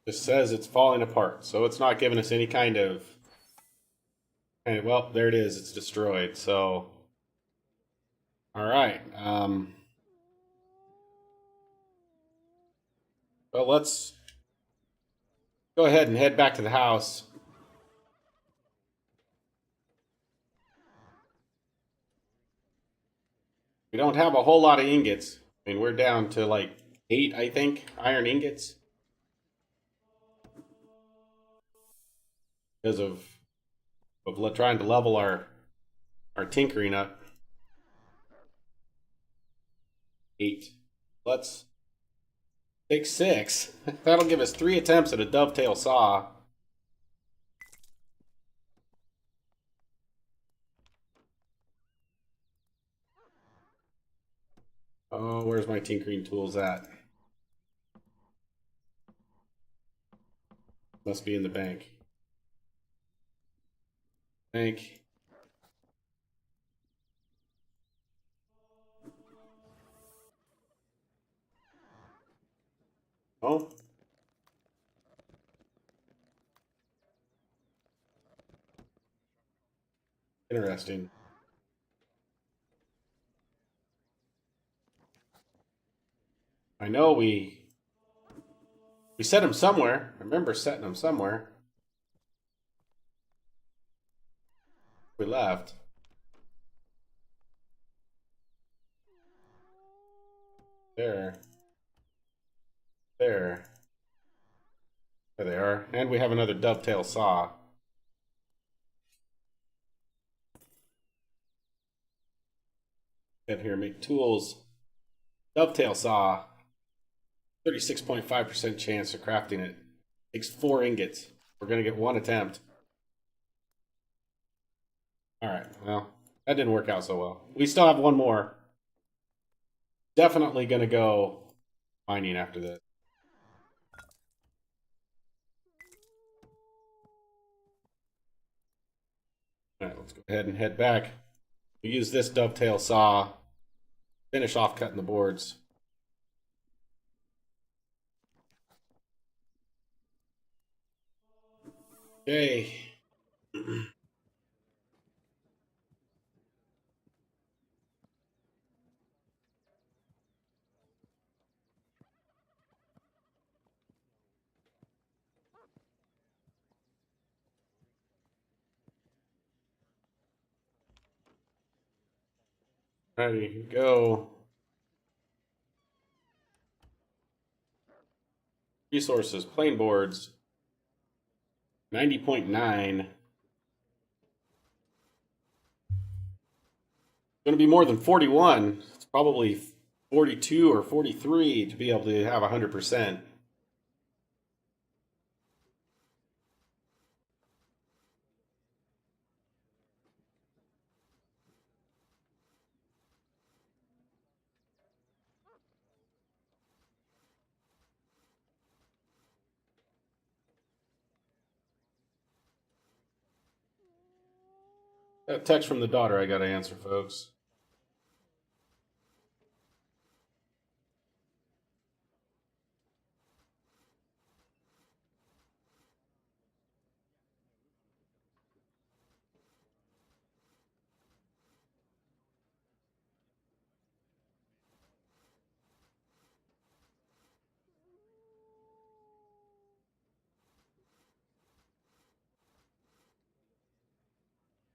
Just says it's falling apart, so it's not giving us any kind of. Well, there it is. It's destroyed. So, all right. Well, let's go ahead and head back to the house. We don't have a whole lot of ingots. I mean, we're down to like 8, I think, iron ingots. Because of trying to level our tinkering up. 8. Let's take 6. That'll give us 3 attempts at a dovetail saw. Oh, where's my tinkering tools at? Must be in the bank. Bank. Oh. Interesting. I know we set them somewhere. I remember setting them somewhere. We left. There. There. There they are. And we have another dovetail saw. And here, make tools. Dovetail saw. 36.5% chance of crafting it. Takes 4 ingots. We're going to get 1 attempt. Alright, well, that didn't work out so well. We still have 1 more. Definitely going to go mining after this. Alright, let's go ahead and head back. We use this dovetail saw. Finish off cutting the boards. Okay. Ready, go. Resources, plain boards. 90.9. Going to be more than 41. It's probably 42 or 43 to be able to have 100%. That text from the daughter I got to answer, folks.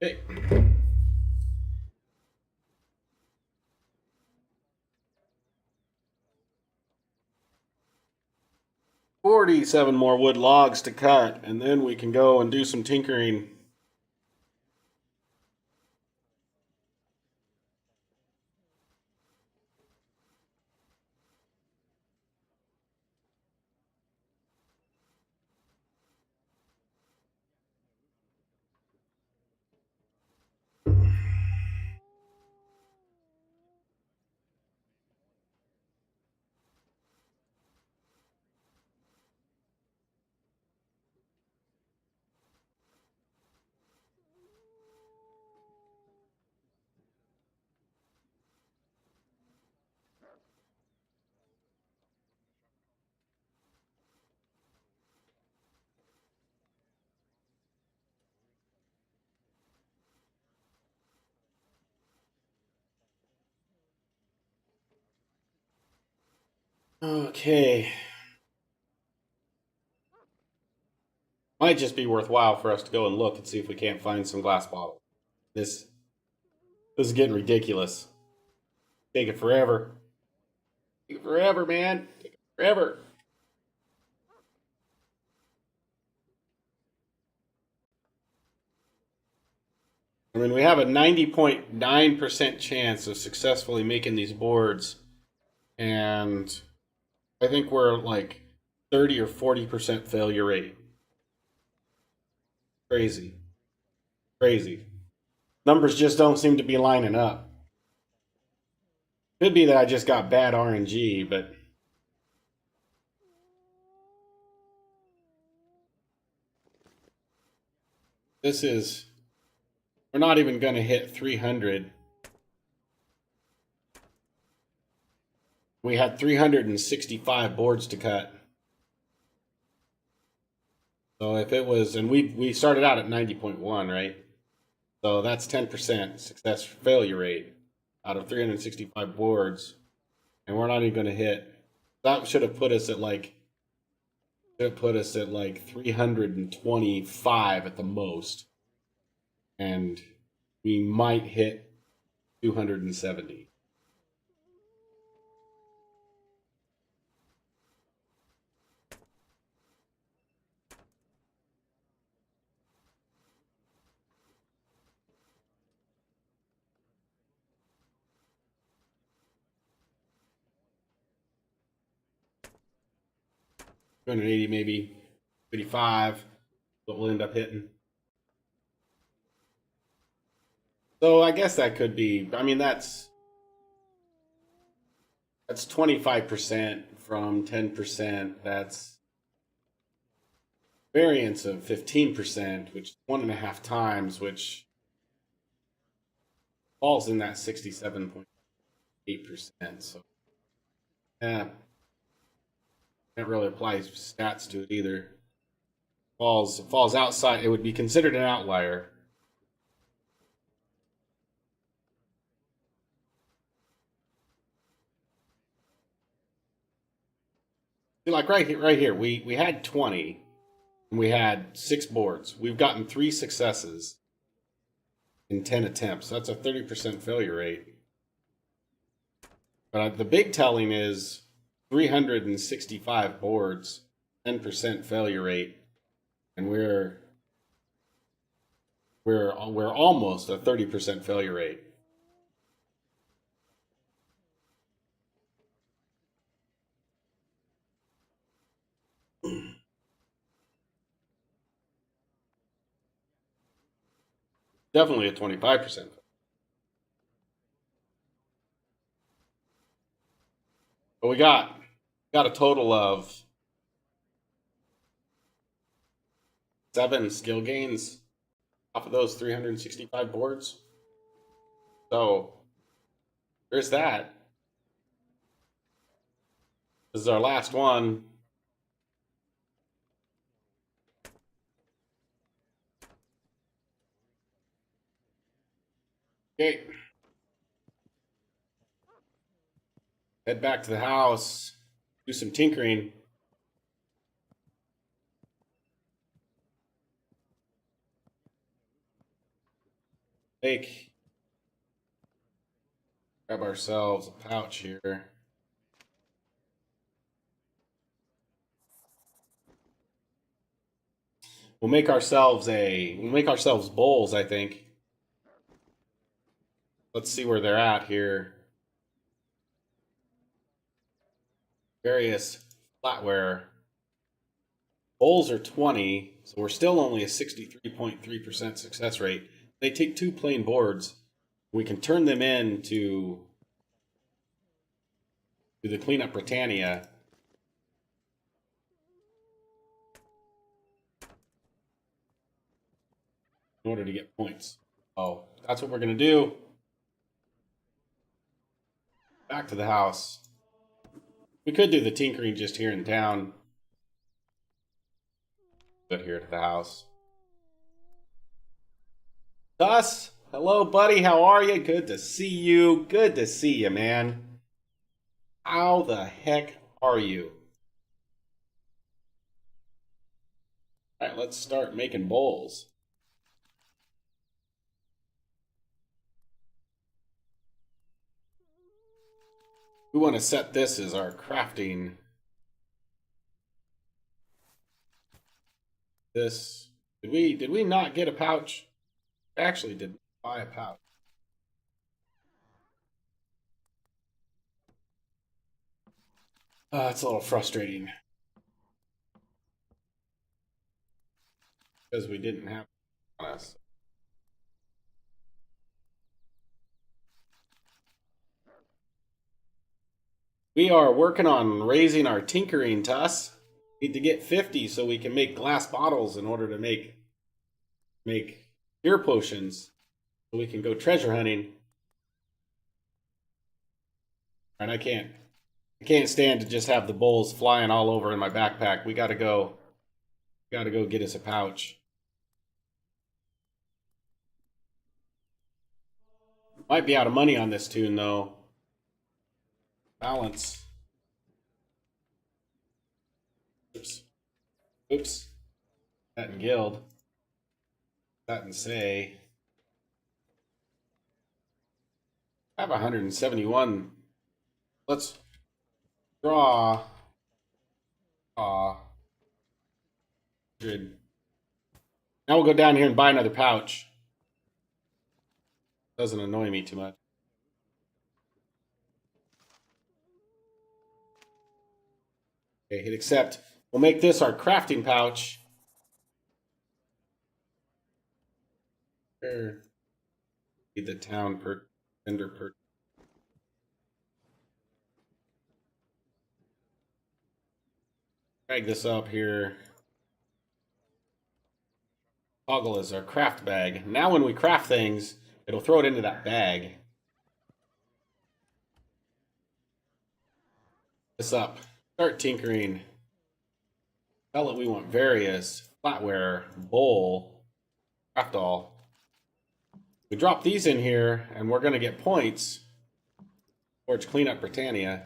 Hey. 47 more wood logs to cut, and then we can go and do some tinkering. Okay. Might just be worthwhile for us to go and look and see if we can't find some glass bottles. This is getting ridiculous. Take it forever. Take it forever, man. Take it forever. I mean, we have a 90.9% chance of successfully making these boards, and I think we're like 30 or 40% failure rate. Crazy. Crazy. Numbers just don't seem to be lining up. Could be that I just got bad RNG, but this is... We're not even going to hit 300. We had 365 boards to cut. So if it was... And we started out at 90.1, right? So that's 10% success failure rate out of 365 boards. And we're not even going to hit... That should have put us at like... Should have put us at like 325 at the most. And we might hit 270. 280 maybe, 85, what we'll end up hitting. So I guess that could be, I mean, that's 25% from 10%. That's variance of 15%, which is 1.5 times, which falls in that 67.8%. So, yeah, can't really apply stats to it either. Falls outside. It would be considered an outlier. Like right here, we had 20, and we had 6 boards. We've gotten 3 successes in 10 attempts. That's a 30% failure rate. But the big telling is 365 boards, 10% failure rate, and we're almost a 30% failure rate. Definitely a 25%. But we got a total of 7 skill gains off of those 365 boards. So there's that. This is our last one. Okay. Head back to the house. Do some tinkering. Grab ourselves a pouch here. We'll make ourselves bowls, I think. Let's see where they're at here. Various flatware. Bowls are 20, so we're still only a 63.3% success rate. They take 2 plain boards. We can turn them into the Cleanup Britannia. In order to get points. Oh, that's what we're going to do. Back to the house. We could do the tinkering just here in town. But here to the house. Gus, hello, buddy. How are you? Good to see you. Good to see you, man. How the heck are you? All right, let's start making bowls. We want to set this as our crafting. This, did we not get a pouch? Actually, did buy a pouch. It's a little frustrating because we didn't have it on us. We are working on raising our tinkering, Tuss. Need to get 50 so we can make glass bottles in order to make cure potions so we can go treasure hunting. And I can't stand to just have the bowls flying all over in my backpack. We gotta go get us a pouch. Might be out of money on this tune though. Balance. Oops. That in guild. That and say. I have 171. Let's draw. 100. Now we'll go down here and buy another pouch. Doesn't annoy me too much. Okay, hit accept. We'll make this our crafting pouch. Where be the town vendor per. Drag this up here. Toggle is our craft bag. Now when we craft things, it'll throw it into that bag. This up. Start tinkering. Tell it we want various. Flatware. Bowl. Craft all. We drop these in here, and we're going to get points towards Cleanup Britannia.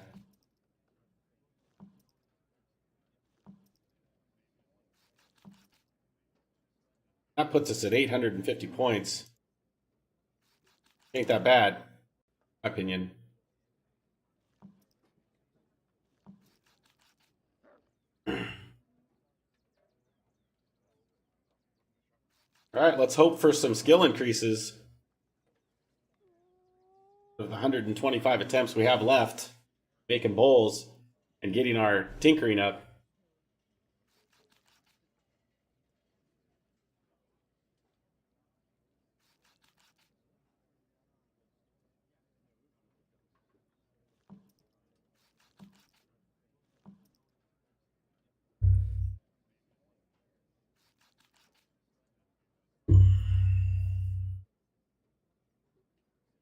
That puts us at 850 points. Ain't that bad, in my opinion. Alright, let's hope for some skill increases. Of the 125 attempts we have left, making bowls and getting our tinkering up.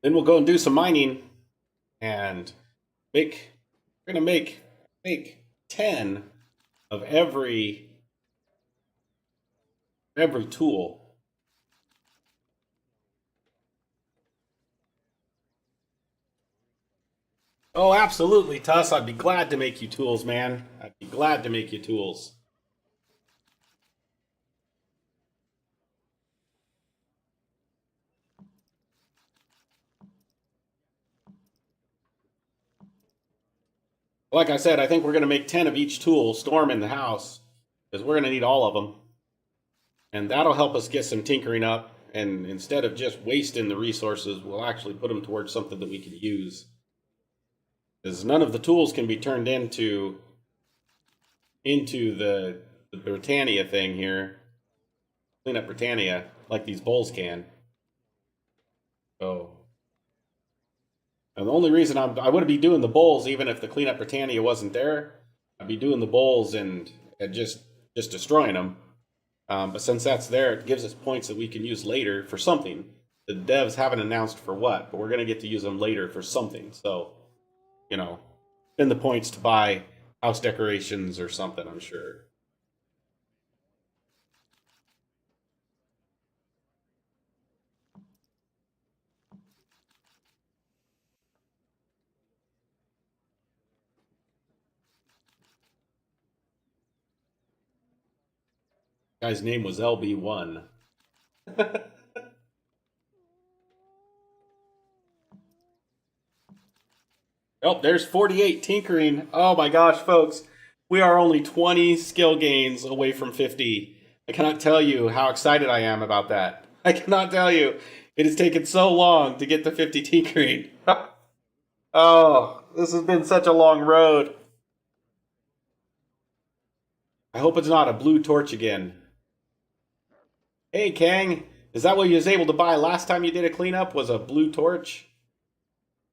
Then we'll go and do some mining and we're gonna make 10 of every tool. Oh, absolutely, Tuss. I'd be glad to make you tools, man. I'd be glad to make you tools. Like I said, I think we're going to make 10 of each tool, store them in the house, because we're going to need all of them. And that'll help us get some tinkering up, and instead of just wasting the resources, we'll actually put them towards something that we can use. Because none of the tools can be turned into the Britannia thing here. Clean up Britannia, like these bowls can. So... and the only reason I wouldn't be doing the bowls even if the Cleanup Britannia wasn't there. I'd be doing the bowls and just destroying them. But since that's there, it gives us points that we can use later for something. The devs haven't announced for what, but we're going to get to use them later for something. So, you know, spend the points to buy house decorations or something, I'm sure. Guy's name was LB1. Oh, there's 48 tinkering. Oh my gosh, folks. We are only 20 skill gains away from 50. I cannot tell you how excited I am about that. I cannot tell you. It has taken so long to get to 50 tinkering. Oh, this has been such a long road. I hope it's not a blue torch again. Hey, Kang, is that what you was able to buy last time you did a cleanup? Was a blue torch?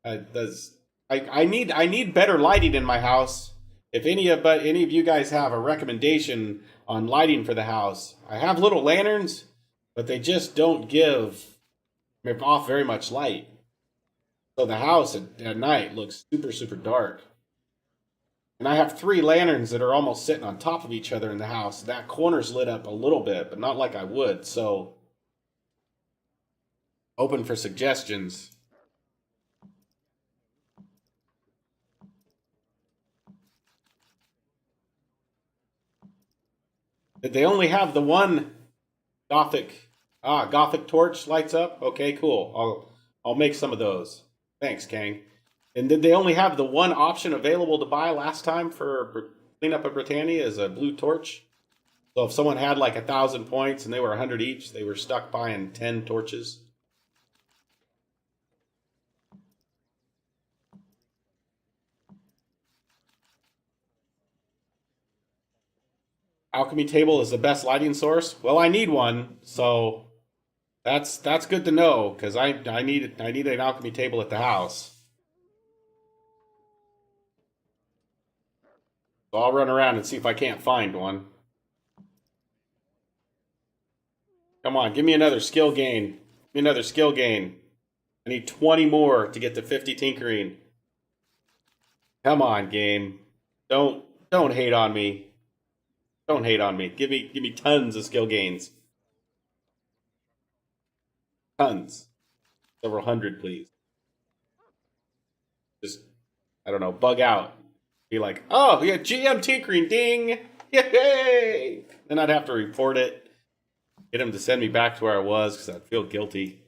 I need better lighting in my house. If any of you guys have a recommendation on lighting for the house, I have little lanterns, but they just don't give off very much light. So the house at night looks super dark. And I have 3 lanterns that are almost sitting on top of each other in the house. That corner's lit up a little bit, but not like I would. So, open for suggestions. Did they only have the one Gothic torch lights up? Okay, cool. I'll make some of those. Thanks, Kang. And did they only have the one option available to buy last time for Clean Up a Britannia as a blue torch? So if someone had like 1,000 points and they were 100 each, they were stuck buying 10 torches. Alchemy table is the best lighting source. Well, I need one, so that's good to know because I need an alchemy table at the house. So I'll run around and see if I can't find one. Come on, give me another skill gain. Give me another skill gain. I need 20 more to get to 50 tinkering. Come on, game. Don't hate on me. Don't hate on me. Give me tons of skill gains. Tons. Several hundred, please. Just, I don't know, bug out. Be like, oh, yeah, GM tinkering, ding! Yay! Then I'd have to report it. Get him to send me back to where I was because I'd feel guilty.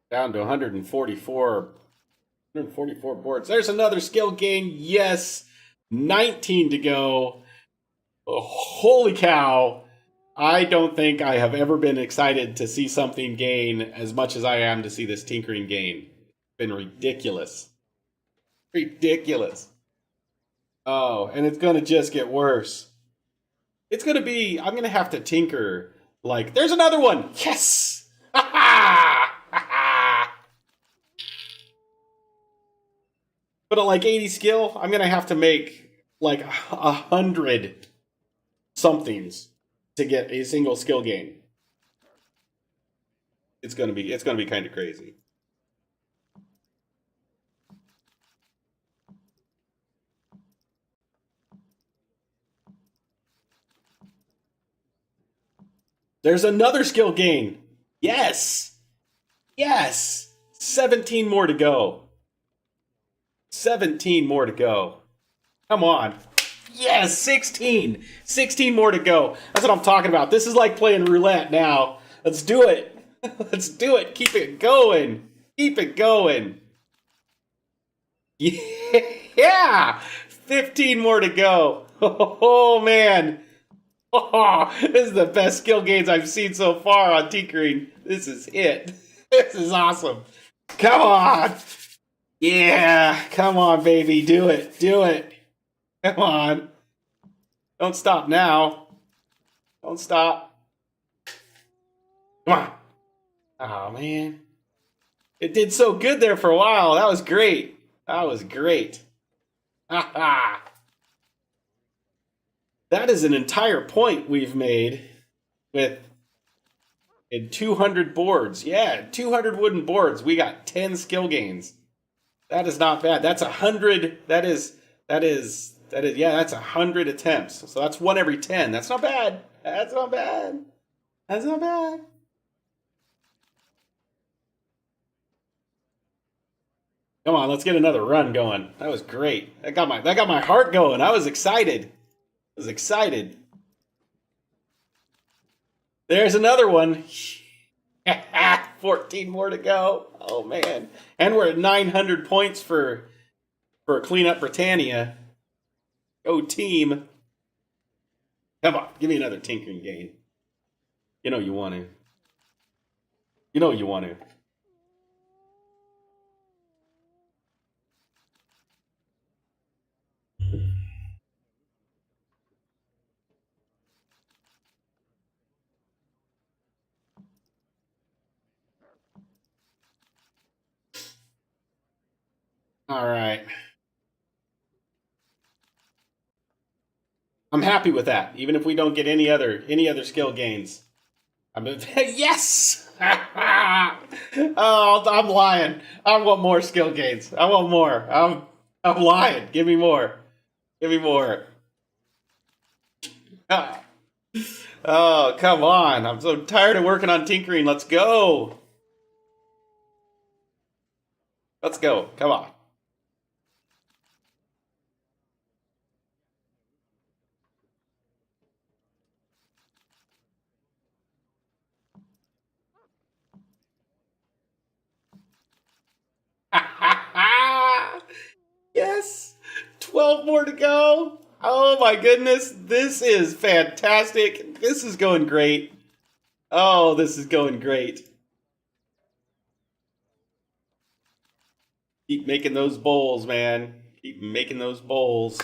Down to 144 boards. There's another skill gain. Yes. 19 to go. Oh, holy cow. I don't think I have ever been excited to see something gain as much as I am to see this tinkering gain. It's been ridiculous. Ridiculous. Oh, and it's going to just get worse. It's going to be, I'm going to have to tinker. Like, there's another one. Yes. Ha ha. Ha ha. But at like 80 skill, I'm going to have to make like 100 somethings to get a single skill gain. It's gonna be kind of crazy. There's another skill gain. Yes. Yes. 17 more to go. 17 more to go. Come on. Yes, 16. 16 more to go. That's what I'm talking about. This is like playing roulette now. Let's do it. Let's do it. Keep it going. Keep it going. Yeah. 15 more to go. Oh, man. Oh, this is the best skill gains I've seen so far on tinkering. This is it. This is awesome. Come on. Yeah. Come on, baby. Do it. Do it. Come on. Don't stop now. Don't stop. Come on. Oh, man. It did so good there for a while. That was great. That was great. Ha ha. That is an entire point we've made with in 200 boards. Yeah, 200 wooden boards. We got 10 skill gains. That is not bad. That's 100. That is, yeah, that's 100 attempts. So that's 1 every 10. That's not bad. That's not bad. That's not bad. Come on, let's get another run going. That was great. That got my heart going. I was excited. I was excited. There's another one. 14 more to go. Oh man. And we're at 900 points for Clean Up Britannia. Go team. Come on, give me another tinkering gain. You know you want to. You know you want to. All right. I'm happy with that, even if we don't get any other skill gains. Yes! Oh, I'm lying. I want more skill gains. I want more. I'm lying. Give me more. Give me more. Oh, come on. I'm so tired of working on tinkering. Let's go. Let's go. Come on. Yes! 12 more to go. Oh my goodness. This is fantastic. This is going great. Oh, this is going great. Keep making those bowls, man. Keep making those bowls.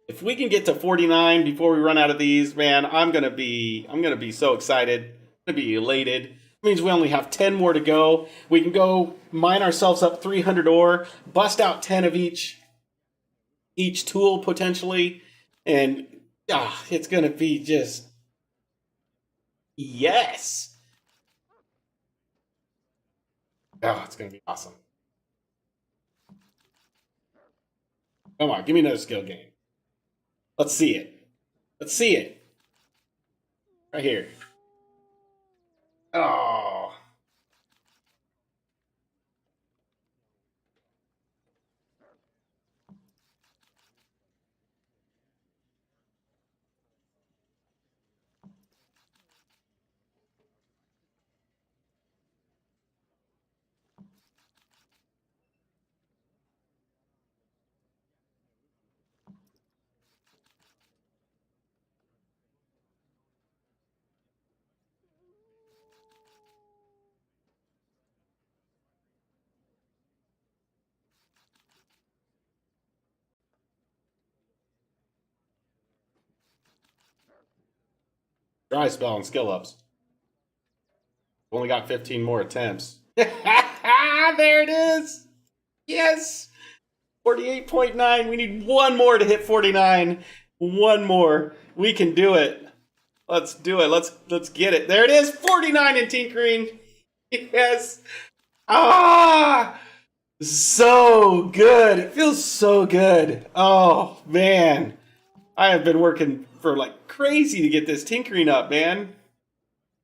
If we can get to 49 before we run out of these, man, I'm gonna be so excited. I'm gonna be elated. It means we only have 10 more to go. We can go mine ourselves up 300 ore, bust out 10 of each tool potentially, and it's gonna be just yes. Oh, it's gonna be awesome. Come on, give me another skill game. Let's see it. Let's see it. Right here. Oh. Dry spell and skill ups. Only got 15 more attempts. There it is. Yes. 48.9. We need one more to hit 49. One more. We can do it. Let's do it. Let's get it. There it is. 49 in tinkering. Yes. Ah. So good. It feels so good. Oh, man. I have been working for like crazy to get this tinkering up, man.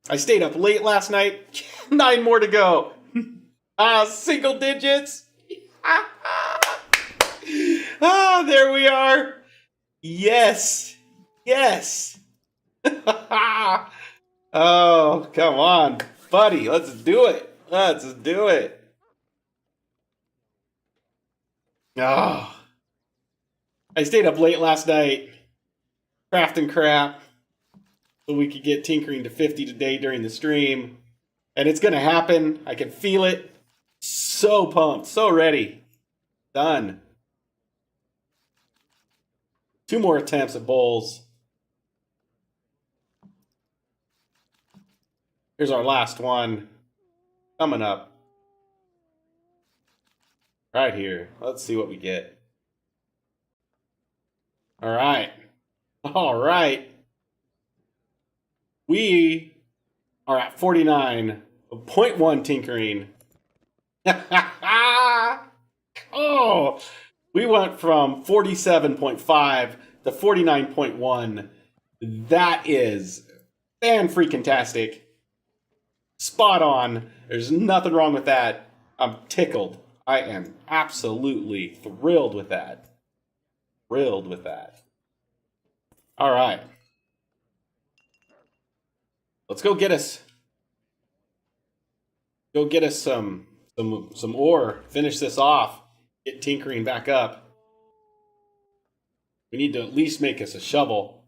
I stayed up late last night. 9 more to go. Single digits. There we are. Yes. Yes. Oh, come on, buddy. Let's do it. Let's do it. Oh. I stayed up late last night crafting crap so we could get tinkering to 50 today during the stream. And it's going to happen. I can feel it. So pumped. So ready. Done. 2 more attempts at bowls. Here's our last one. Coming up. Right here. Let's see what we get. All right. All right. We are at 49.1 tinkering. Oh, we went from 47.5 to 49.1. That is fan-freaking-tastic. Spot on. There's nothing wrong with that. I'm tickled. I am absolutely thrilled with that. Thrilled with that. All right. Let's go get us some ore. Finish this off. Get tinkering back up. We need to at least make us a shovel.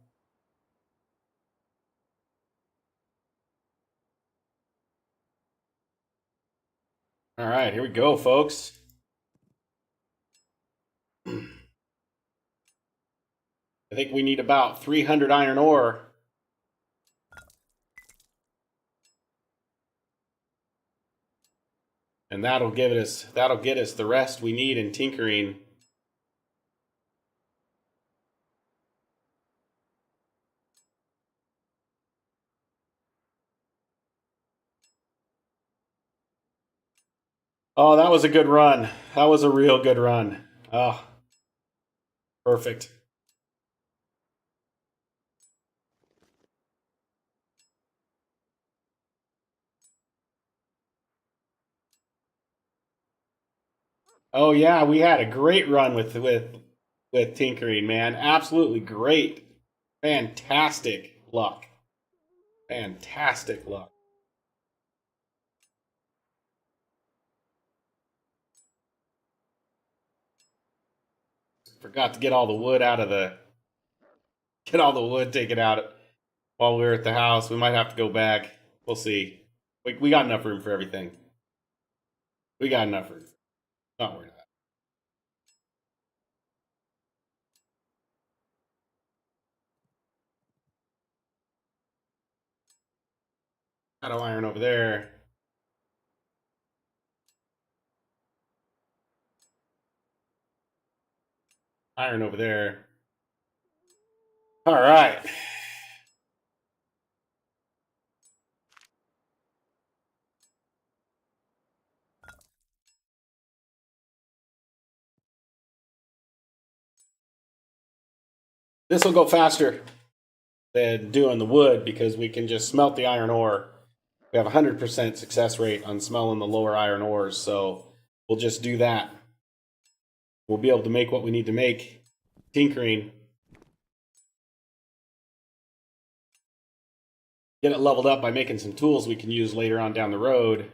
All right, here we go, folks. I think we need about 300 iron ore. And that'll get us the rest we need in tinkering. Oh, that was a good run. That was a real good run. Oh, perfect. Oh yeah, we had a great run with tinkering, man. Absolutely great. Fantastic luck. Fantastic luck. Forgot to get all the wood out of the get all the wood taken out. while we were at the house. We might have to go back. We'll see. We got enough room for everything. We got enough room. Not worried about it. Shadow iron over there. Iron over there. All right. This will go faster than doing the wood because we can just smelt the iron ore. We have a 100% success rate on smelling the lower iron ores, so we'll just do that. We'll be able to make what we need to make. Tinkering. Get it leveled up by making some tools we can use later on down the road.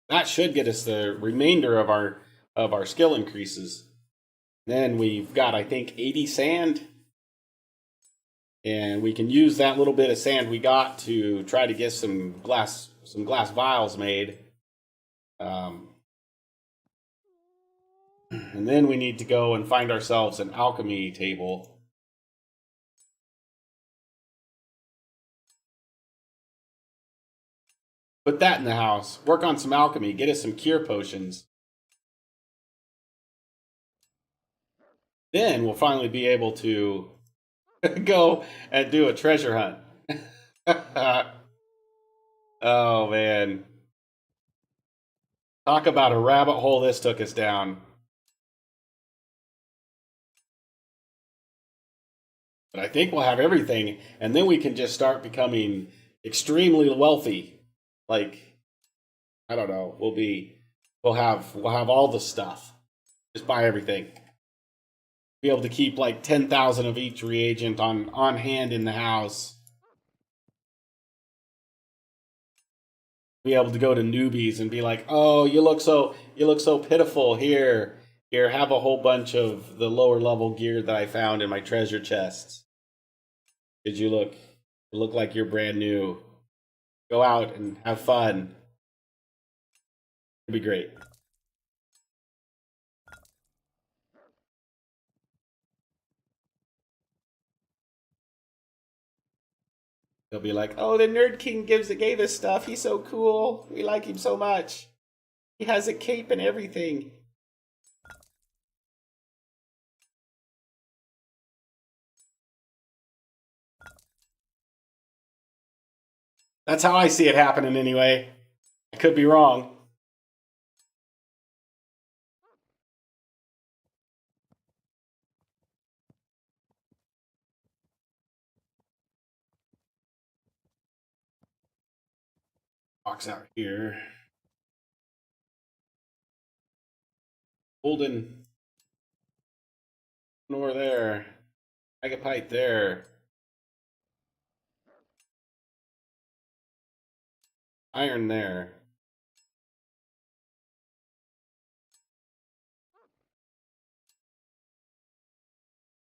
That should get us the remainder of our skill increases. Then we've got, I think, 80 sand. And we can use that little bit of sand we got to try to get some glass vials made. And then we need to go and find ourselves an alchemy table. Put that in the house. Work on some alchemy. Get us some cure potions. Then we'll finally be able to go and do a treasure hunt. Oh, man. Talk about a rabbit hole this took us down. But I think we'll have everything, and then we can just start becoming extremely wealthy. Like, I don't know, we'll have all the stuff. Just buy everything. Be able to keep like 10,000 of each reagent on hand in the house. Be able to go to newbies and be like, "Oh, you look so pitiful. Here, have a whole bunch of the lower level gear that I found in my treasure chests. Did you look like you're brand new? Go out and have fun. It'd be great." They'll be like, "Oh, the Nerd King gave us stuff. He's so cool. We like him so much. He has a cape and everything." That's how I see it happening anyway. I could be wrong. Box out here. Golden ore there. Agapite there. Iron there.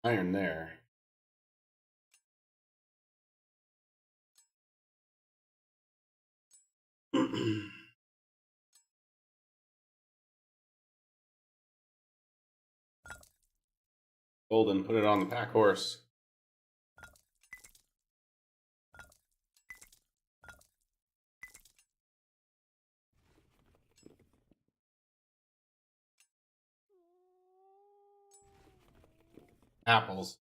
Iron there. Golden, put it on the pack horse. Apples.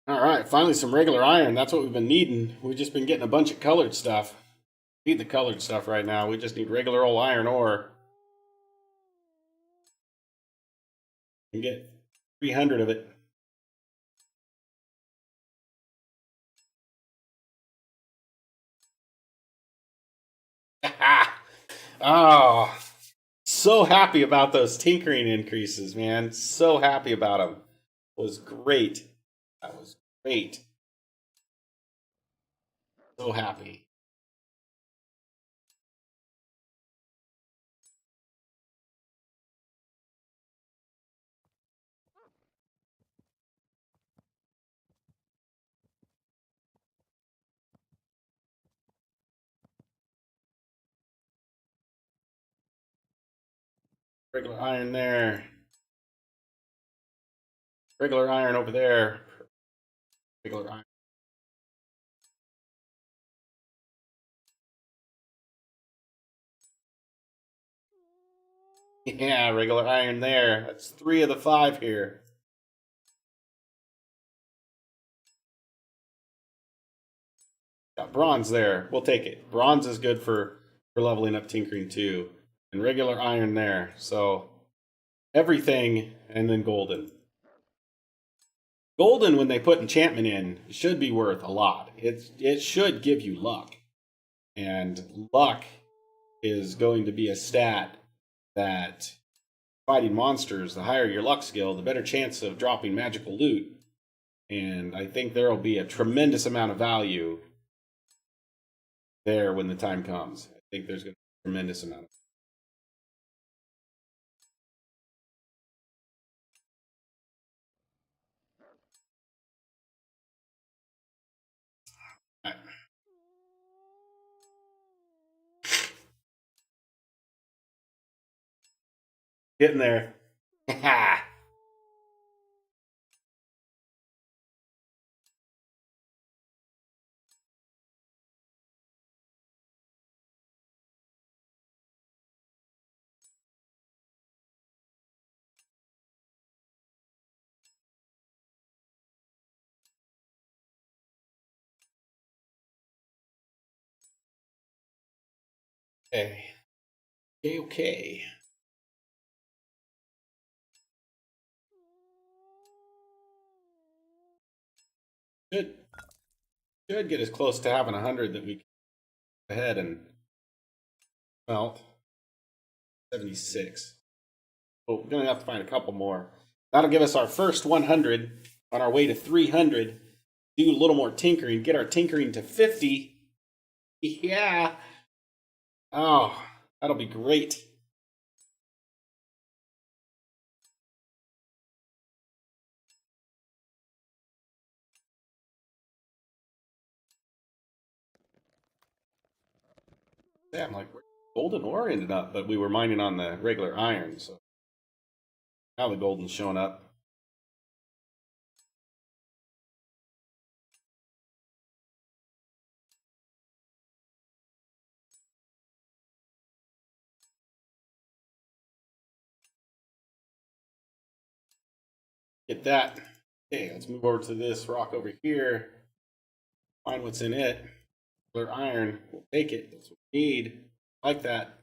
All right, finally some regular iron. That's what we've been needing. We've just been getting a bunch of colored stuff. Need the colored stuff right now. We just need regular old iron ore. And get 300 of it. Oh, so happy about those tinkering increases, man. So happy about them. It was great. That was great. So happy. Regular iron there. Regular iron over there. Regular iron. Yeah, regular iron there. That's 3 of the 5 here. Got bronze there. We'll take it. Bronze is good for leveling up tinkering too. And regular iron there. So everything and then golden. Golden, when they put enchantment in, should be worth a lot. It should give you luck. And luck is going to be a stat that fighting monsters, the higher your luck skill, the better chance of dropping magical loot. And I think there will be a tremendous amount of value there when the time comes. I think there's going to be a tremendous amount of. Right. Getting there. Okay. Okay. Should should get as close to having 100 that we can go ahead and melt. 76. Oh, we're gonna have to find a couple more. That'll give us our first 100 on our way to 300. Do a little more tinkering, get our tinkering to 50. Yeah. Oh, that'll be great. Yeah, I'm like, where golden ore ended up, but we were mining on the regular iron, so now the golden's showing up. Get that. Okay, let's move over to this rock over here. Find what's in it. Regular iron. We'll take it. That's what we need. Like that.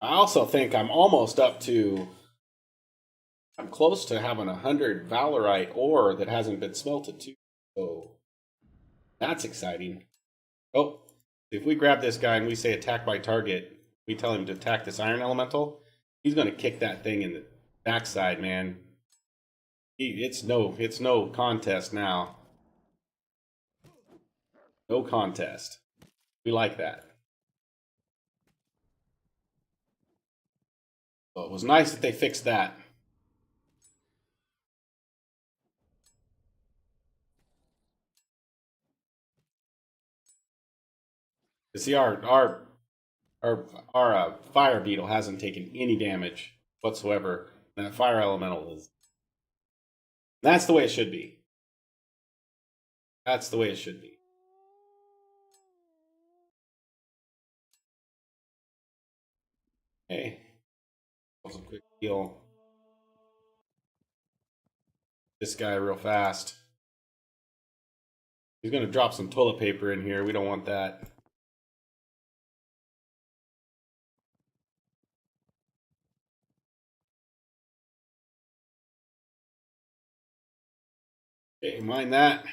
I also think I'm almost up to. I'm close to having 100 Valorite ore that hasn't been smelted too. So that's exciting. Oh, if we grab this guy and we say attack by target, we tell him to attack this iron elemental, he's going to kick that thing in the backside, man. It's no contest now. No contest. We like that. So it was nice that they fixed that. You see, our fire beetle hasn't taken any damage whatsoever. And that fire elemental is. That's the way it should be. That's the way it should be. Okay. That was a quick heal. This guy real fast. He's going to drop some toilet paper in here. We don't want that. Okay, mine that.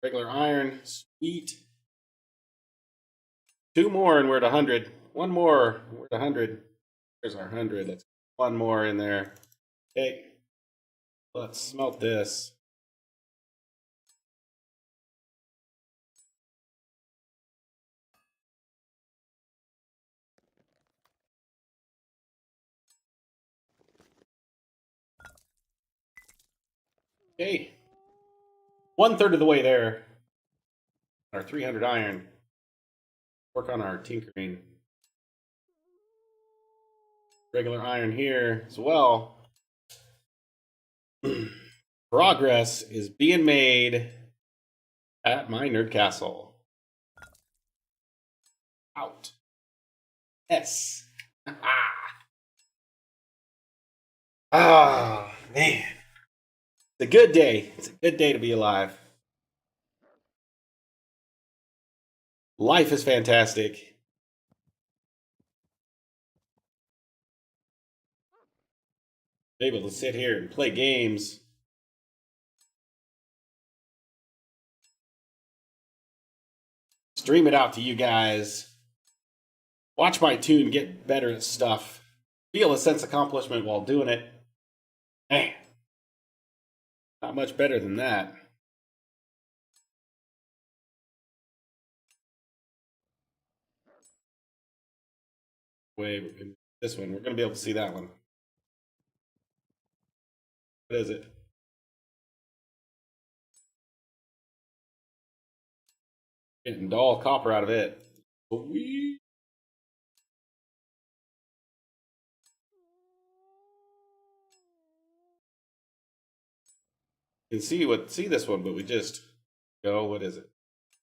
Regular iron. Sweet. 2 more and we're at 100. 1 more. We're at 100. There's our 100. Let's put 1 more in there. Okay. Let's smelt this. Okay. 1/3 of the way there. Our 300 iron. Work on our tinkering. Regular iron here as well. Progress is being made at my nerd castle. Out. Yes. Ah, man. It's a good day. It's a good day to be alive. Life is fantastic. Able to sit here and play games. Stream it out to you guys. Watch my tune get better at stuff. Feel a sense of accomplishment while doing it. Man, not much better than that. Wait, this one. We're going to be able to see that one. What is it? Getting dull copper out of it. You can see this one, but we just go. What is it?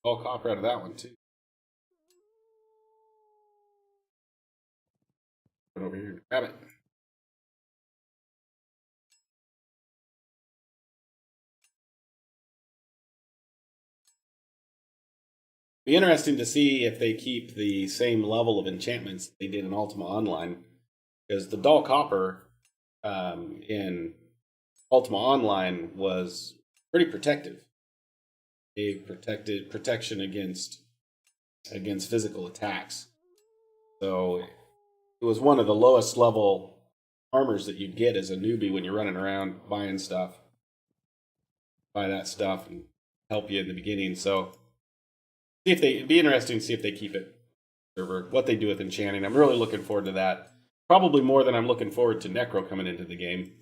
Dull copper out of that one too. Put it over here and grab it. Be interesting to see if they keep the same level of enchantments they did in Ultima Online, because the dull copper in Ultima Online was pretty protective. It protected protection against physical attacks. So it was one of the lowest level armors that you'd get as a newbie when you're running around buying stuff. Buy that stuff and help you in the beginning. So it'd be interesting to see if they keep it server, what they do with enchanting. I'm really looking forward to that. Probably more than I'm looking forward to Necro coming into the game.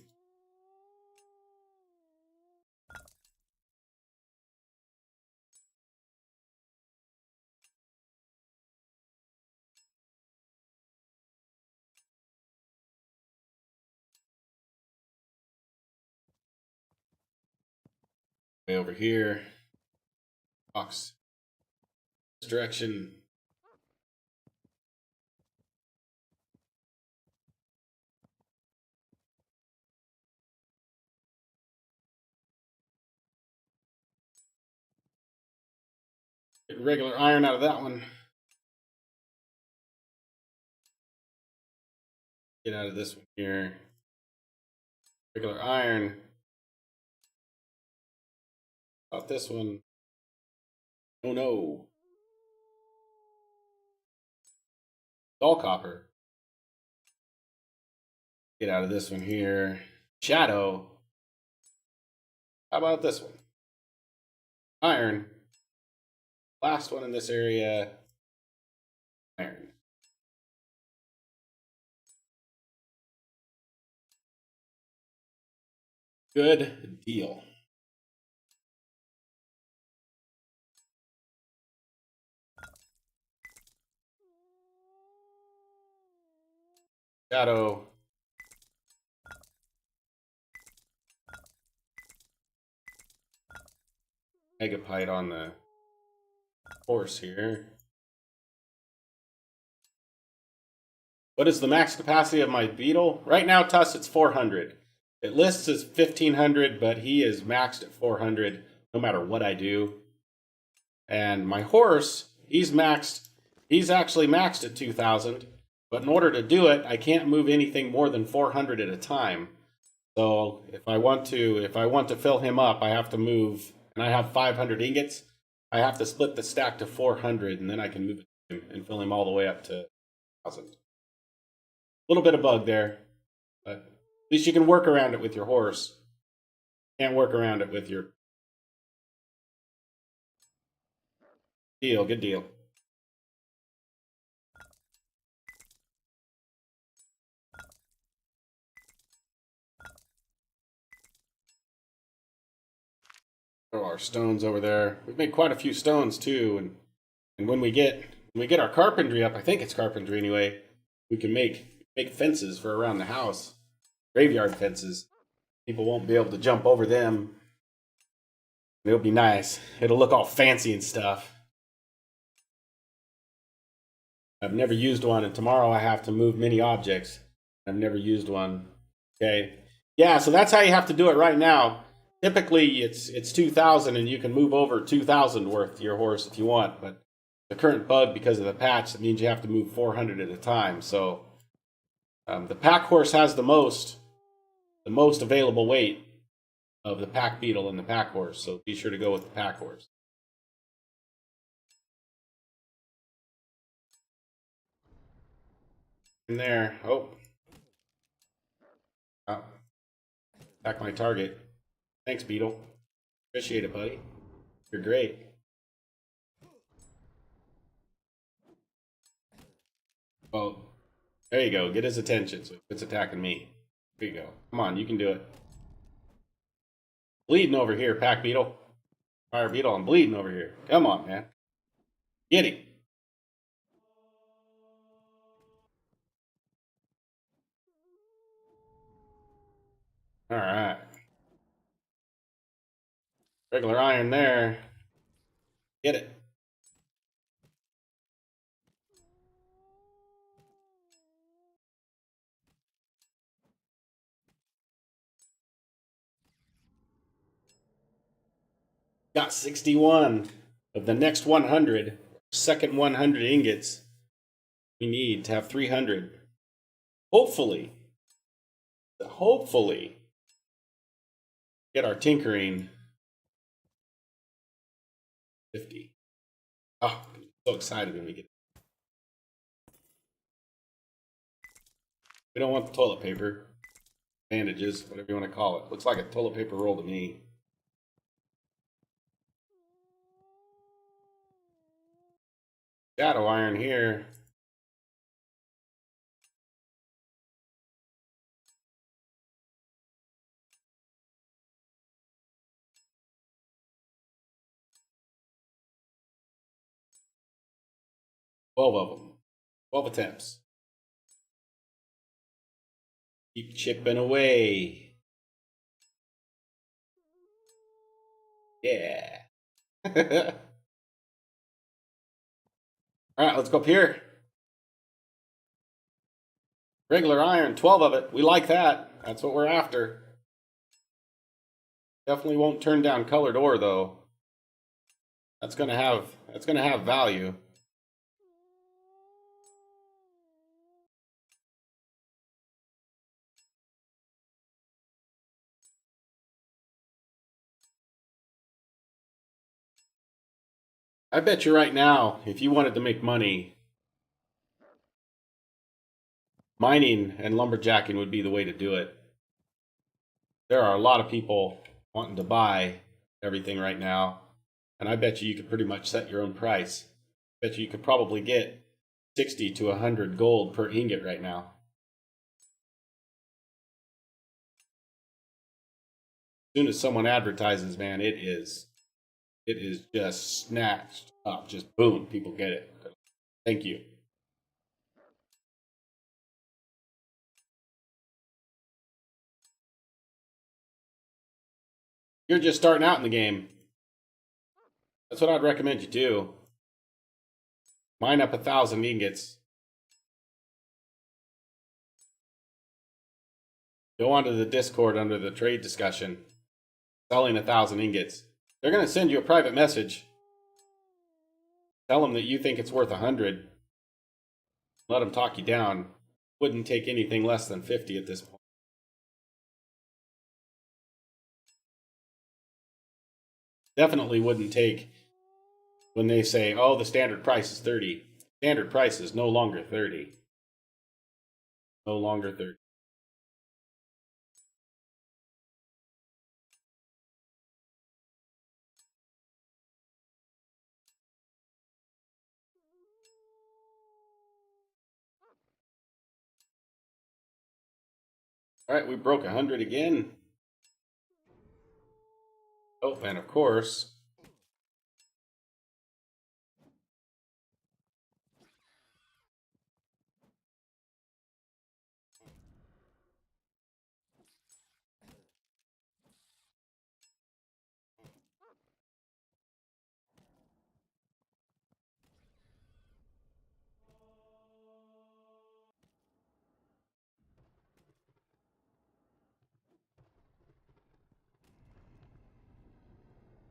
Way over here. Box. This direction. Get regular iron out of that one. Get out of this one here. Regular iron. About this one. Oh no. Dull copper. Get out of this one here. Shadow. How about this one? Iron. Last one in this area. Iron. Good deal. Shadow. Megapite on the horse here. What is the max capacity of my beetle? Right now, Tuss, it's 400. It lists as 1500, but he is maxed at 400 no matter what I do. And my horse, he's actually maxed at 2000, but in order to do it, I can't move anything more than 400 at a time. So if I want to fill him up, I have to move and I have 500 ingots, I have to split the stack to 400, and then I can move it to him and fill him all the way up to 1,000. Little bit of bug there, but at least you can work around it with your horse. Can't work around it with your deal. Good deal. Oh, our stones over there. We've made quite a few stones too, and when we get our carpentry up, I think it's carpentry anyway, we can make fences for around the house. Graveyard fences. People won't be able to jump over them. It'll be nice. It'll look all fancy and stuff. I've never used one, and tomorrow I have to move many objects. I've never used one. Okay. Yeah, so that's how you have to do it right now. Typically, it's 2,000, and you can move over 2,000 worth to your horse if you want. But the current bug, because of the patch, that means you have to move 400 at a time. So the pack horse has the most available weight of the pack beetle and the pack horse. So be sure to go with the pack horse. In there. Oh. Attack my target. Thanks, Beetle. Appreciate it, buddy. You're great. Well, there you go. Get his attention so it's attacking me. There you go. Come on, you can do it. Bleeding over here, Pack Beetle. Fire Beetle, I'm bleeding over here. Come on, man. Get him. Alright. Regular iron there. Get it. Got 61 of the next 100, second 100 ingots. We need to have 300. Hopefully, get our tinkering 50. Oh, I'm so excited when we get it. We don't want the toilet paper. Bandages, whatever you want to call it. Looks like a toilet paper roll to me. Shadow iron here. $12 of them. 12 attempts. Keep chipping away. Yeah. Alright, let's go up here. Regular iron, 12 of it. We like that. That's what we're after. Definitely won't turn down colored ore though. That's gonna have value. I bet you right now, if you wanted to make money, mining and lumberjacking would be the way to do it. There are a lot of people wanting to buy everything right now, and I bet you could pretty much set your own price. I bet you could probably get 60 to 100 gold per ingot right now. As soon as someone advertises, man, it is just snatched up. Just boom, people get it. Thank you. You're just starting out in the game. That's what I'd recommend you do. Mine up 1,000 ingots. Go onto the Discord under the trade discussion. Selling 1,000 ingots. They're going to send you a private message. Tell them that you think it's worth 100. Let them talk you down. Wouldn't take anything less than 50 at this point. Definitely wouldn't take when they say, oh, the standard price is 30. Standard price is no longer 30. No longer 30. All right, we broke 100 again. Oh, and of course,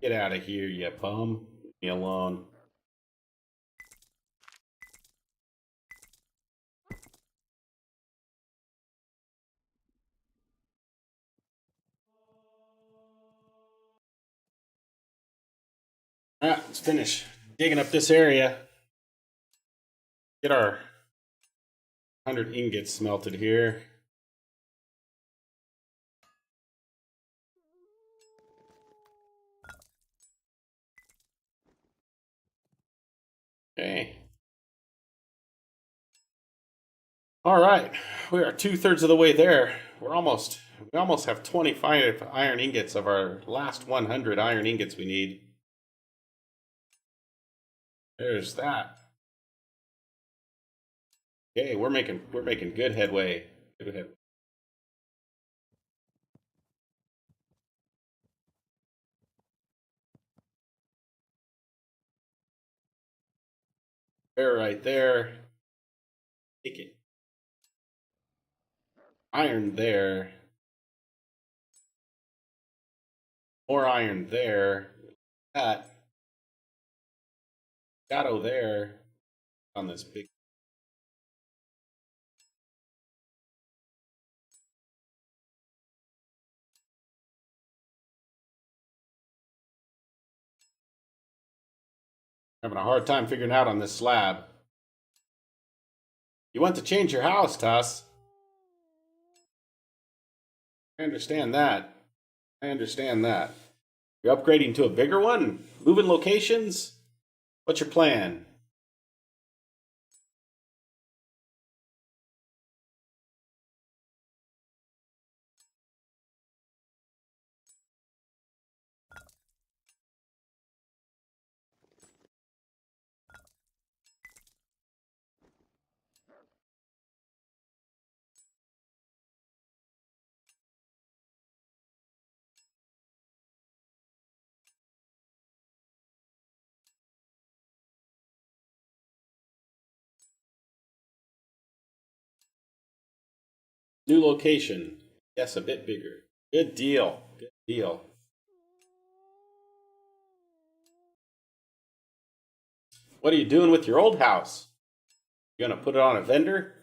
get out of here, you bum. Leave me alone. All right, let's finish digging up this area. Get our 100 ingots smelted here. Okay. All right, we are 2/3 of the way there. We almost have 25 iron ingots of our last 100 iron ingots we need. There's that. Okay, we're making good headway. Good headway. There, right there. Take it. Iron there. More iron there. That. Shadow there. On this big. Having a hard time figuring out on this slab. You want to change your house, Tuss. I understand that. I understand that. You're upgrading to a bigger one? Moving locations? What's your plan? New location. Yes, a bit bigger. Good deal. Good deal. What are you doing with your old house? You gonna put it on a vendor?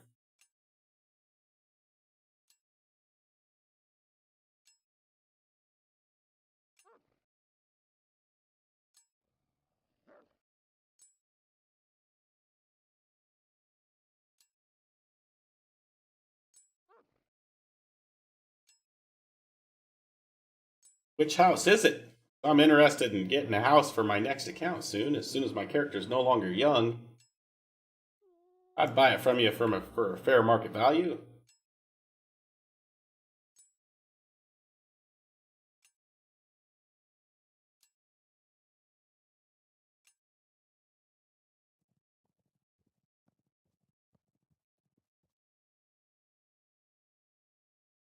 Which house is it? I'm interested in getting a house for my next account soon. As soon as my character's no longer young, I'd buy it from you for a fair market value.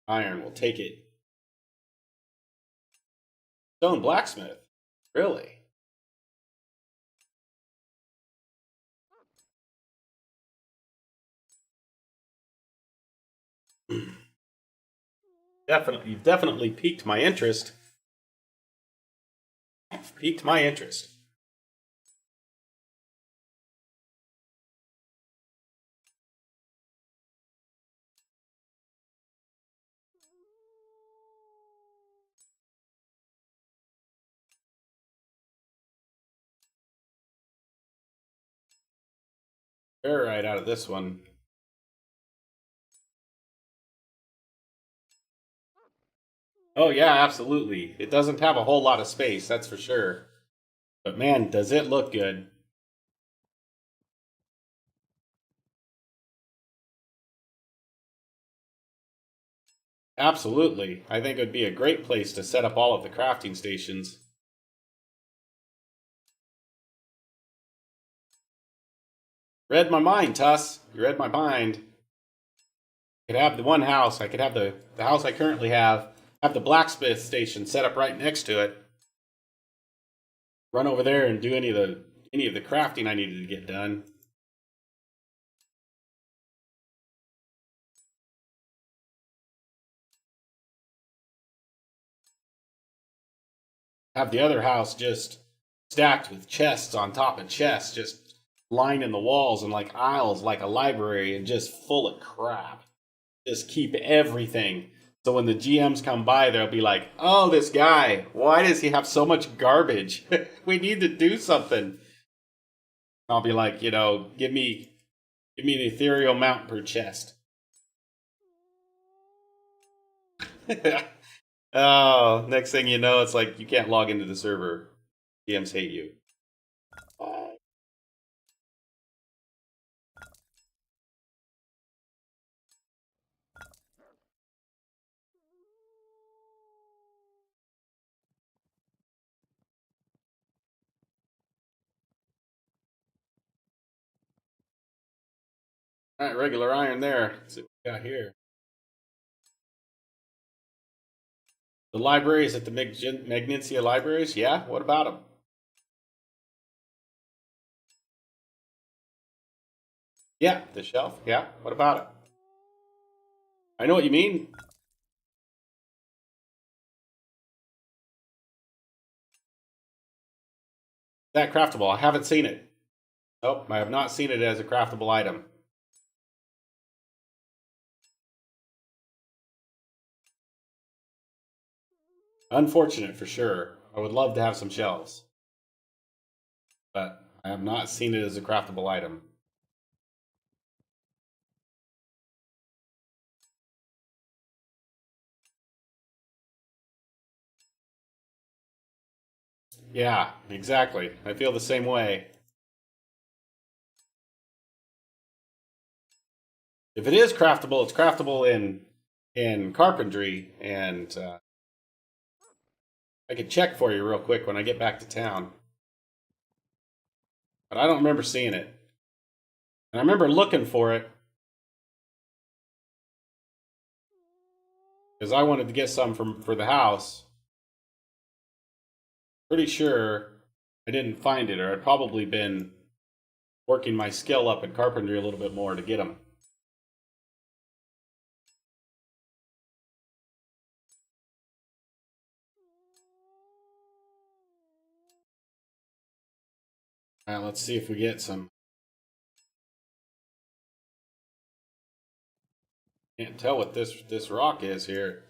Iron will take it. Stone blacksmith. Really? You've definitely piqued my interest. Piqued my interest. ferrite out of this one. Oh yeah, absolutely. It doesn't have a whole lot of space, that's for sure. But man, does it look good. Absolutely. I think it would be a great place to set up all of the crafting stations. Read my mind, Tuss. You read my mind. I could have the one house. I could have the house I currently have the blacksmith station set up right next to it. Run over there and do any of the crafting I needed to get done. Have the other house just stacked with chests on top of chests, just lining the walls and like aisles like a library and just full of crap. Just keep everything. So when the GMs come by, they'll be like, oh, this guy, why does he have so much garbage? We need to do something. I'll be like, give me an ethereal mount per chest. Oh, next thing you know, it's like you can't log into the server. GMs hate you. All right, regular iron there. Let's see what we got here. The libraries at the Magnesia libraries? Yeah, what about them? Yeah, the shelf. Yeah, what about it? I know what you mean. That craftable. I haven't seen it. Nope, I have not seen it as a craftable item. Unfortunate for sure. I would love to have some shelves. But I have not seen it as a craftable item. Yeah, exactly. I feel the same way. If it is craftable, it's craftable in carpentry, and I could check for you real quick when I get back to town. But I don't remember seeing it. And I remember looking for it because I wanted to get some for the house. Pretty sure I didn't find it, or I'd probably been working my skill up in carpentry a little bit more to get them. All right, let's see if we get some. Can't tell what this rock is here.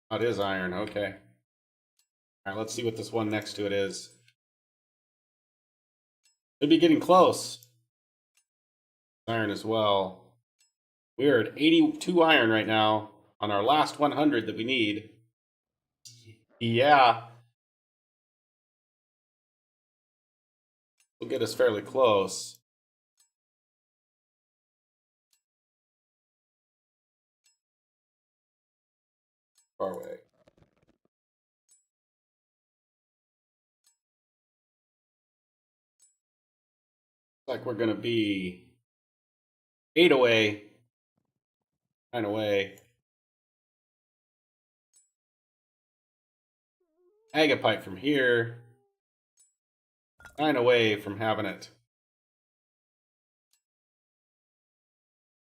Oh, it is iron. Okay. All right, let's see what this one next to it is. Should be getting close. Iron as well. We're at 82 iron right now on our last 100 that we need. Yeah. Will get us fairly close. Far away. Like we're gonna be 8 away, 9 away. Agapite from here, 9 away from having it.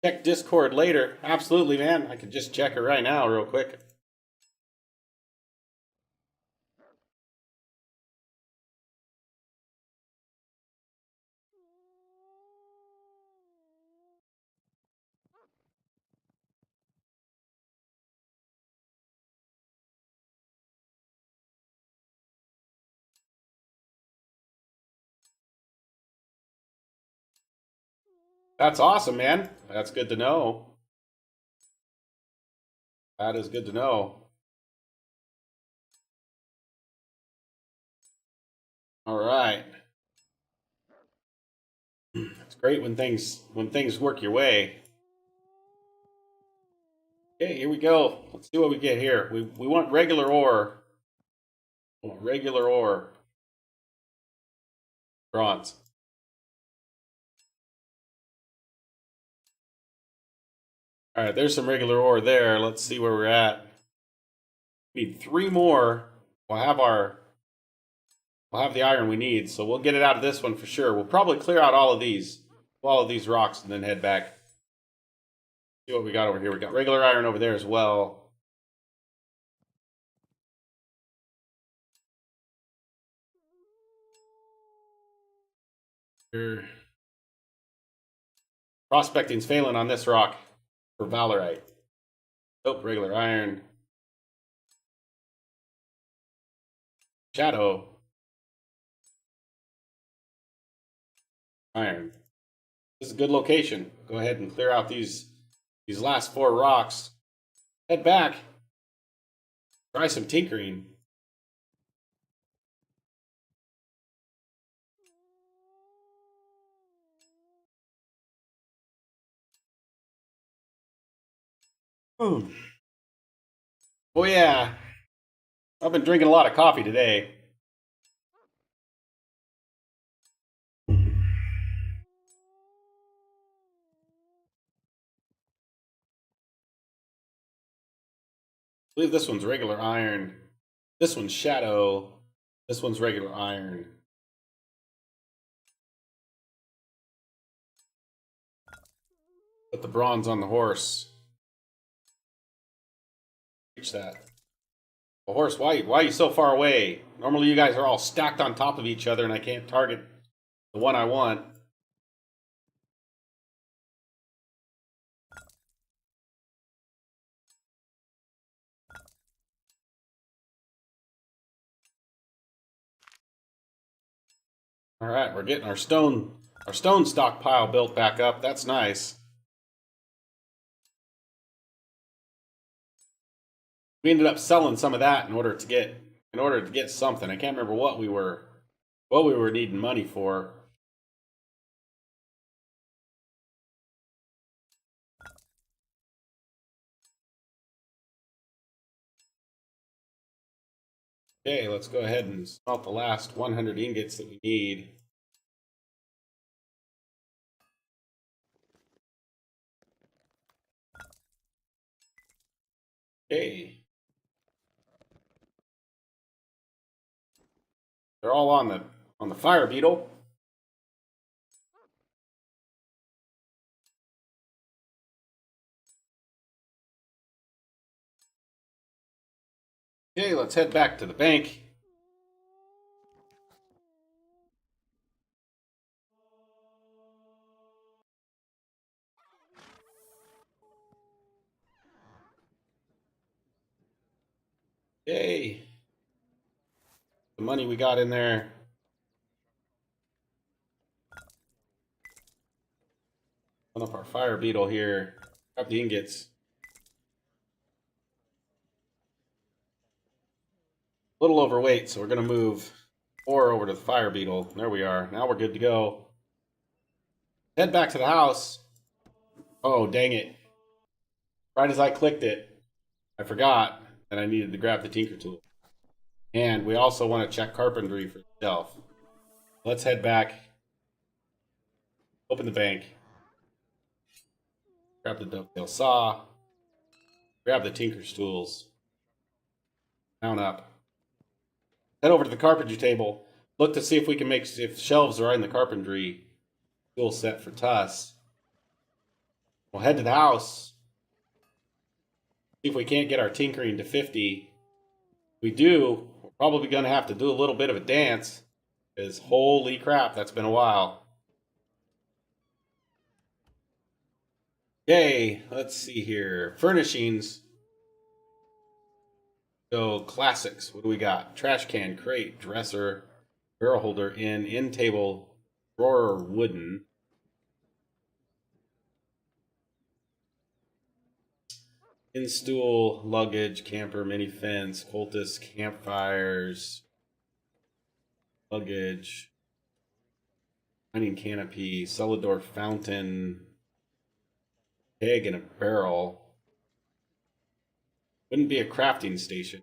Check Discord later. Absolutely, man. I could just check it right now, real quick. That's awesome, man. That's good to know. That is good to know. All right. It's great when things work your way. Okay, here we go. Let's see what we get here. We want regular ore. We want regular ore. Bronze. All right, there's some regular ore there. Let's see where we're at. We need 3 more. We'll have the iron we need, so we'll get it out of this one for sure. We'll probably clear out all of these rocks, and then head back. See what we got over here. We got regular iron over there as well. Here. Prospecting's failing on this rock for Valorite. Nope, regular iron. Shadow. Iron. This is a good location. Go ahead and clear out these last 4 rocks. Head back. Try some tinkering. Oh yeah. I've been drinking a lot of coffee today. I believe this one's regular iron. This one's shadow. This one's regular iron. Put the bronze on the horse. Reach that. The horse, why are you so far away? Normally you guys are all stacked on top of each other and I can't target the one I want. All right, we're getting our stone stockpile built back up. That's nice. We ended up selling some of that in order to get something. I can't remember what we were needing money for. Okay, let's go ahead and smelt the last 100 ingots that we need. Okay. They're all on the fire beetle. Okay, let's head back to the bank. Yay. The money we got in there. Open up our fire beetle here. Grab the ingots. A little overweight, so we're going to move 4 over to the fire beetle. There we are. Now we're good to go. Head back to the house. Oh, dang it. Right as I clicked it, I forgot that I needed to grab the tinker tool. And we also want to check carpentry for stealth. Let's head back. Open the bank. Grab the dovetail saw. Grab the tinker's tools. Mount up. Head over to the carpentry table. Look to see if we can if shelves are in the carpentry tool set for Tuss. We'll head to the house. See if we can't get our tinkering to 50. If we do, we're probably going to have to do a little bit of a dance. Because holy crap, that's been a while. Okay, let's see here. Furnishings. So, classics. What do we got? Trash can, crate, dresser, barrel holder, end table, drawer, wooden. In stool, luggage, camper, mini fence, cultist, campfires, luggage, mining canopy, cellar door fountain, keg and a barrel. Wouldn't be a crafting station.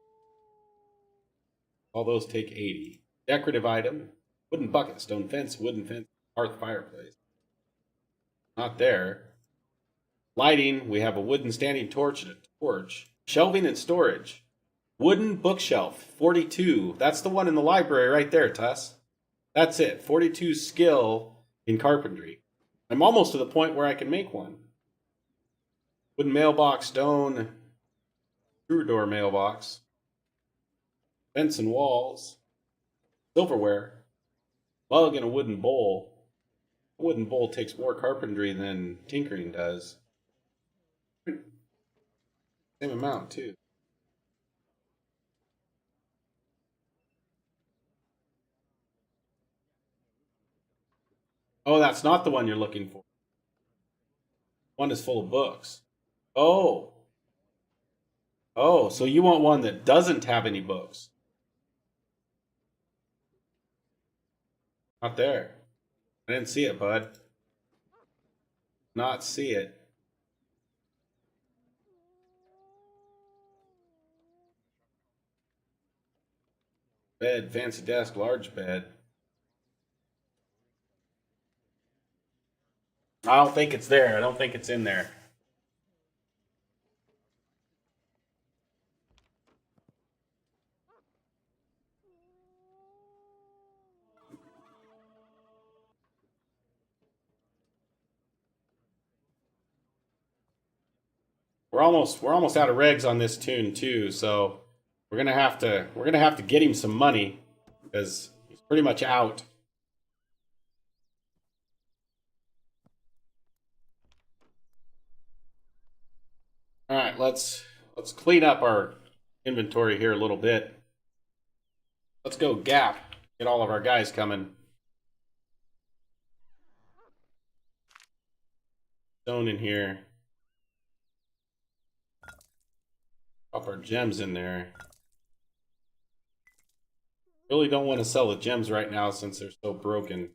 All those take 80. Decorative item, wooden bucket, stone fence, wooden fence, hearth, fireplace. Not there. Lighting, we have a wooden standing torch and a torch. Shelving and storage. Wooden bookshelf, 42. That's the one in the library right there, Tuss. That's it. 42 skill in carpentry. I'm almost to the point where I can make one. Wooden mailbox, stone, troubadour mailbox. Fence and walls. Silverware. Mug and a wooden bowl. A wooden bowl takes more carpentry than tinkering does. Same amount, too. Oh, that's not the one you're looking for. One is full of books. Oh. Oh, so you want one that doesn't have any books. Not there. I didn't see it, bud. Not see it. Bed, fancy desk, large bed. I don't think it's there. I don't think it's in there. We're almost out of regs on this tune too, so we're gonna have to get him some money because he's pretty much out. All right, let's clean up our inventory here a little bit. Let's go Gap. Get all of our guys coming. Stone in here. Pop our gems in there. Really don't want to sell the gems right now since they're so broken.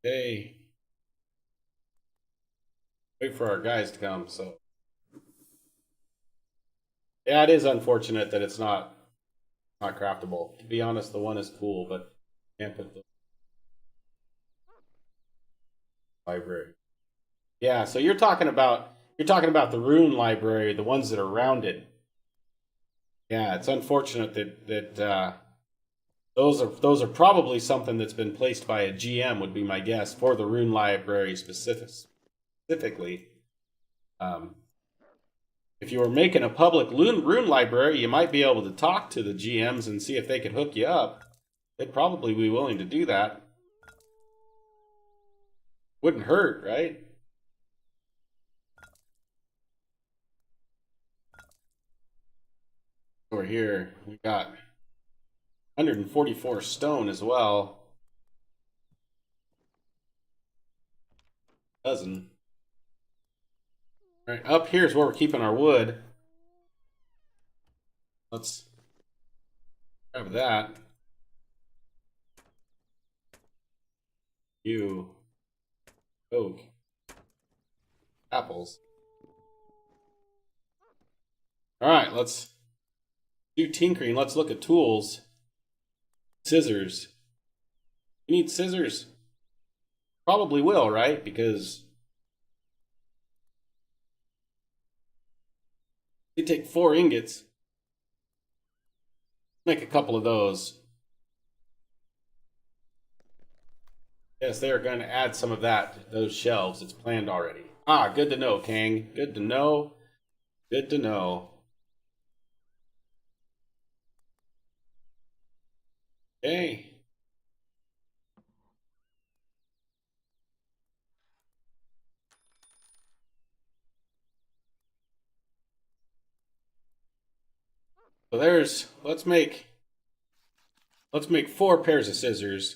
Okay. Wait for our guys to come, so. Yeah, it is unfortunate that it's not craftable. To be honest, the one is cool, but can't put the library. Yeah, so you're talking about the rune library, the ones that are rounded. Yeah, it's unfortunate that those are probably something that's been placed by a GM, would be my guess, for the rune library specifically. If you were making a public rune library, you might be able to talk to the GMs and see if they could hook you up. They'd probably be willing to do that. Wouldn't hurt, right? Over here, we got 144 stone as well. Dozen. All right, up here is where we're keeping our wood. Let's grab that. You. Oak. Apples. All right, let's do tinkering. Let's look at tools. Scissors. You need scissors? Probably will, right? Because you take 4 ingots. Make a couple of those. Yes, they are going to add some of those shelves. It's planned already. Ah, good to know, Kang. Good to know. Good to know. Okay. So let's make 4 pairs of scissors.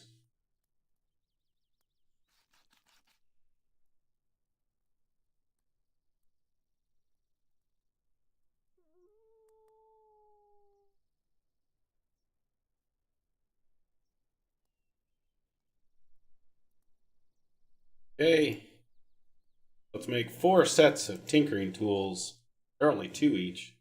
Okay. Let's make 4 sets of tinkering tools. They're only 2 each.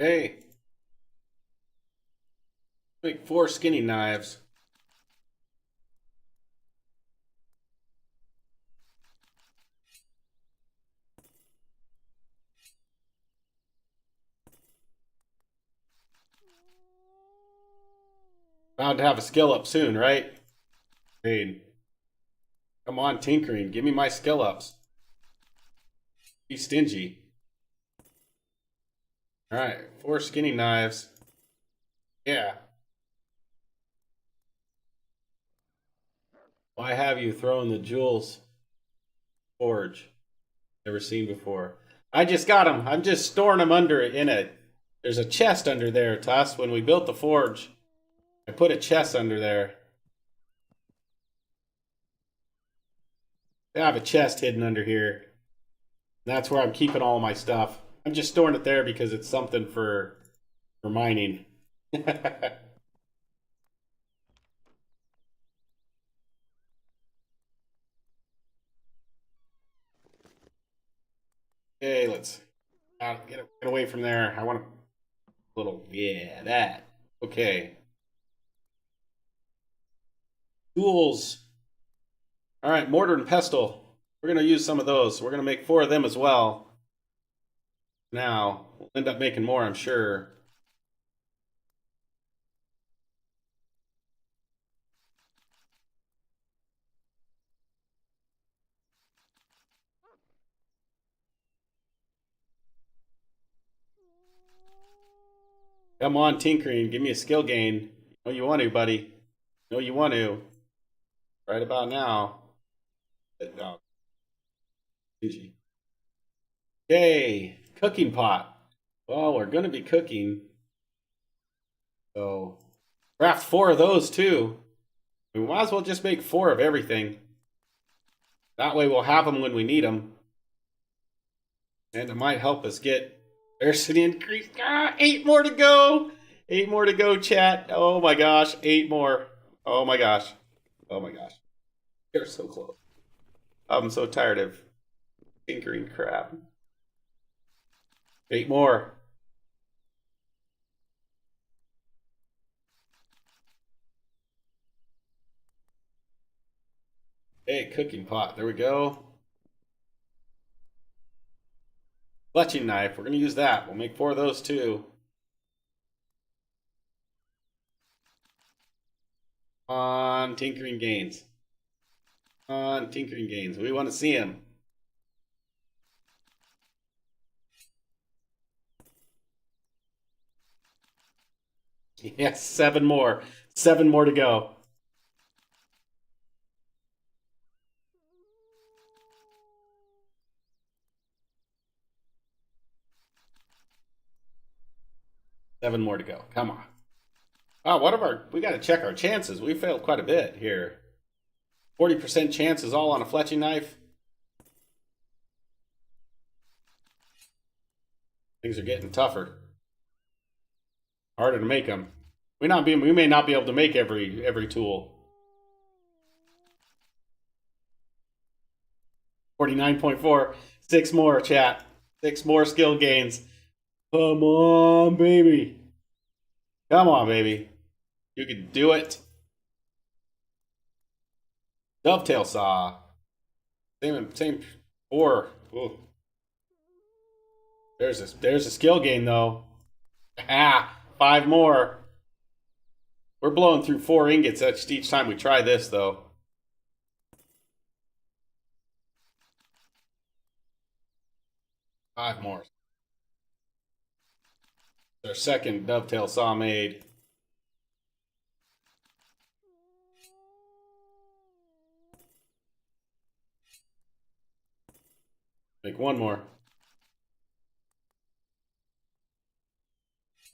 Okay. Make 4 skinny knives. Bound to have a skill up soon, right? I mean, come on, tinkering. Give me my skill ups. Be stingy. Alright, 4 skinny knives. Yeah. Why have you thrown the jewels forge? Never seen before. I just got them. I'm just storing them under in a. There's a chest under there, Tuss. When we built the forge, I put a chest under there. I have a chest hidden under here. That's where I'm keeping all my stuff. I'm just storing it there because it's something for mining. Okay, let's get away from there. I want a little, yeah, that. Okay. Tools. All right, mortar and pestle. We're going to use some of those. We're going to make 4 of them as well. Now, we'll end up making more, I'm sure. Come on, tinkering. Give me a skill gain. You know you want to, buddy. You know you want to. Right about now. Oh, GG. Okay, cooking pot. Well, we're going to be cooking. So, craft 4 of those too. We might as well just make 4 of everything. That way we'll have them when we need them. And it might help us get... There's an increase. 8 more to go. 8 more to go, chat. Oh my gosh. 8 more. Oh my gosh. Oh my gosh. You're so close. I'm so tired of tinkering crap. 8 more. Hey, cooking pot. There we go. Fletching knife. We're going to use that. We'll make 4 of those too. On tinkering gains. On tinkering gains. We want to see him. Yes, 7 more. 7 more to go. Seven more to go. Come on. Oh, what of our... We got to check our chances. We failed quite a bit here. 40% chances all on a fletching knife. Things are getting tougher. Harder to make them. We may not be able to make every tool. 49.4. 6 more, chat. 6 more skill gains. Come on, baby. Come on, baby. You can do it. Dovetail saw. Same 4. Ooh. There's a skill gain though. 5 more. We're blowing through 4 ingots each time we try this though. Five more. Our second dovetail saw made. Make 1 more.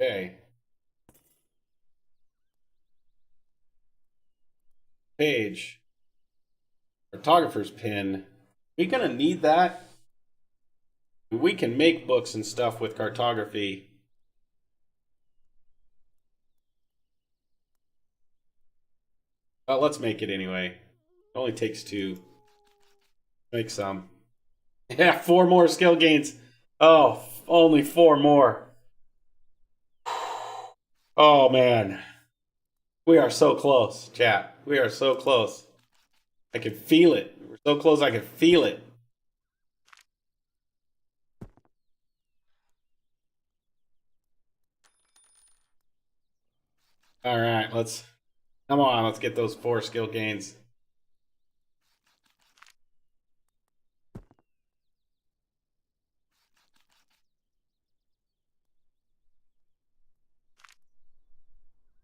Okay. Page. Photographer's pin. We gonna need that? We can make books and stuff with cartography. Well, let's make it anyway. It only takes 2. Make some. Yeah, 4 more skill gains. Oh, only 4 more. Oh, man. We are so close, chat. We are so close. I can feel it. We're so close I can feel it. All right, come on, let's get those 4 skill gains.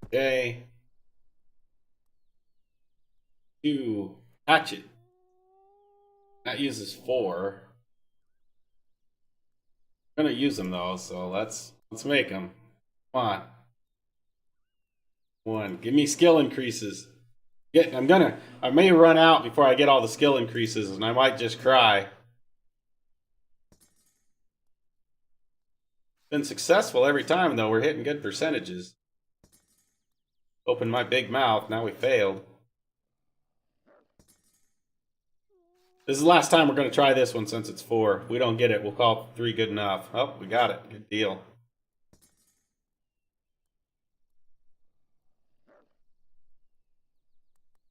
Okay. 2. Hatchet. That uses 4. I'm gonna use them though, so let's make them. Come on. 1. Give me skill increases. I may run out before I get all the skill increases, and I might just cry. Been successful every time though. We're hitting good percentages. Open my big mouth. Now we failed. This is the last time we're going to try this one since it's 4. If we don't get it, we'll call 3 good enough. Oh, we got it. Good deal.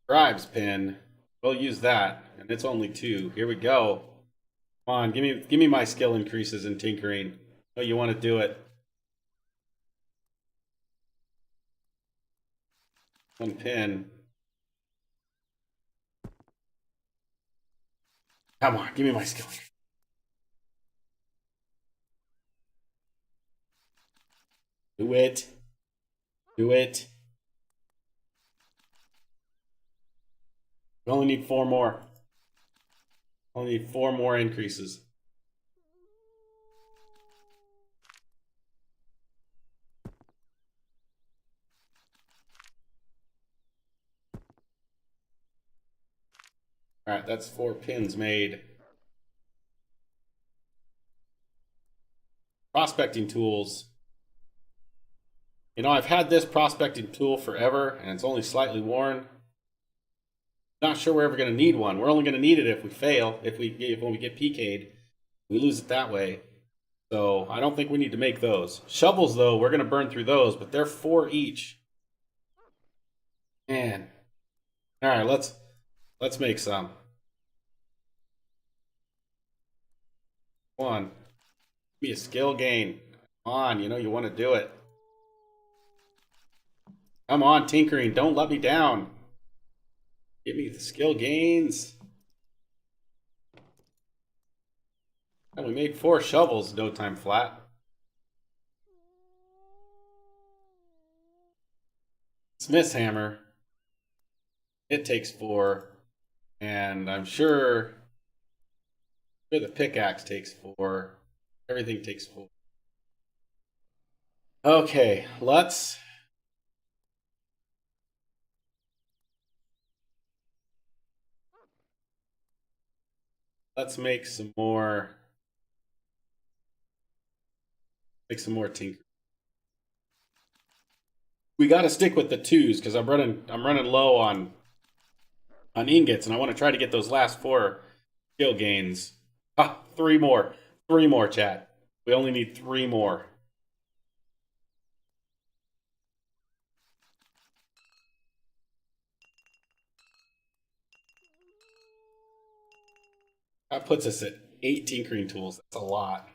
Scribe's pin. We'll use that. And it's only 2. Here we go. Come on, give me my skill increases in tinkering. Oh, you want to do it. 1 pin. Come on, give me my skill. Do it. Do it. We only need 4 more. Only need 4 more increases. Alright, that's 4 pins made. Prospecting tools. You know, I've had this prospecting tool forever, and it's only slightly worn. Not sure we're ever going to need one. We're only going to need it if we fail. When we get PK'd, we lose it that way. So I don't think we need to make those. Shovels, though, we're going to burn through those, but they're 4 each. Man. All right, let's make some. 1. Be a skill gain. Come on, you know you want to do it. Come on, tinkering. Don't let me down. Give me the skill gains. And we made 4 shovels no time flat. Smith's hammer. It takes 4. And I'm sure the pickaxe takes 4. Everything takes 4. Okay, let's make some more. Make some more tinker. We got to stick with the 2s because I'm running low on ingots, and I want to try to get those last 4 skill gains. 3 more. 3 more, chat. We only need 3 more. That puts us at 8 tinkering tools. That's a lot.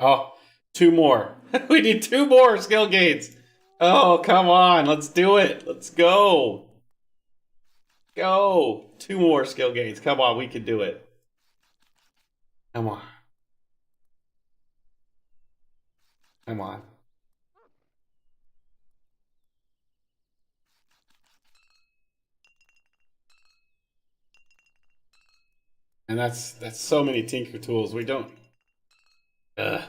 Oh, 2 more. We need 2 more skill gains. Oh, come on. Let's do it. Let's go. Go. 2 more skill gains. Come on. We can do it. Come on. Come on. And that's so many tinker tools. We don't Ugh.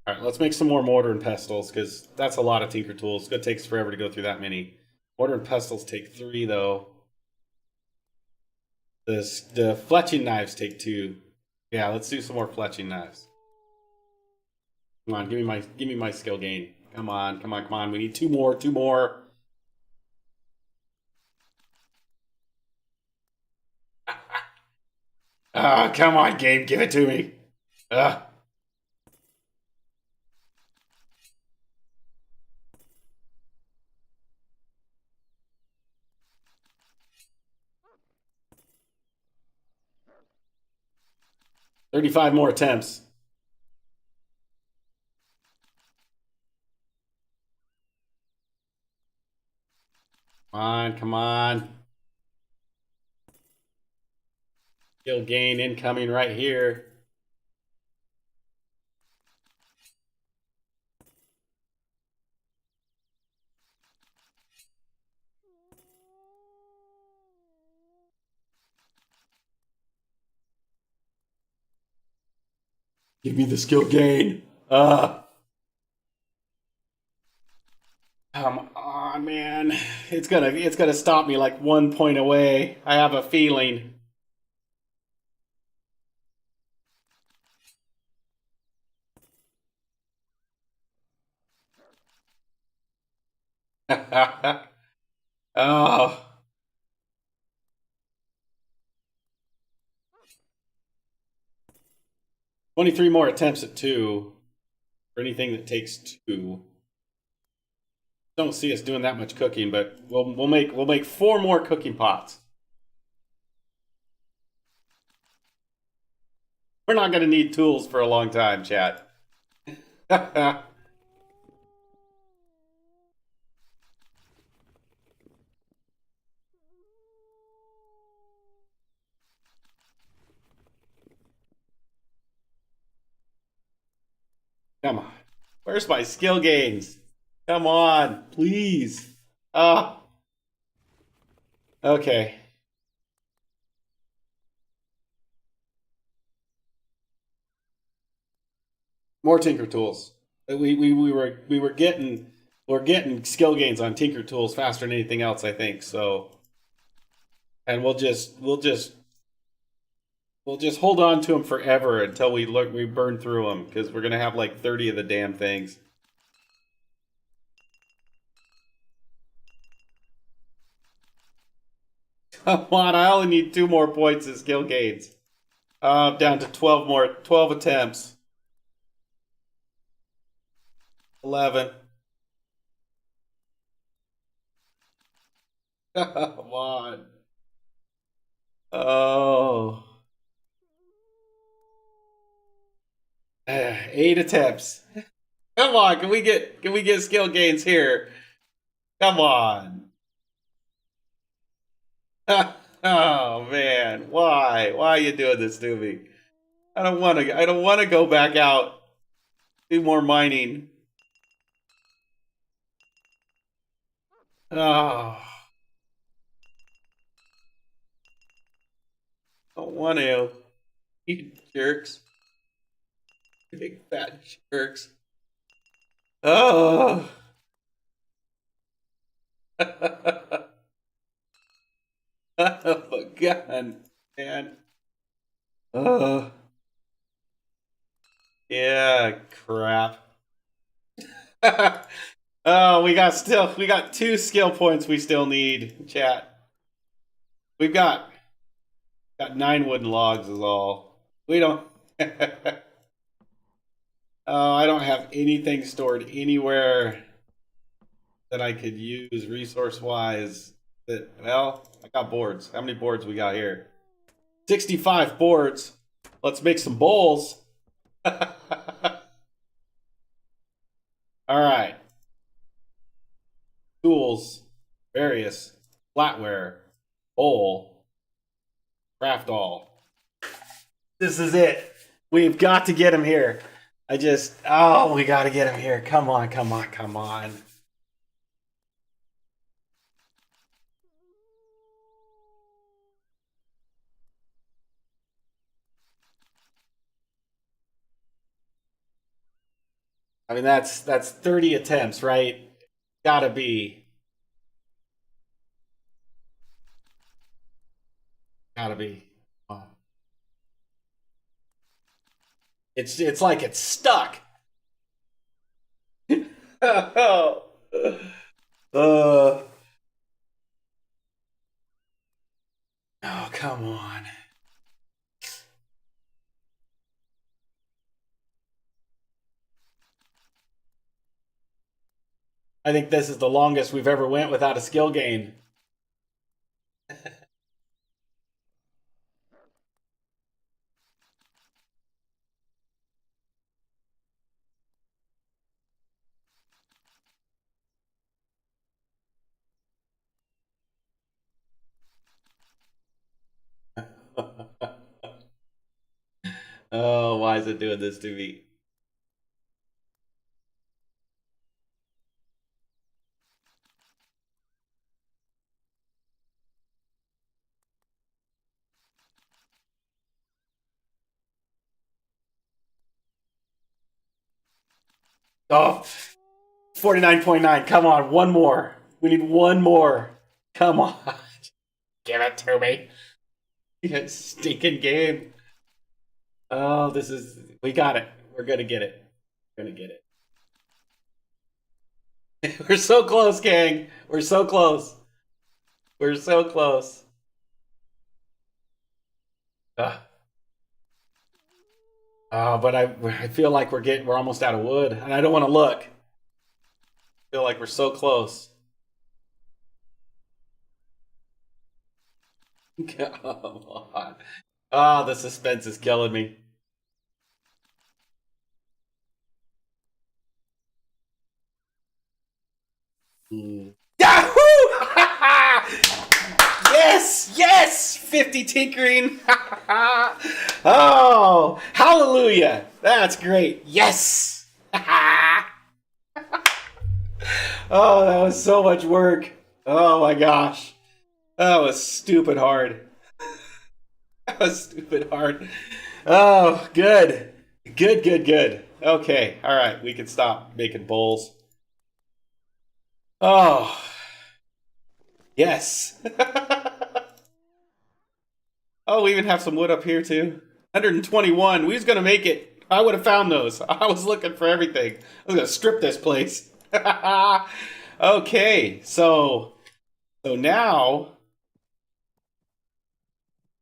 All right, let's make some more mortar and pestles, because that's a lot of tinker tools. It takes forever to go through that many. Mortar and pestles take 3, though. The fletching knives take 2. Yeah, let's do some more fletching knives. Come on, give me my skill gain. Come on, come on, come on. We need 2 more, 2 more. Ah, come on, game, give it to me. Ah. $35 more attempts. Come on, come on. Skill gain incoming right here. Give me the skill gain. Come on, man. It's gonna stop me like 1 point away. I have a feeling. Oh. 23 more attempts at 2 for anything that takes 2. Don't see us doing that much cooking, but we'll make 4 more cooking pots. We're not gonna need tools for a long time, chat. Come on. Where's my skill gains? Come on, please. Ah. Okay. More tinker tools. We're getting skill gains on tinker tools faster than anything else, I think. So, and we'll just hold on to them forever until we burn through them, because we're gonna have like 30 of the damn things. Come on, I only need 2 more points of skill gains. Down to 12 attempts. 11. Come on. Oh. 8 attempts. Come on, can we get skill gains here? Come on. Oh man, why? Why are you doing this to me? I don't want to go back out. Do more mining. Oh. Don't want to. You jerks. You big fat jerks. Oh. Oh my god, man. Oh. Yeah, crap. Oh, we got 2 skill points we still need, chat. We've got 9 wooden logs is all. We don't Oh, I don't have anything stored anywhere that I could use resource-wise. Well, I got boards. How many boards we got here? 65 boards. Let's make some bowls. All right. Tools, various, flatware, bowl, craft all. This is it. We've got to get him here. We got to get him here. Come on, come on, come on. I mean, that's 30 attempts, right? Gotta be. Gotta be. It's like it's stuck. Oh. Oh, come on. I think this is the longest we've ever went without a skill gain. Oh, why is it doing this to me? Oh, 49.9. Come on, one more. We need one more. Come on. Give it to me. You stinking game. Oh, this is. We got it. We're going to get it. We're going to get it. We're so close, gang. We're so close. We're so close. Ugh. Oh, but I feel like we're almost out of wood, and I don't want to look. I feel like we're so close. Come on. Oh, the suspense is killing me. Yahoo! Yes! Yes! 50 tinkering. Oh, hallelujah. That's great. Yes! Oh, that was so much work. Oh my gosh. That was stupid hard. That was stupid hard. Oh, good. Good, good, good. Okay, all right. We can stop making bowls. Oh, yes. Oh, we even have some wood up here too. 121. We was gonna make it. I would have found those. I was looking for everything. I was gonna strip this place. Okay, so now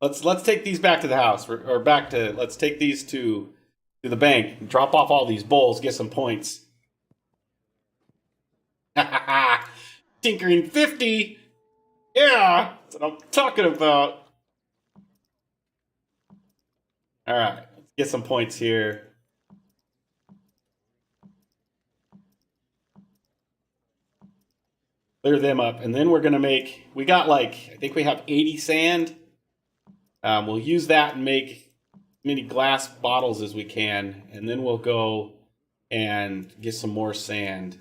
let's take these back to the house, or back to let's take these to the bank and drop off all these bowls, get some points. Tinkering 50. Yeah, that's what I'm talking about. All right, let's get some points here. Clear them up, and then we're gonna make. We got like I think we have 80 sand. We'll use that and make as many glass bottles as we can, and then we'll go and get some more sand.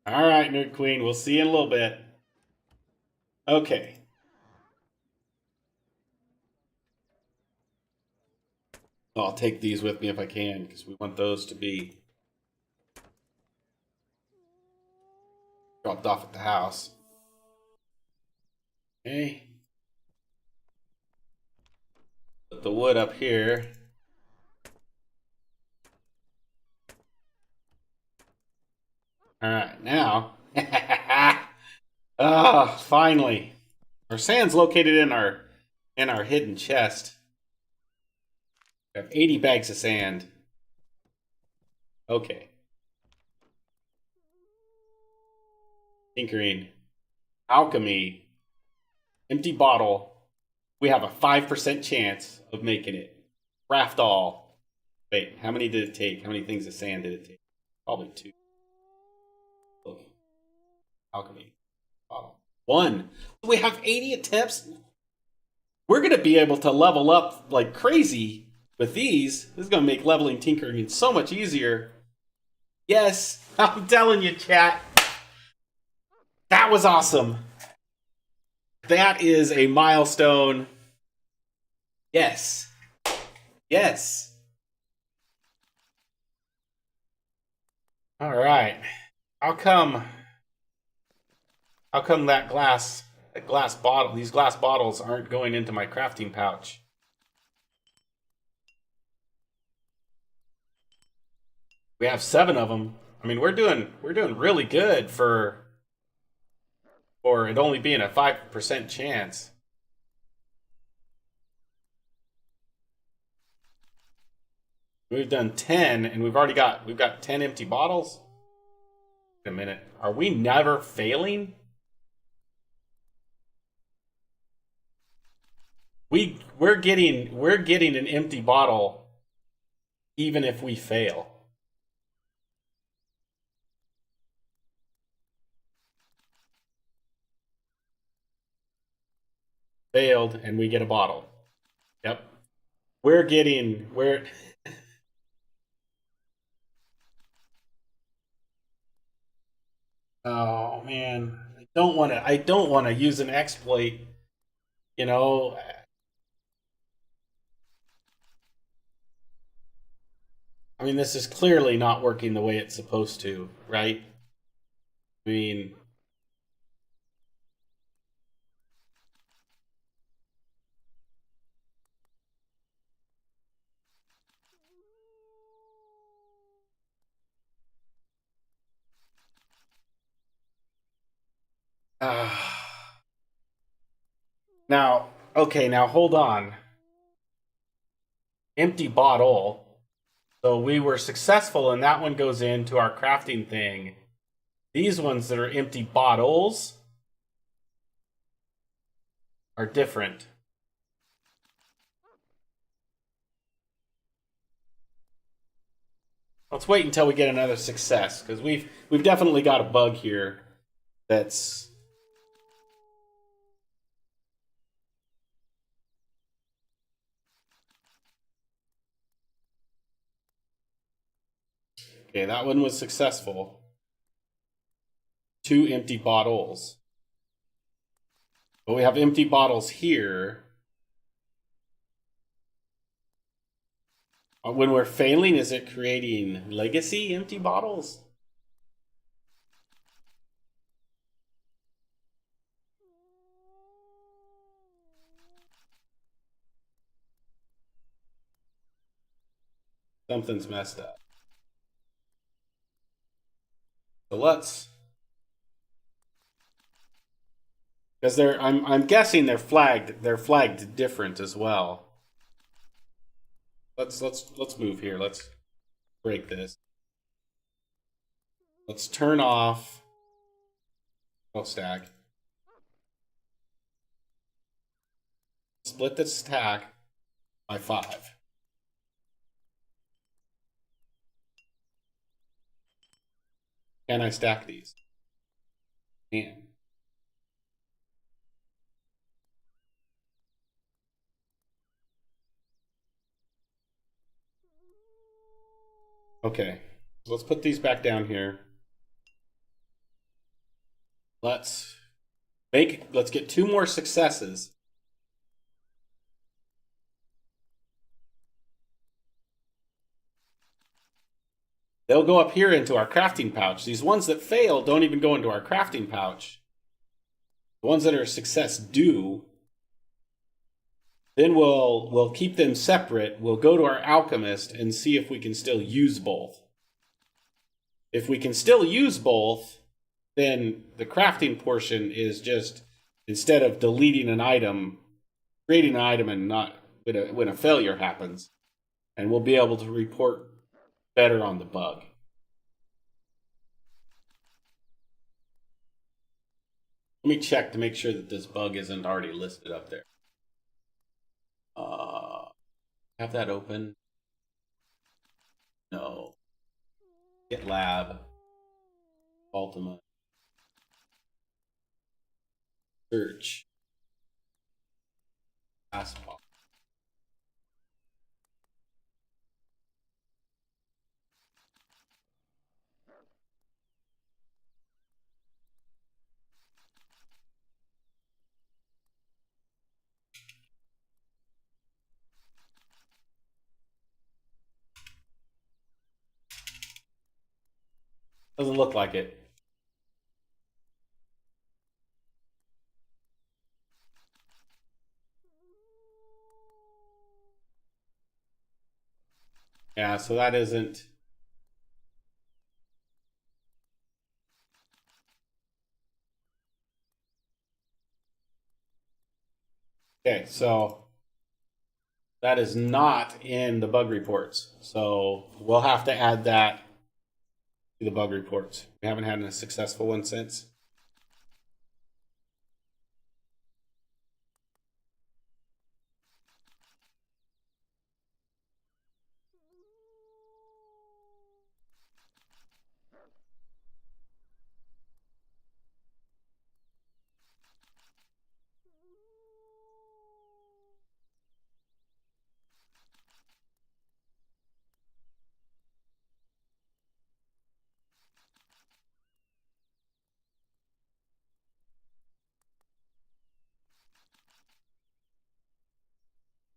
All right, Nerd Queen. We'll see you in a little bit. Okay. I'll take these with me if I can, because we want those to be dropped off at the house. Okay. Put the wood up here. All right, now. Ah, finally. Our sand's located in our hidden chest. We have 80 bags of sand. Okay. Tinkering. Alchemy. Empty bottle. We have a 5% chance of making it. Craft all. Wait, how many did it take? How many things of sand did it take? Probably 2. Look. Alchemy. Bottle. 1. We have 80 attempts. We're going to be able to level up like crazy with these. This is going to make leveling tinkering so much easier. Yes, I'm telling you, chat. That was awesome. That is a milestone. Yes. Yes. All right. How come that glass bottle, these glass bottles aren't going into my crafting pouch? We have 7 of them. I mean, we're doing really good for it only being a 5% chance. We've done 10 and we've got 10 empty bottles. Wait a minute. Are we never failing? We're getting an empty bottle even if we fail. Failed and we get a bottle. Yep. We're Oh man. I don't want to use an exploit, you know. I mean, this is clearly not working the way it's supposed to, right? I mean, uh, now, okay, now hold on. Empty bottle. So we were successful, and that one goes into our crafting thing. These ones that are empty bottles are different. Let's wait until we get another success, because we've definitely got a bug here that's okay. That one was successful. 2 empty bottles. But we have empty bottles here. When we're failing, is it creating legacy empty bottles? Something's messed up. So let's, because I'm guessing they're flagged different as well. Let's move here. Let's break this. Let's turn off. Oh, stack. Split this stack by 5. Can I stack these? Can. Okay. Let's put these back down here. Let's get 2 more successes. They'll go up here into our crafting pouch. These ones that fail don't even go into our crafting pouch. The ones that are a success do. Then we'll keep them separate. We'll go to our alchemist and see if we can still use both. If we can still use both, then the crafting portion is just, instead of deleting an item, creating an item and not when a failure happens, and we'll be able to report better on the bug. Let me check to make sure that this bug isn't already listed up there. Have that open? No. Get lab. Ultima. Search. Sandbox. Doesn't look like it. Yeah, so that isn't. Okay, so that is not in the bug reports. So we'll have to add that to the bug reports. We haven't had a successful one since.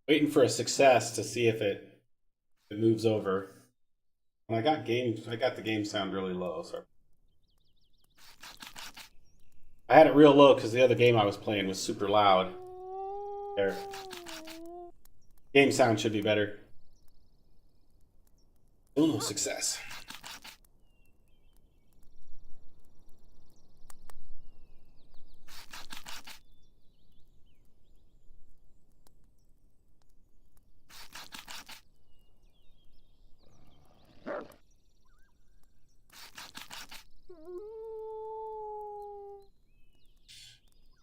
Waiting for a success to see if it moves over. When I got the game sound really low. So I had it real low because the other game I was playing was super loud. There. Game sound should be better. Still no success.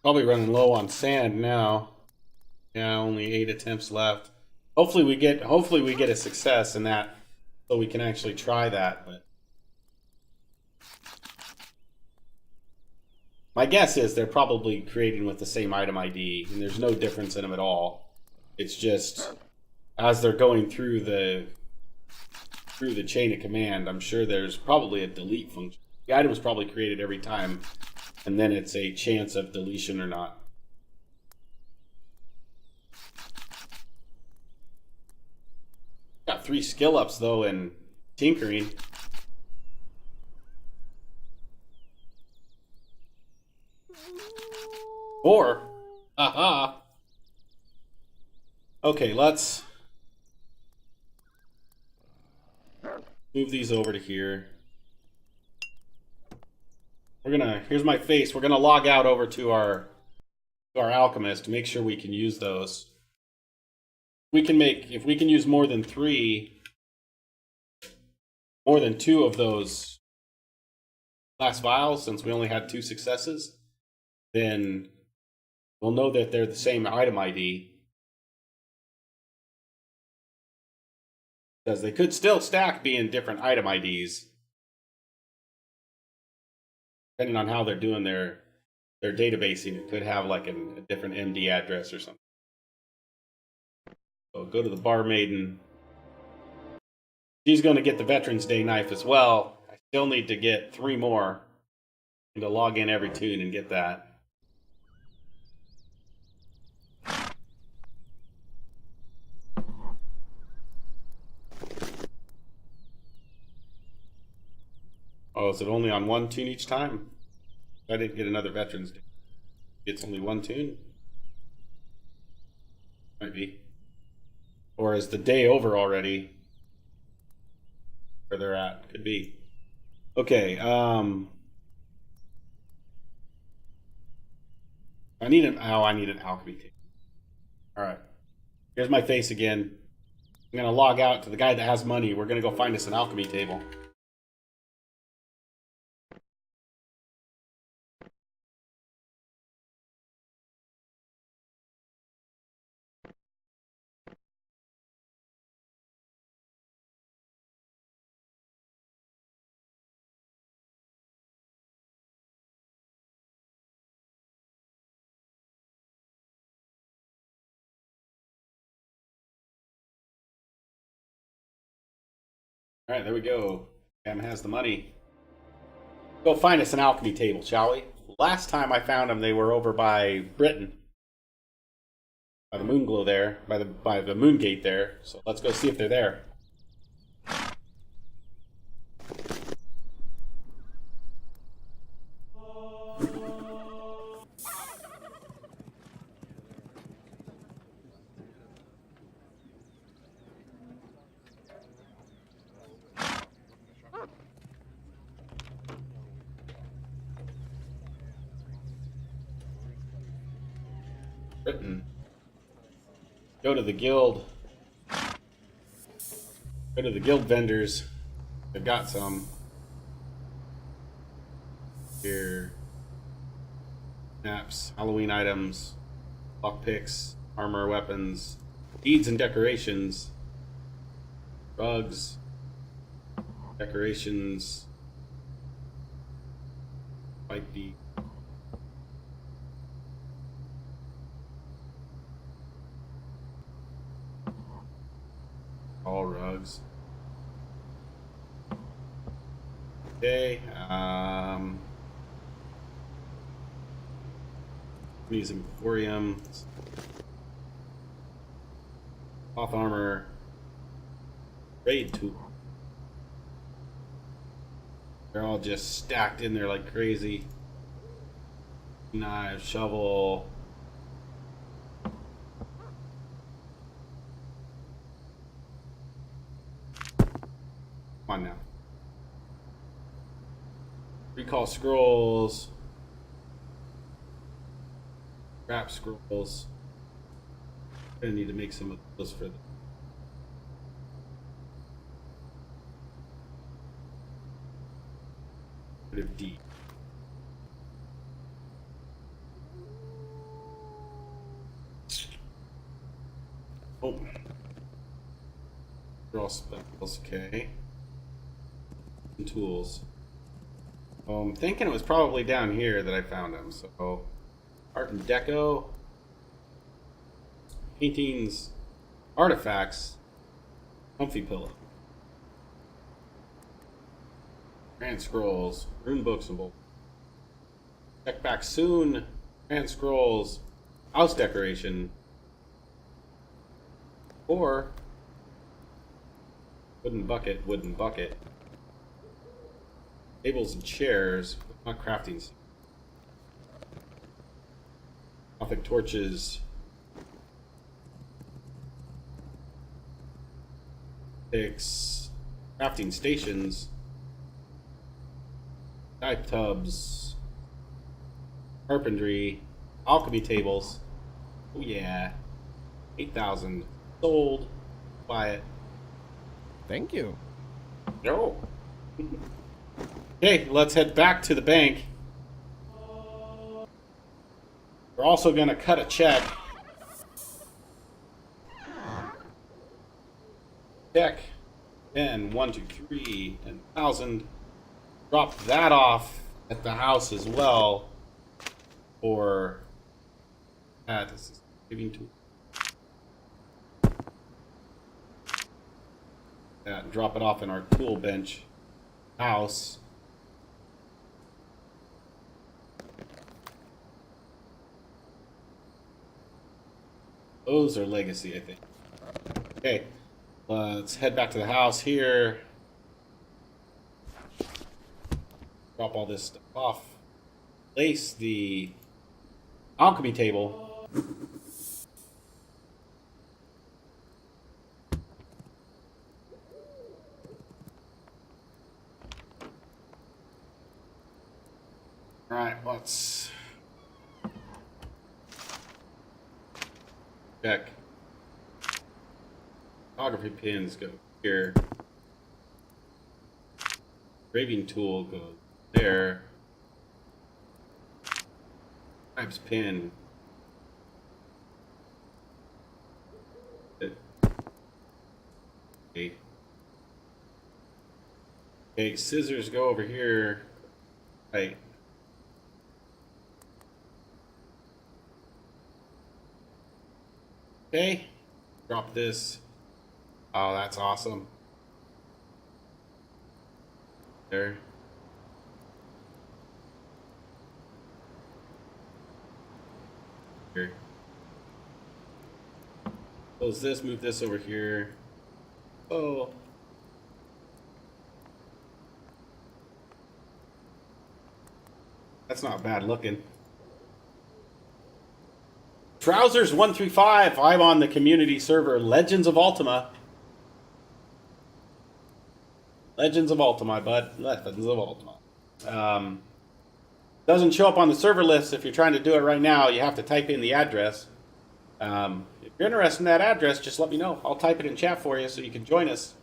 Probably running low on sand now. Yeah, only 8 attempts left. Hopefully we get a success in that, so we can actually try that. But my guess is they're probably creating with the same item ID, and there's no difference in them at all. It's just as they're going through the chain of command, I'm sure there's probably a delete function. The item is probably created every time, and then it's a chance of deletion or not. Got 3 skill ups though in tinkering. Four. Aha. Okay, let's move these over to here. Here's my face. We're gonna log out over to our alchemist to make sure we can use those. If we can use more than 2 of those last vials, since we only had 2 successes, then we'll know that they're the same item ID. Because they could still stack being different item IDs, depending on how they're doing their databasing. It could have like a different MD address or something. So go to the barmaiden. She's going to get the Veterans Day knife as well. I still need to get 3 more. And to log in every tune and get that. Oh, is it only on 1 tune each time? I didn't get another Veterans Day. It's only 1 tune? Might be. Or is the day over already? Where they're at? Could be. Okay, I need an alchemy table. Alright. Here's my face again. I'm gonna log out to the guy that has money. We're gonna go find us an alchemy table. Alright, there we go. Cam has the money. Go find us an alchemy table, shall we? Last time I found them, they were over by Britain. By the moon glow there. By the moon gate there. So let's go see if they're there. Britain. Go to the guild. Go to the guild vendors. They've got some. Here. Maps, Halloween items, lockpicks, armor, weapons, beads and decorations, rugs, decorations, fight bead. All rugs. Okay, Using Emporium, cloth armor, raid tool. They're all just stacked in there like crazy. Knife, shovel. Come on now. Recall scrolls. Scrap scrolls. Gonna need to make some of those for the D. Oh, draw spells. Okay. And tools. I'm thinking it was probably down here that I found them. So. Art and deco, paintings, artifacts, comfy pillow, grand scrolls, rune books and books. Check back soon. Grand scrolls, house decoration, or wooden bucket, tables and chairs, not crafting. Gothic torches, picks, crafting stations, dive tubs, carpentry, alchemy tables. Oh yeah, 8,000 sold. Buy it. Thank you. No. Okay, let's head back to the bank. We're also going to cut a check. Check. 10, 1, 2, 3, 10,000. Drop that off at the house as well. For that. This is giving to that. And drop it off in our tool bench house. Those are legacy, I think. Okay, let's head back to the house here. Drop all this stuff off. Place the alchemy table. All right, let's check. Photography pins go here. Graving tool goes there. Scribe's pin. Okay. Okay, scissors go over here. Right. Okay. Drop this. Oh, that's awesome. There. Here. Close this, move this over here. Oh. That's not bad looking. Trousers 135. I'm on the community server Legends of Ultima. Legends of Ultima, bud. Legends of Ultima. Doesn't show up on the server list. If you're trying to do it right now, you have to type in the address. If you're interested in that address, just let me know. I'll type it in chat for you so you can join us.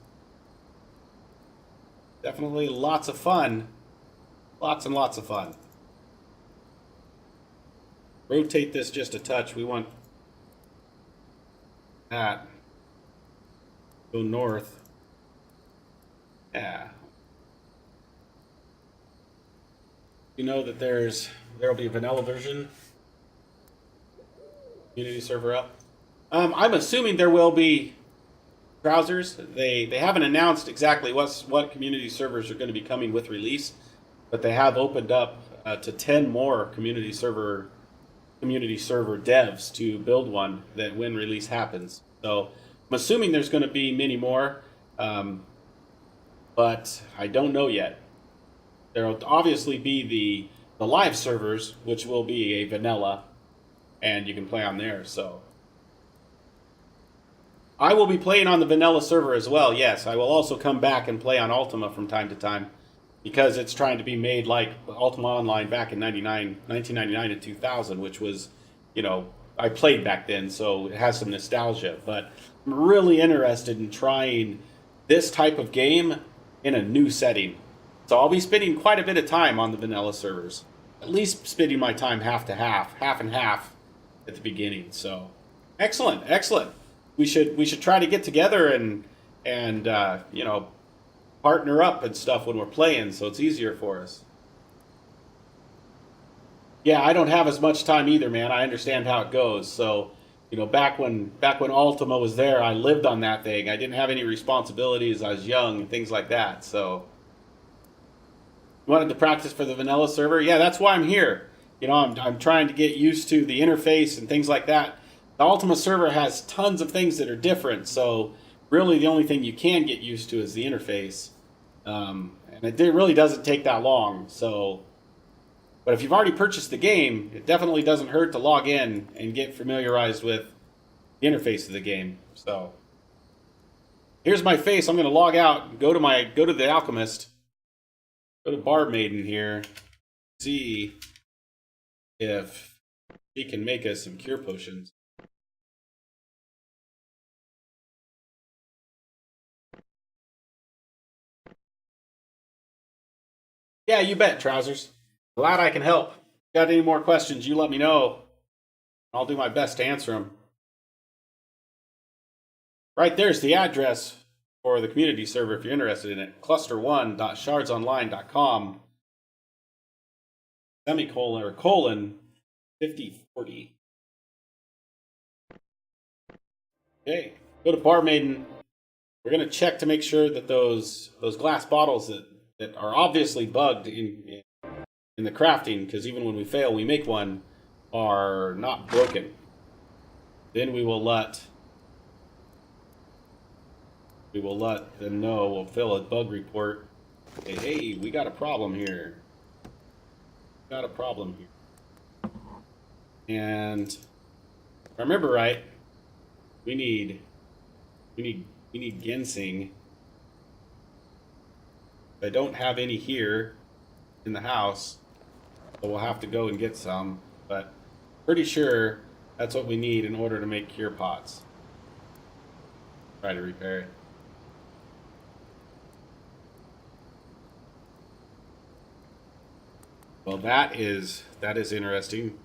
Definitely lots of fun. Lots and lots of fun. Rotate this just a touch. We want that. Go north. Yeah. You know that there'll be a vanilla version. Community server up. I'm assuming there will be browsers. They haven't announced exactly what community servers are going to be coming with release, but they have opened up to 10 more community server devs to build one that when release happens. So I'm assuming there's going to be many more, but I don't know yet. There will obviously be the live servers, which will be a vanilla, and you can play on there. So I will be playing on the vanilla server as well. Yes, I will also come back and play on Ultima from time to time, because it's trying to be made like Ultima Online back in 1999 and 2000, which was, I played back then, so it has some nostalgia. But I'm really interested in trying this type of game in a new setting. So I'll be spending quite a bit of time on the vanilla servers. At least spending my time half to half and half at the beginning. So excellent. We should try to get together and partner up and stuff when we're playing, so it's easier for us. Yeah, I don't have as much time either, man. I understand how it goes. So, back when Ultima was there, I lived on that thing. I didn't have any responsibilities. I was young and things like that. So, wanted to practice for the vanilla server. Yeah, that's why I'm here. I'm trying to get used to the interface and things like that. The Ultima server has tons of things that are different, so really the only thing you can get used to is the interface. And it really doesn't take that long. But if you've already purchased the game, it definitely doesn't hurt to log in and get familiarized with the interface of the game. So here's my face. I'm going to log out and go to the Alchemist. Go to Bar Maiden here. See if he can make us some cure potions. Yeah, you bet, Trousers. Glad I can help. Got any more questions, you let me know. I'll do my best to answer them. Right there's the address for the community server if you're interested in it. cluster1.shardsonline.com /:5040. Okay, go to Bar Maiden. We're going to check to make sure that those glass bottles that are obviously bugged in the crafting, because even when we fail, we make one, are not broken. Then we will let them know. We'll fill a bug report. Hey, we got a problem here. And if I remember right, we need ginseng. I don't have any here in the house, so we'll have to go and get some, but pretty sure that's what we need in order to make cure pots. Try to repair it. Well, that is interesting.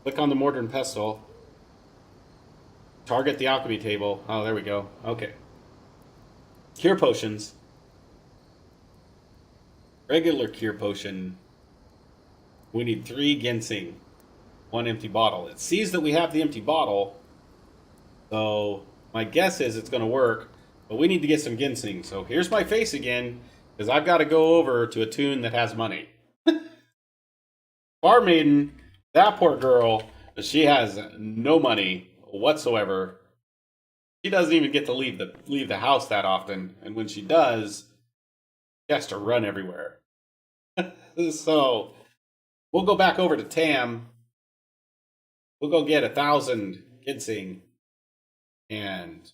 Click on the mortar and pestle. Target the alchemy table. Oh, there we go. Okay. Cure potions. Regular cure potion. We need 3 ginseng. 1 empty bottle. It sees that we have the empty bottle, so my guess is it's going to work, but we need to get some ginseng. So here's my face again, because I've got to go over to a tune that has money. Bar Maiden, that poor girl, she has no money whatsoever. She doesn't even get to leave the house that often, and when she does, she has to run everywhere. So we'll go back over to Tam. We'll go get 1,000 ginseng and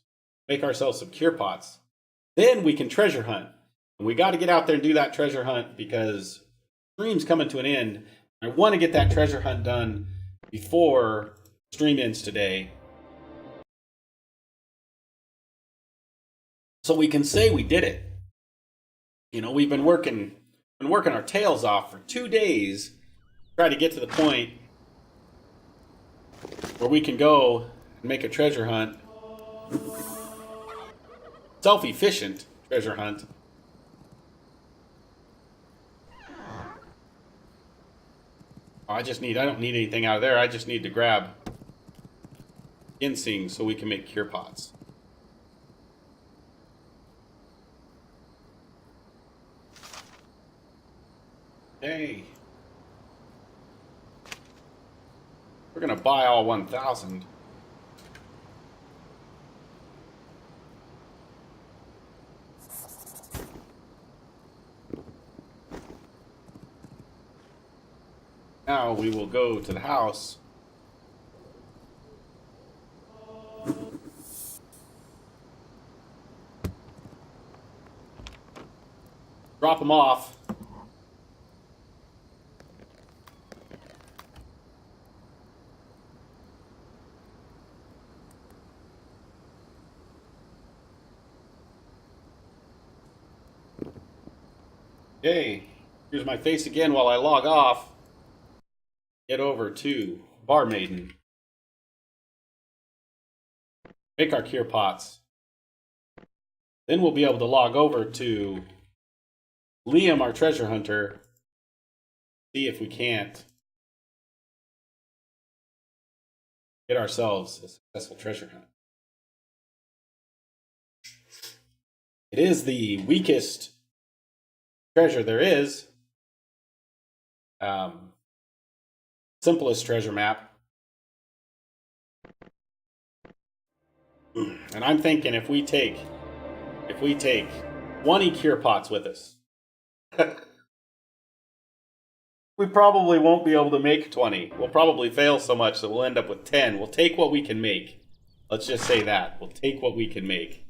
make ourselves some cure pots. Then we can treasure hunt. And we got to get out there and do that treasure hunt because stream's coming to an end. I want to get that treasure hunt done before stream ends today, so we can say we did it. You know, we've been working our tails off for 2 days, try to get to the point where we can go and make a treasure hunt, self-efficient treasure hunt. I don't need anything out of there. I just need to grab ginseng so we can make cure pots. Hey. We're gonna buy all 1,000. Now we will go to the house. Drop them off. Okay, here's my face again while I log off. Get over to Bar Maiden. Make our cure pots. Then we'll be able to log over to Liam, our treasure hunter. See if we can't get ourselves a successful treasure hunt. It is the weakest treasure there is. Simplest treasure map. And I'm thinking if we take 20 cure pots with us, we probably won't be able to make 20. We'll probably fail so much that we'll end up with 10. We'll take what we can make. Let's just say that. We'll take what we can make.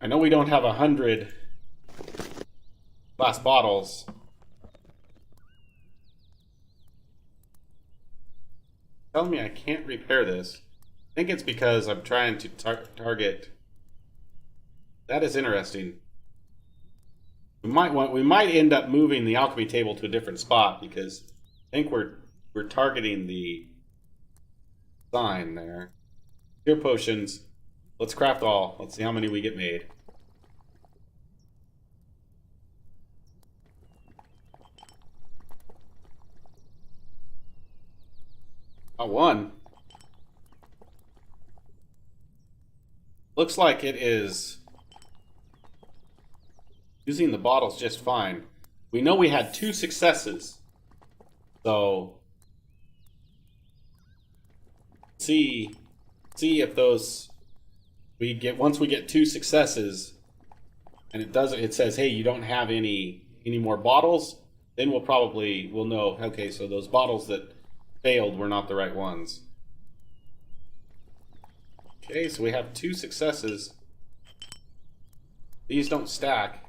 I know we don't have 100 glass bottles. Telling me I can't repair this. I think it's because I'm trying to target. That is interesting. We might end up moving the alchemy table to a different spot because I think we're targeting the sign there. Cure potions. Let's craft all. Let's see how many we get made. One. Looks like it is using the bottles just fine. We know we had 2 successes. So see if those once we get 2 successes and it says, hey, you don't have any more bottles, then we'll know, okay, so those bottles that failed were not the right ones. Okay, so we have 2 successes. These don't stack.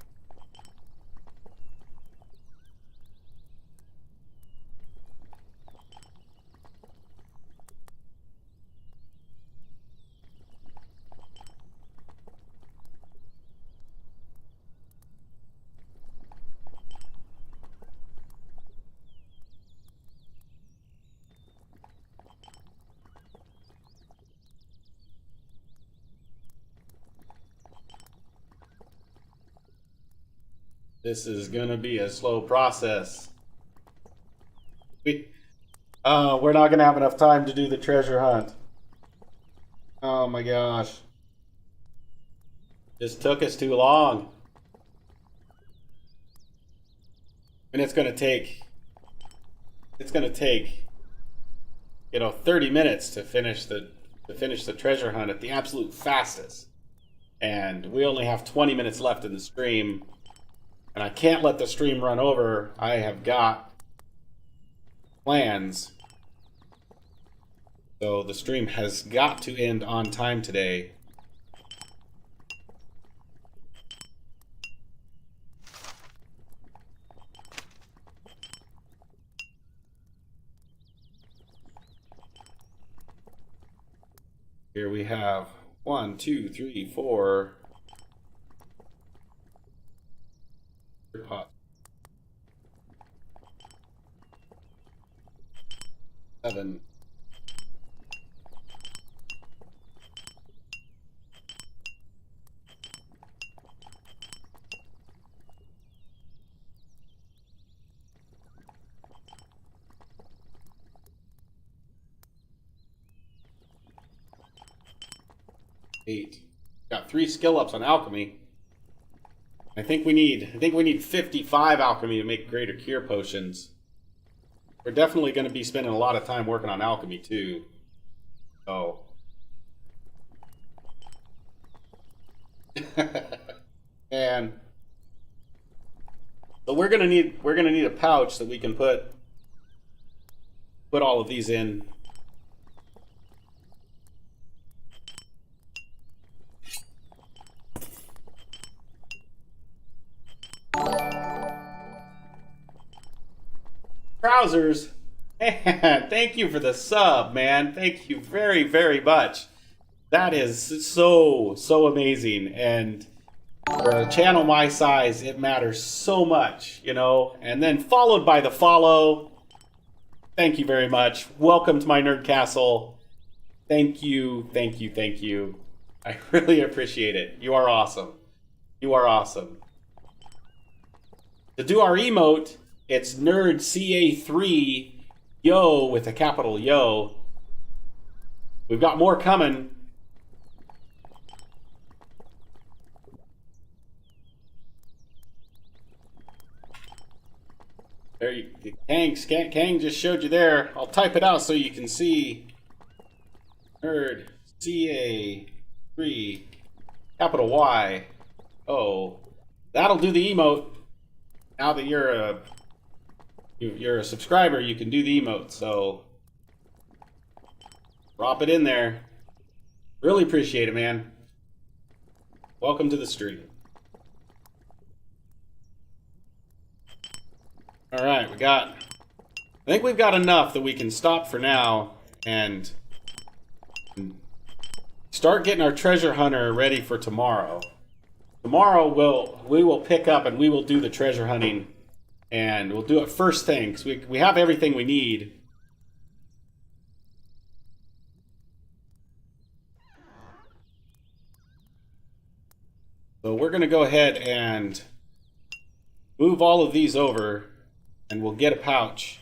This is gonna be a slow process. We're not gonna have enough time to do the treasure hunt. Oh my gosh. This took us too long. And it's gonna take 30 minutes to finish the treasure hunt at the absolute fastest. And we only have 20 minutes left in the stream. And I can't let the stream run over. I have got plans So the stream has got to end on time today. Here we have 1, 2, 3, 4 pot. 7. Eight. Got 3 skill ups on alchemy. I think we need 55 alchemy to make greater cure potions. We're definitely going to be spending a lot of time working on alchemy too. So and so we're gonna need a pouch that we can put all of these in. Trousers, thank you for the sub, man. Thank you very, very much. That is so amazing, and for a channel my size, it matters so much, you know. And then followed by the follow. Thank you very much. Welcome to my nerd castle. Thank you, thank you, thank you. I really appreciate it. You are awesome. You are awesome. To do our emote, it's nerd CA3 yo with a capital yo. We've got more coming. There you, Kang just showed you there. I'll type it out so you can see. Nerd CA3 capital Y. Oh, that'll do the emote. Now that you're a subscriber, you can do the emote. So drop it in there. Really appreciate it, man. Welcome to the stream. All right, I think we've got enough that we can stop for now and start getting our treasure hunter ready for tomorrow. Tomorrow we will pick up and we will do the treasure hunting, and we'll do it first thing because we have everything we need. So we're going to go ahead and move all of these over, and we'll get a pouch.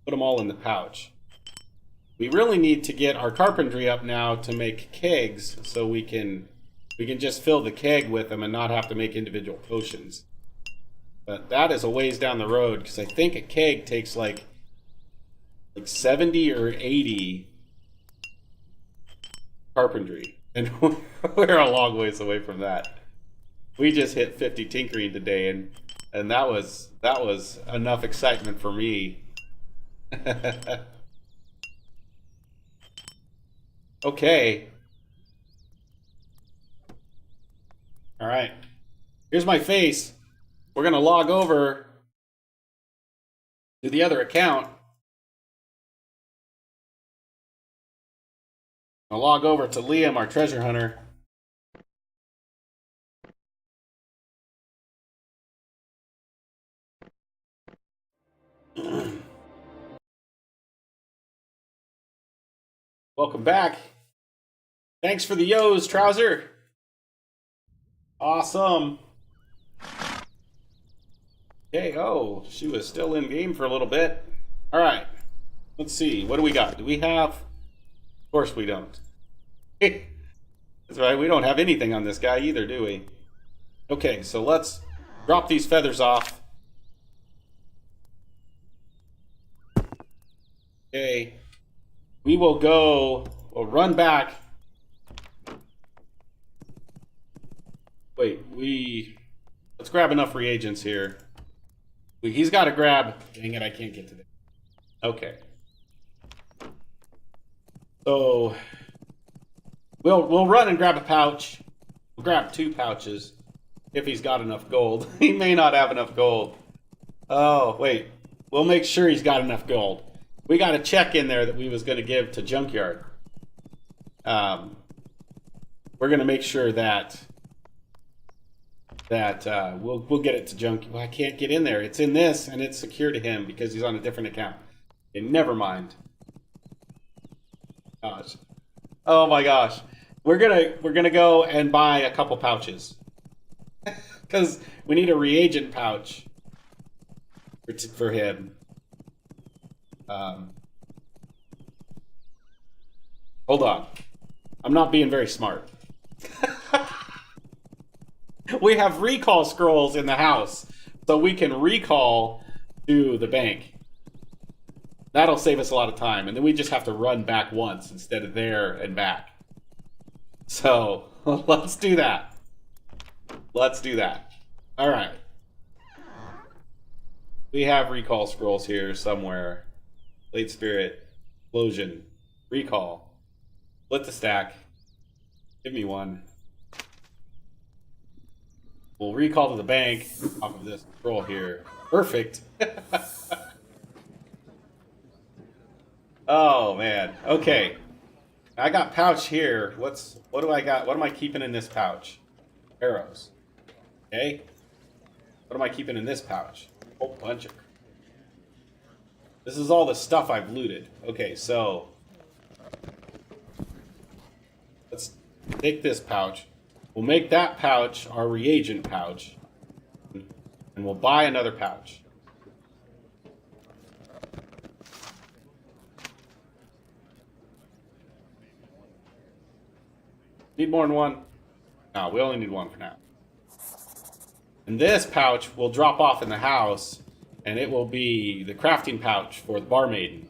Put them all in the pouch. We really need to get our carpentry up now to make kegs, so we can just fill the keg with them and not have to make individual potions. But that is a ways down the road, because I think a keg takes like 70 or 80 carpentry, and we're a long ways away from that. We just hit 50 tinkering today, and that was enough excitement for me. Okay. All right. Here's my face. We're going to log over to the other account. I'll log over to Liam, our treasure hunter. Welcome back. Thanks for the yo's, Trouser. Awesome. Okay, oh, she was still in game for a little bit. All right. Let's see. What do we got? Do we have... Of course we don't. That's right. We don't have anything on this guy either, do we? Okay, so let's drop these feathers off. Okay. We will go... We'll run back. Wait, let's grab enough reagents here. He's got to grab... Dang it, I can't get to that. Okay. So we'll run and grab a pouch. We'll grab 2 pouches if he's got enough gold. He may not have enough gold. Oh, wait. We'll make sure he's got enough gold. We got a check in there that we was going to give to Junkyard. We're going to make sure that we'll get it to Junkyard. Well, I can't get in there. It's in this, and it's secure to him because he's on a different account. Okay, never mind. Gosh. Oh my gosh. We're gonna go and buy a couple pouches. Because we need a reagent pouch for him. Hold on. I'm not being very smart. We have recall scrolls in the house, so we can recall to the bank. That'll save us a lot of time, and then we just have to run back once instead of there and back. So, let's do that. Let's do that. Alright. We have recall scrolls here somewhere. Late Spirit. Explosion. Recall. Split the stack. Give me one. We'll recall to the bank off of this scroll here. Perfect. Oh man. Okay. I got pouch here. What do I got? What am I keeping in this pouch? Arrows. Okay. What am I keeping in this pouch? A whole bunch of. This is all the stuff I've looted. Okay, so let's take this pouch. We'll make that pouch our reagent pouch. And we'll buy another pouch. Need more than one? No, we only need one for now. And this pouch will drop off in the house, and it will be the crafting pouch for the barmaiden.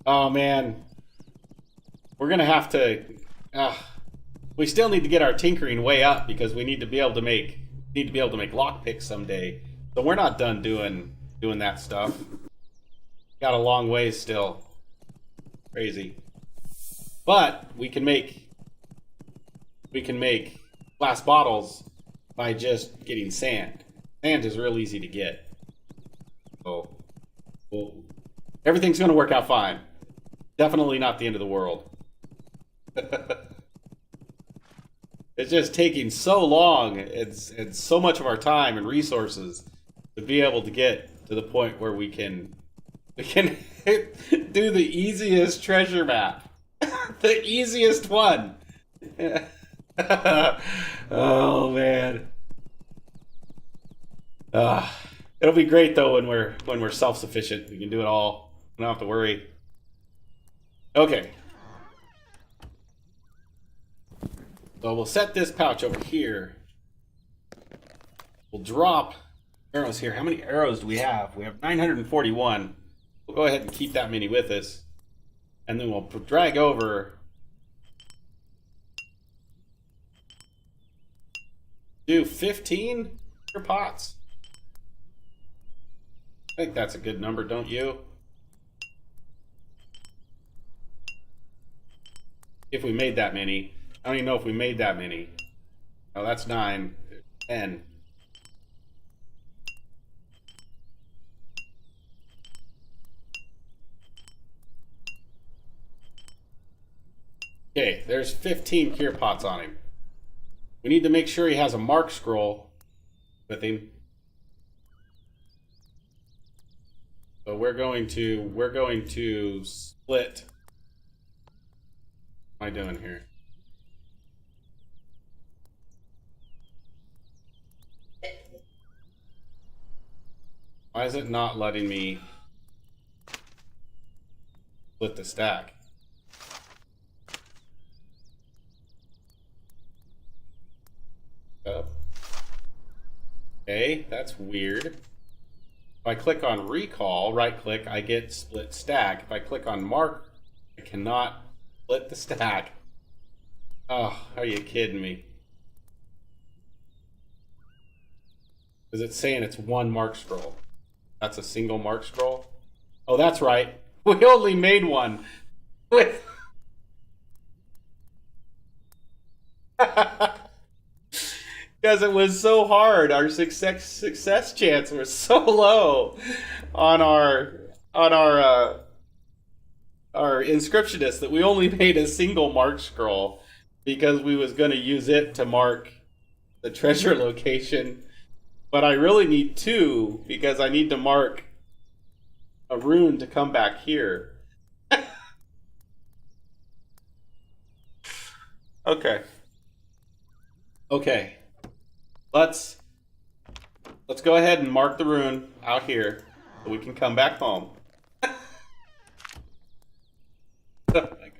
Oh man, we're gonna have to. We still need to get our tinkering way up because we need to be able to make lockpicks someday. So we're not done doing that stuff. Got a long ways still. Crazy. But we can make glass bottles by just getting sand. Sand is real easy to get. So everything's gonna work out fine. Definitely not the end of the world. It's just taking so long. It's so much of our time and resources to be able to get to the point where we can do the easiest treasure map. The easiest one. Oh man. It'll be great though when we're self-sufficient. We can do it all. We don't have to worry. Okay. So we'll set this pouch over here. We'll drop arrows here. How many arrows do we have? We have 941. We'll go ahead and keep that many with us. And then we'll drag over. Do 15 for pots. I think that's a good number, don't you? If we made that many. I don't even know if we made that many. Oh, that's 9. 10. Okay, there's 15 cure pots on him. We need to make sure he has a mark scroll with him. So we're going to split. What am I doing here? Why is it not letting me split the stack? Okay, that's weird. If I click on recall, right click, I get split stack. If I click on mark, I cannot split the stack. Oh, are you kidding me? Because it's saying it's one mark scroll. That's a single mark scroll. Oh, that's right. We only made one with. Because it was so hard. Our success chance was so low on our inscriptionist that we only made a single mark scroll because we was going to use it to mark the treasure location. But I really need two because I need to mark a rune to come back here. Okay. Okay. Let's go ahead and mark the rune out here so we can come back home. Oh my God.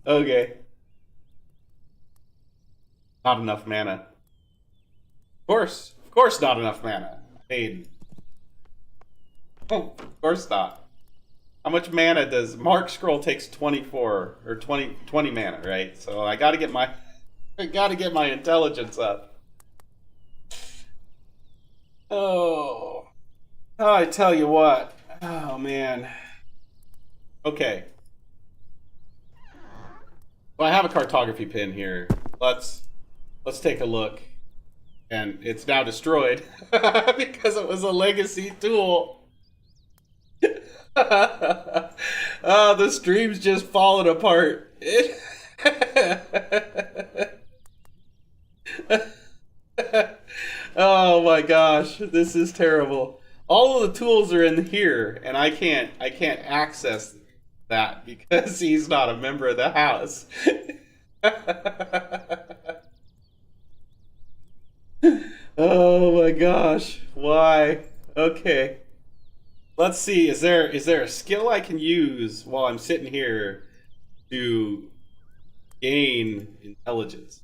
Okay. Not enough mana. Of course not enough mana. Aiden. Oh, of course not. How much mana does Mark Scroll takes 24 or 20 mana, right? So I gotta get my intelligence up. Oh, I tell you what. Oh man. Okay. Well, I have a cartography pin here. Let's take a look. And it's now destroyed because it was a legacy tool. Oh, the stream's just falling apart. Oh my gosh, this is terrible. All of the tools are in here, and I can't access that because he's not a member of the house. Oh my gosh, why? Okay. Let's see, is there a skill I can use while I'm sitting here to gain intelligence?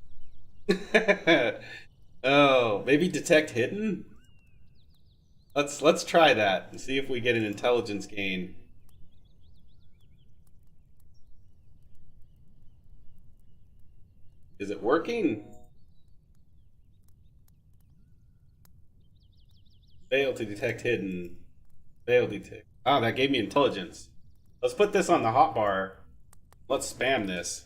Oh, maybe detect hidden? Let's try that and see if we get an intelligence gain. Is it working? Fail to detect hidden. Fail detect. Oh, that gave me intelligence. Let's put this on the hotbar. Let's spam this.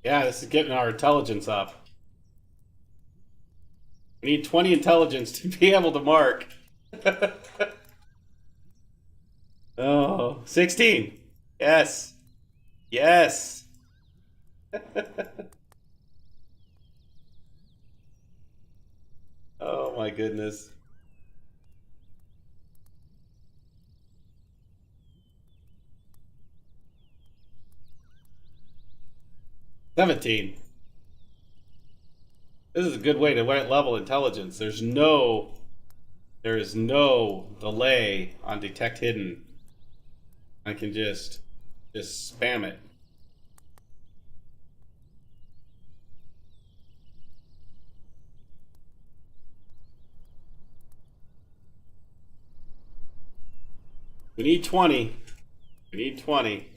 Yeah, this is getting our intelligence up. We need 20 intelligence to be able to mark. Oh, 16. Yes. Yes. Oh my goodness. $17. This is a good way to level intelligence. There is no delay on detect hidden. I can just spam it. We need 20. We need 20.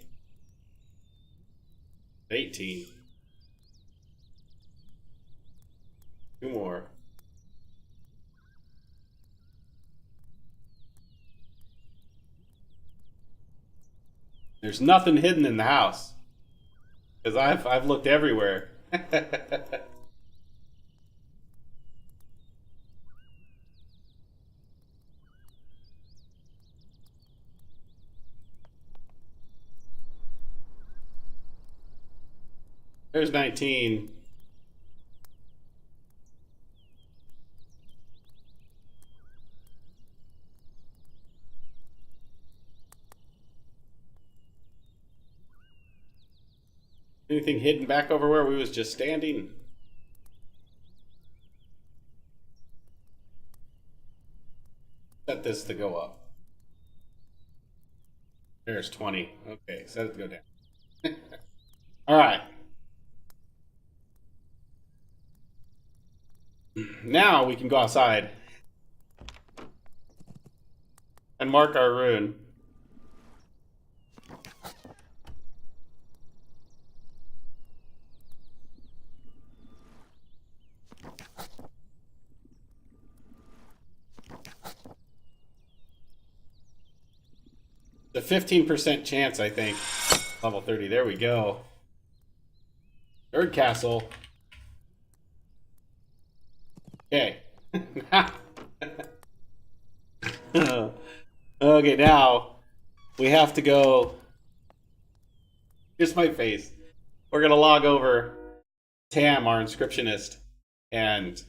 18. 2 more. There's nothing hidden in the house. Because I've looked everywhere. There's 19. Anything hidden back over where we was just standing? Set this to go up. There's 20. Okay, set it to go down. All right. Now we can go outside and mark our rune. The 15% chance, I think. Level 30. There we go. Third castle. Okay. Okay, now we have to go. Here's my face. We're gonna log over Tam, our inscriptionist, and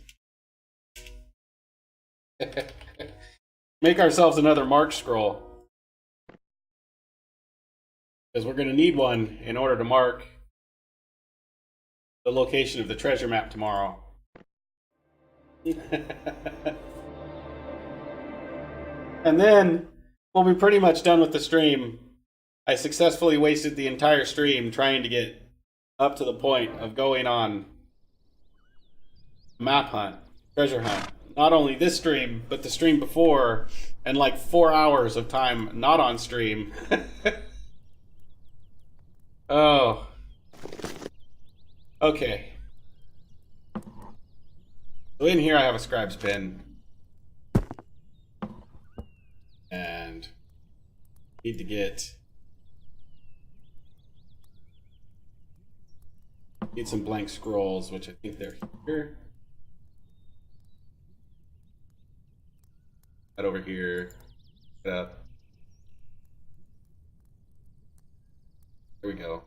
make ourselves another mark scroll. Because we're gonna need one in order to mark the location of the treasure map tomorrow. And then we'll be pretty much done with the stream. I successfully wasted the entire stream trying to get up to the point of going on map hunt, treasure hunt. Not only this stream, but the stream before, and like 4 hours of time not on stream. Oh. Okay. So in here I have a scribe's pen. And need to need some blank scrolls, which I think they're here. Head over here. Get up. There we go.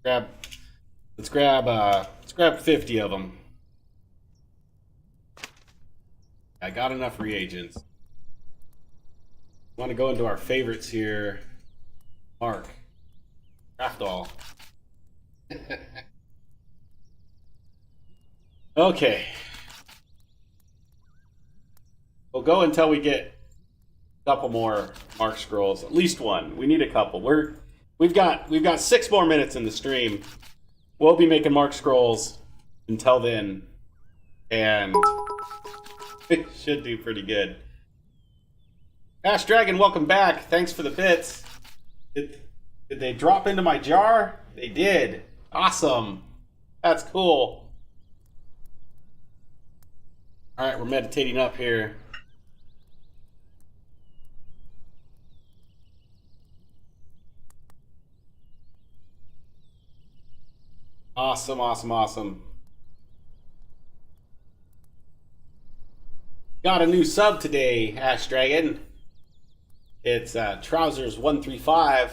Let's grab 50 of them. I got enough reagents. Want to go into our favorites here. Mark. Craft all. Okay. We'll go until we get a couple more mark scrolls. At least one. We need a couple. We've got 6 more minutes in the stream. We'll be making mark scrolls until then. And it should do pretty good. Ash Dragon, welcome back. Thanks for the bits. Did they drop into my jar? They did. Awesome. That's cool. All right, we're meditating up here. Awesome, awesome, awesome. Got a new sub today, Ash Dragon. It's Trousers135.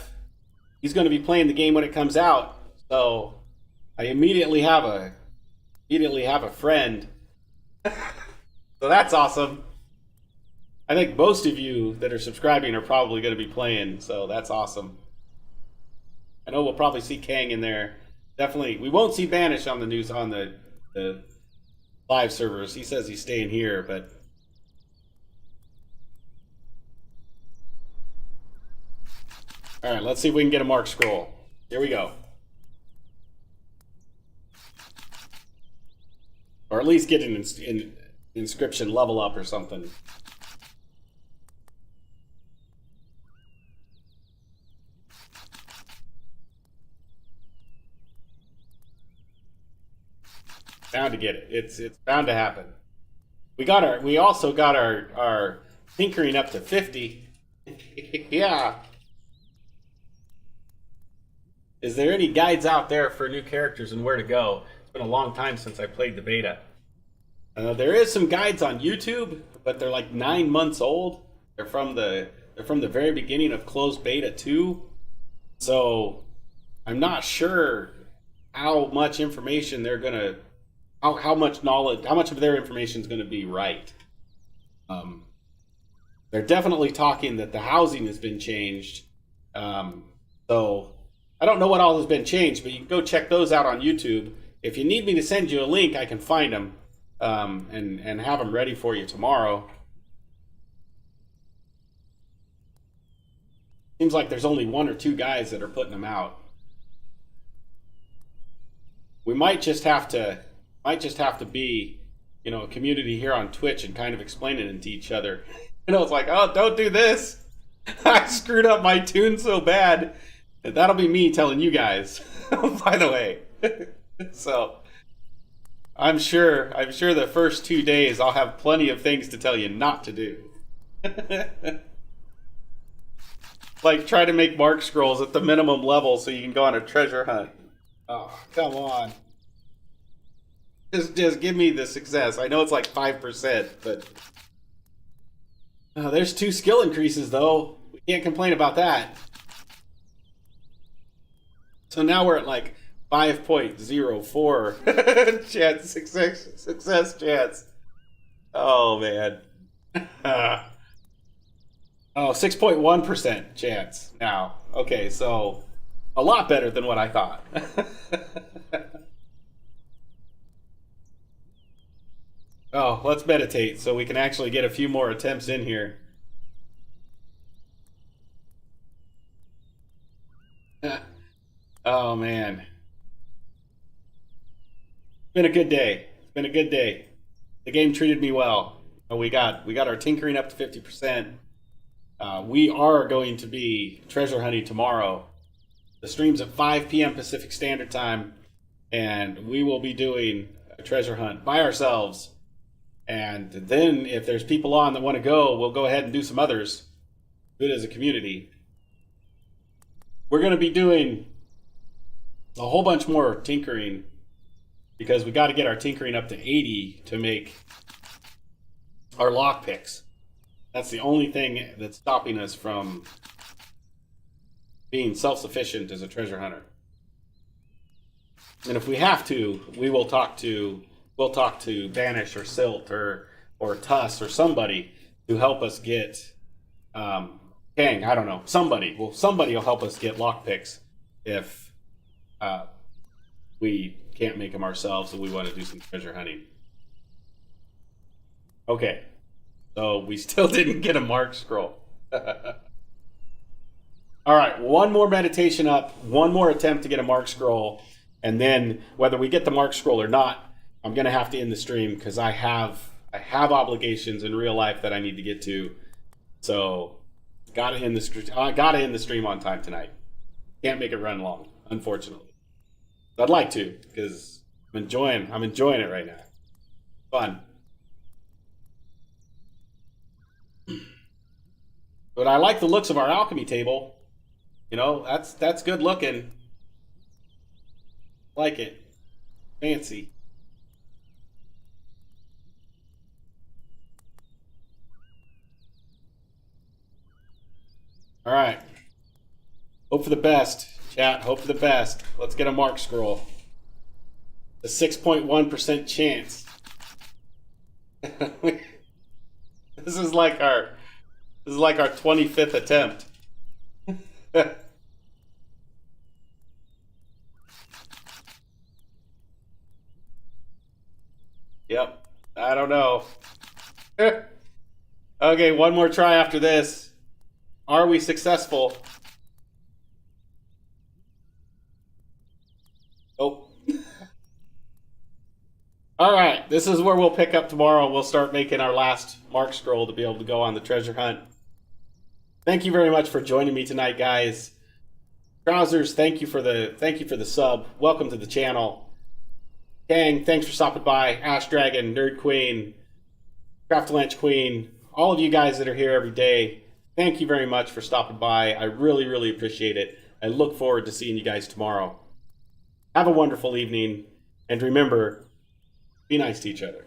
He's going to be playing the game when it comes out, so I immediately have a friend. So that's awesome. I think most of you that are subscribing are probably going to be playing, so that's awesome. I know we'll probably see Kang in there. Definitely, we won't see Banish on the news on the live servers. He says he's staying here, but. All right, let's see if we can get a mark scroll. Here we go. Or at least get an inscription level up or something. Bound to get it. It's bound to happen. We also got our tinkering up to 50. Yeah. Is there any guides out there for new characters and where to go? It's been a long time since I played the beta. There is some guides on YouTube, but they're like 9 months old. They're from the very beginning of closed beta 2. So I'm not sure how much information they're gonna, how much knowledge, how much of their information is gonna be right. They're definitely talking that the housing has been changed. So I don't know what all has been changed, but you can go check those out on YouTube. If you need me to send you a link, I can find them and have them ready for you tomorrow. Seems like there's only 1 or 2 guys that are putting them out. We might just have to be, a community here on Twitch and kind of explaining it to each other. It's like, oh, don't do this. I screwed up my tune so bad. That'll be me telling you guys, by the way. So I'm sure the first 2 days I'll have plenty of things to tell you not to do. like try to make mark scrolls at the minimum level so you can go on a treasure hunt. Oh, come on. Just give me the success. I know it's like 5%, but there's 2 skill increases though. We can't complain about that. So now we're at like 5.04 chance success chance. Oh man. Oh, 6.1% chance now. Okay, so a lot better than what I thought. Oh, let's meditate so we can actually get a few more attempts in here. Oh man. It's been a good day. It's been a good day. The game treated me well. We got our tinkering up to 50%. We are going to be treasure hunting tomorrow. The stream's at 5 p.m. Pacific Standard Time, and we will be doing a treasure hunt by ourselves. And then if there's people on that want to go, we'll go ahead and do some others. Do it as a community. We're going to be doing a whole bunch more tinkering because we got to get our tinkering up to 80 to make our lockpicks. That's the only thing that's stopping us from being self-sufficient as a treasure hunter. And if we have to, we'll talk to Banish or Silt or Tuss or somebody to help us get Kang, I don't know. Somebody will help us get lockpicks if we can't make them ourselves and we want to do some treasure hunting. Okay. So we still didn't get a mark scroll. All right, one more meditation up, one more attempt to get a mark scroll, and then whether we get the mark scroll or not, I'm gonna have to end the stream because I have obligations in real life that I need to get to. So gotta end the stream on time tonight. Can't make it run long, unfortunately. But I'd like to because I'm enjoying it right now. Fun. But I like the looks of our alchemy table. You know, that's good looking. Like it. Fancy. All right. Hope for the best, chat. Hope for the best. Let's get a mark scroll. A 6.1% chance. This is like our 25th attempt. Yep. I don't know. Okay, one more try after this. Are we successful? Oh. All right, this is where we'll pick up tomorrow. We'll start making our last mark scroll to be able to go on the treasure hunt. Thank you very much for joining me tonight, guys. Trousers, thank you for the sub. Welcome to the channel. Gang, thanks for stopping by. Ash Dragon, Nerd Queen, Craftalanch Queen, all of you guys that are here every day. Thank you very much for stopping by. I really, really appreciate it. I look forward to seeing you guys tomorrow. Have a wonderful evening, and remember, be nice to each other.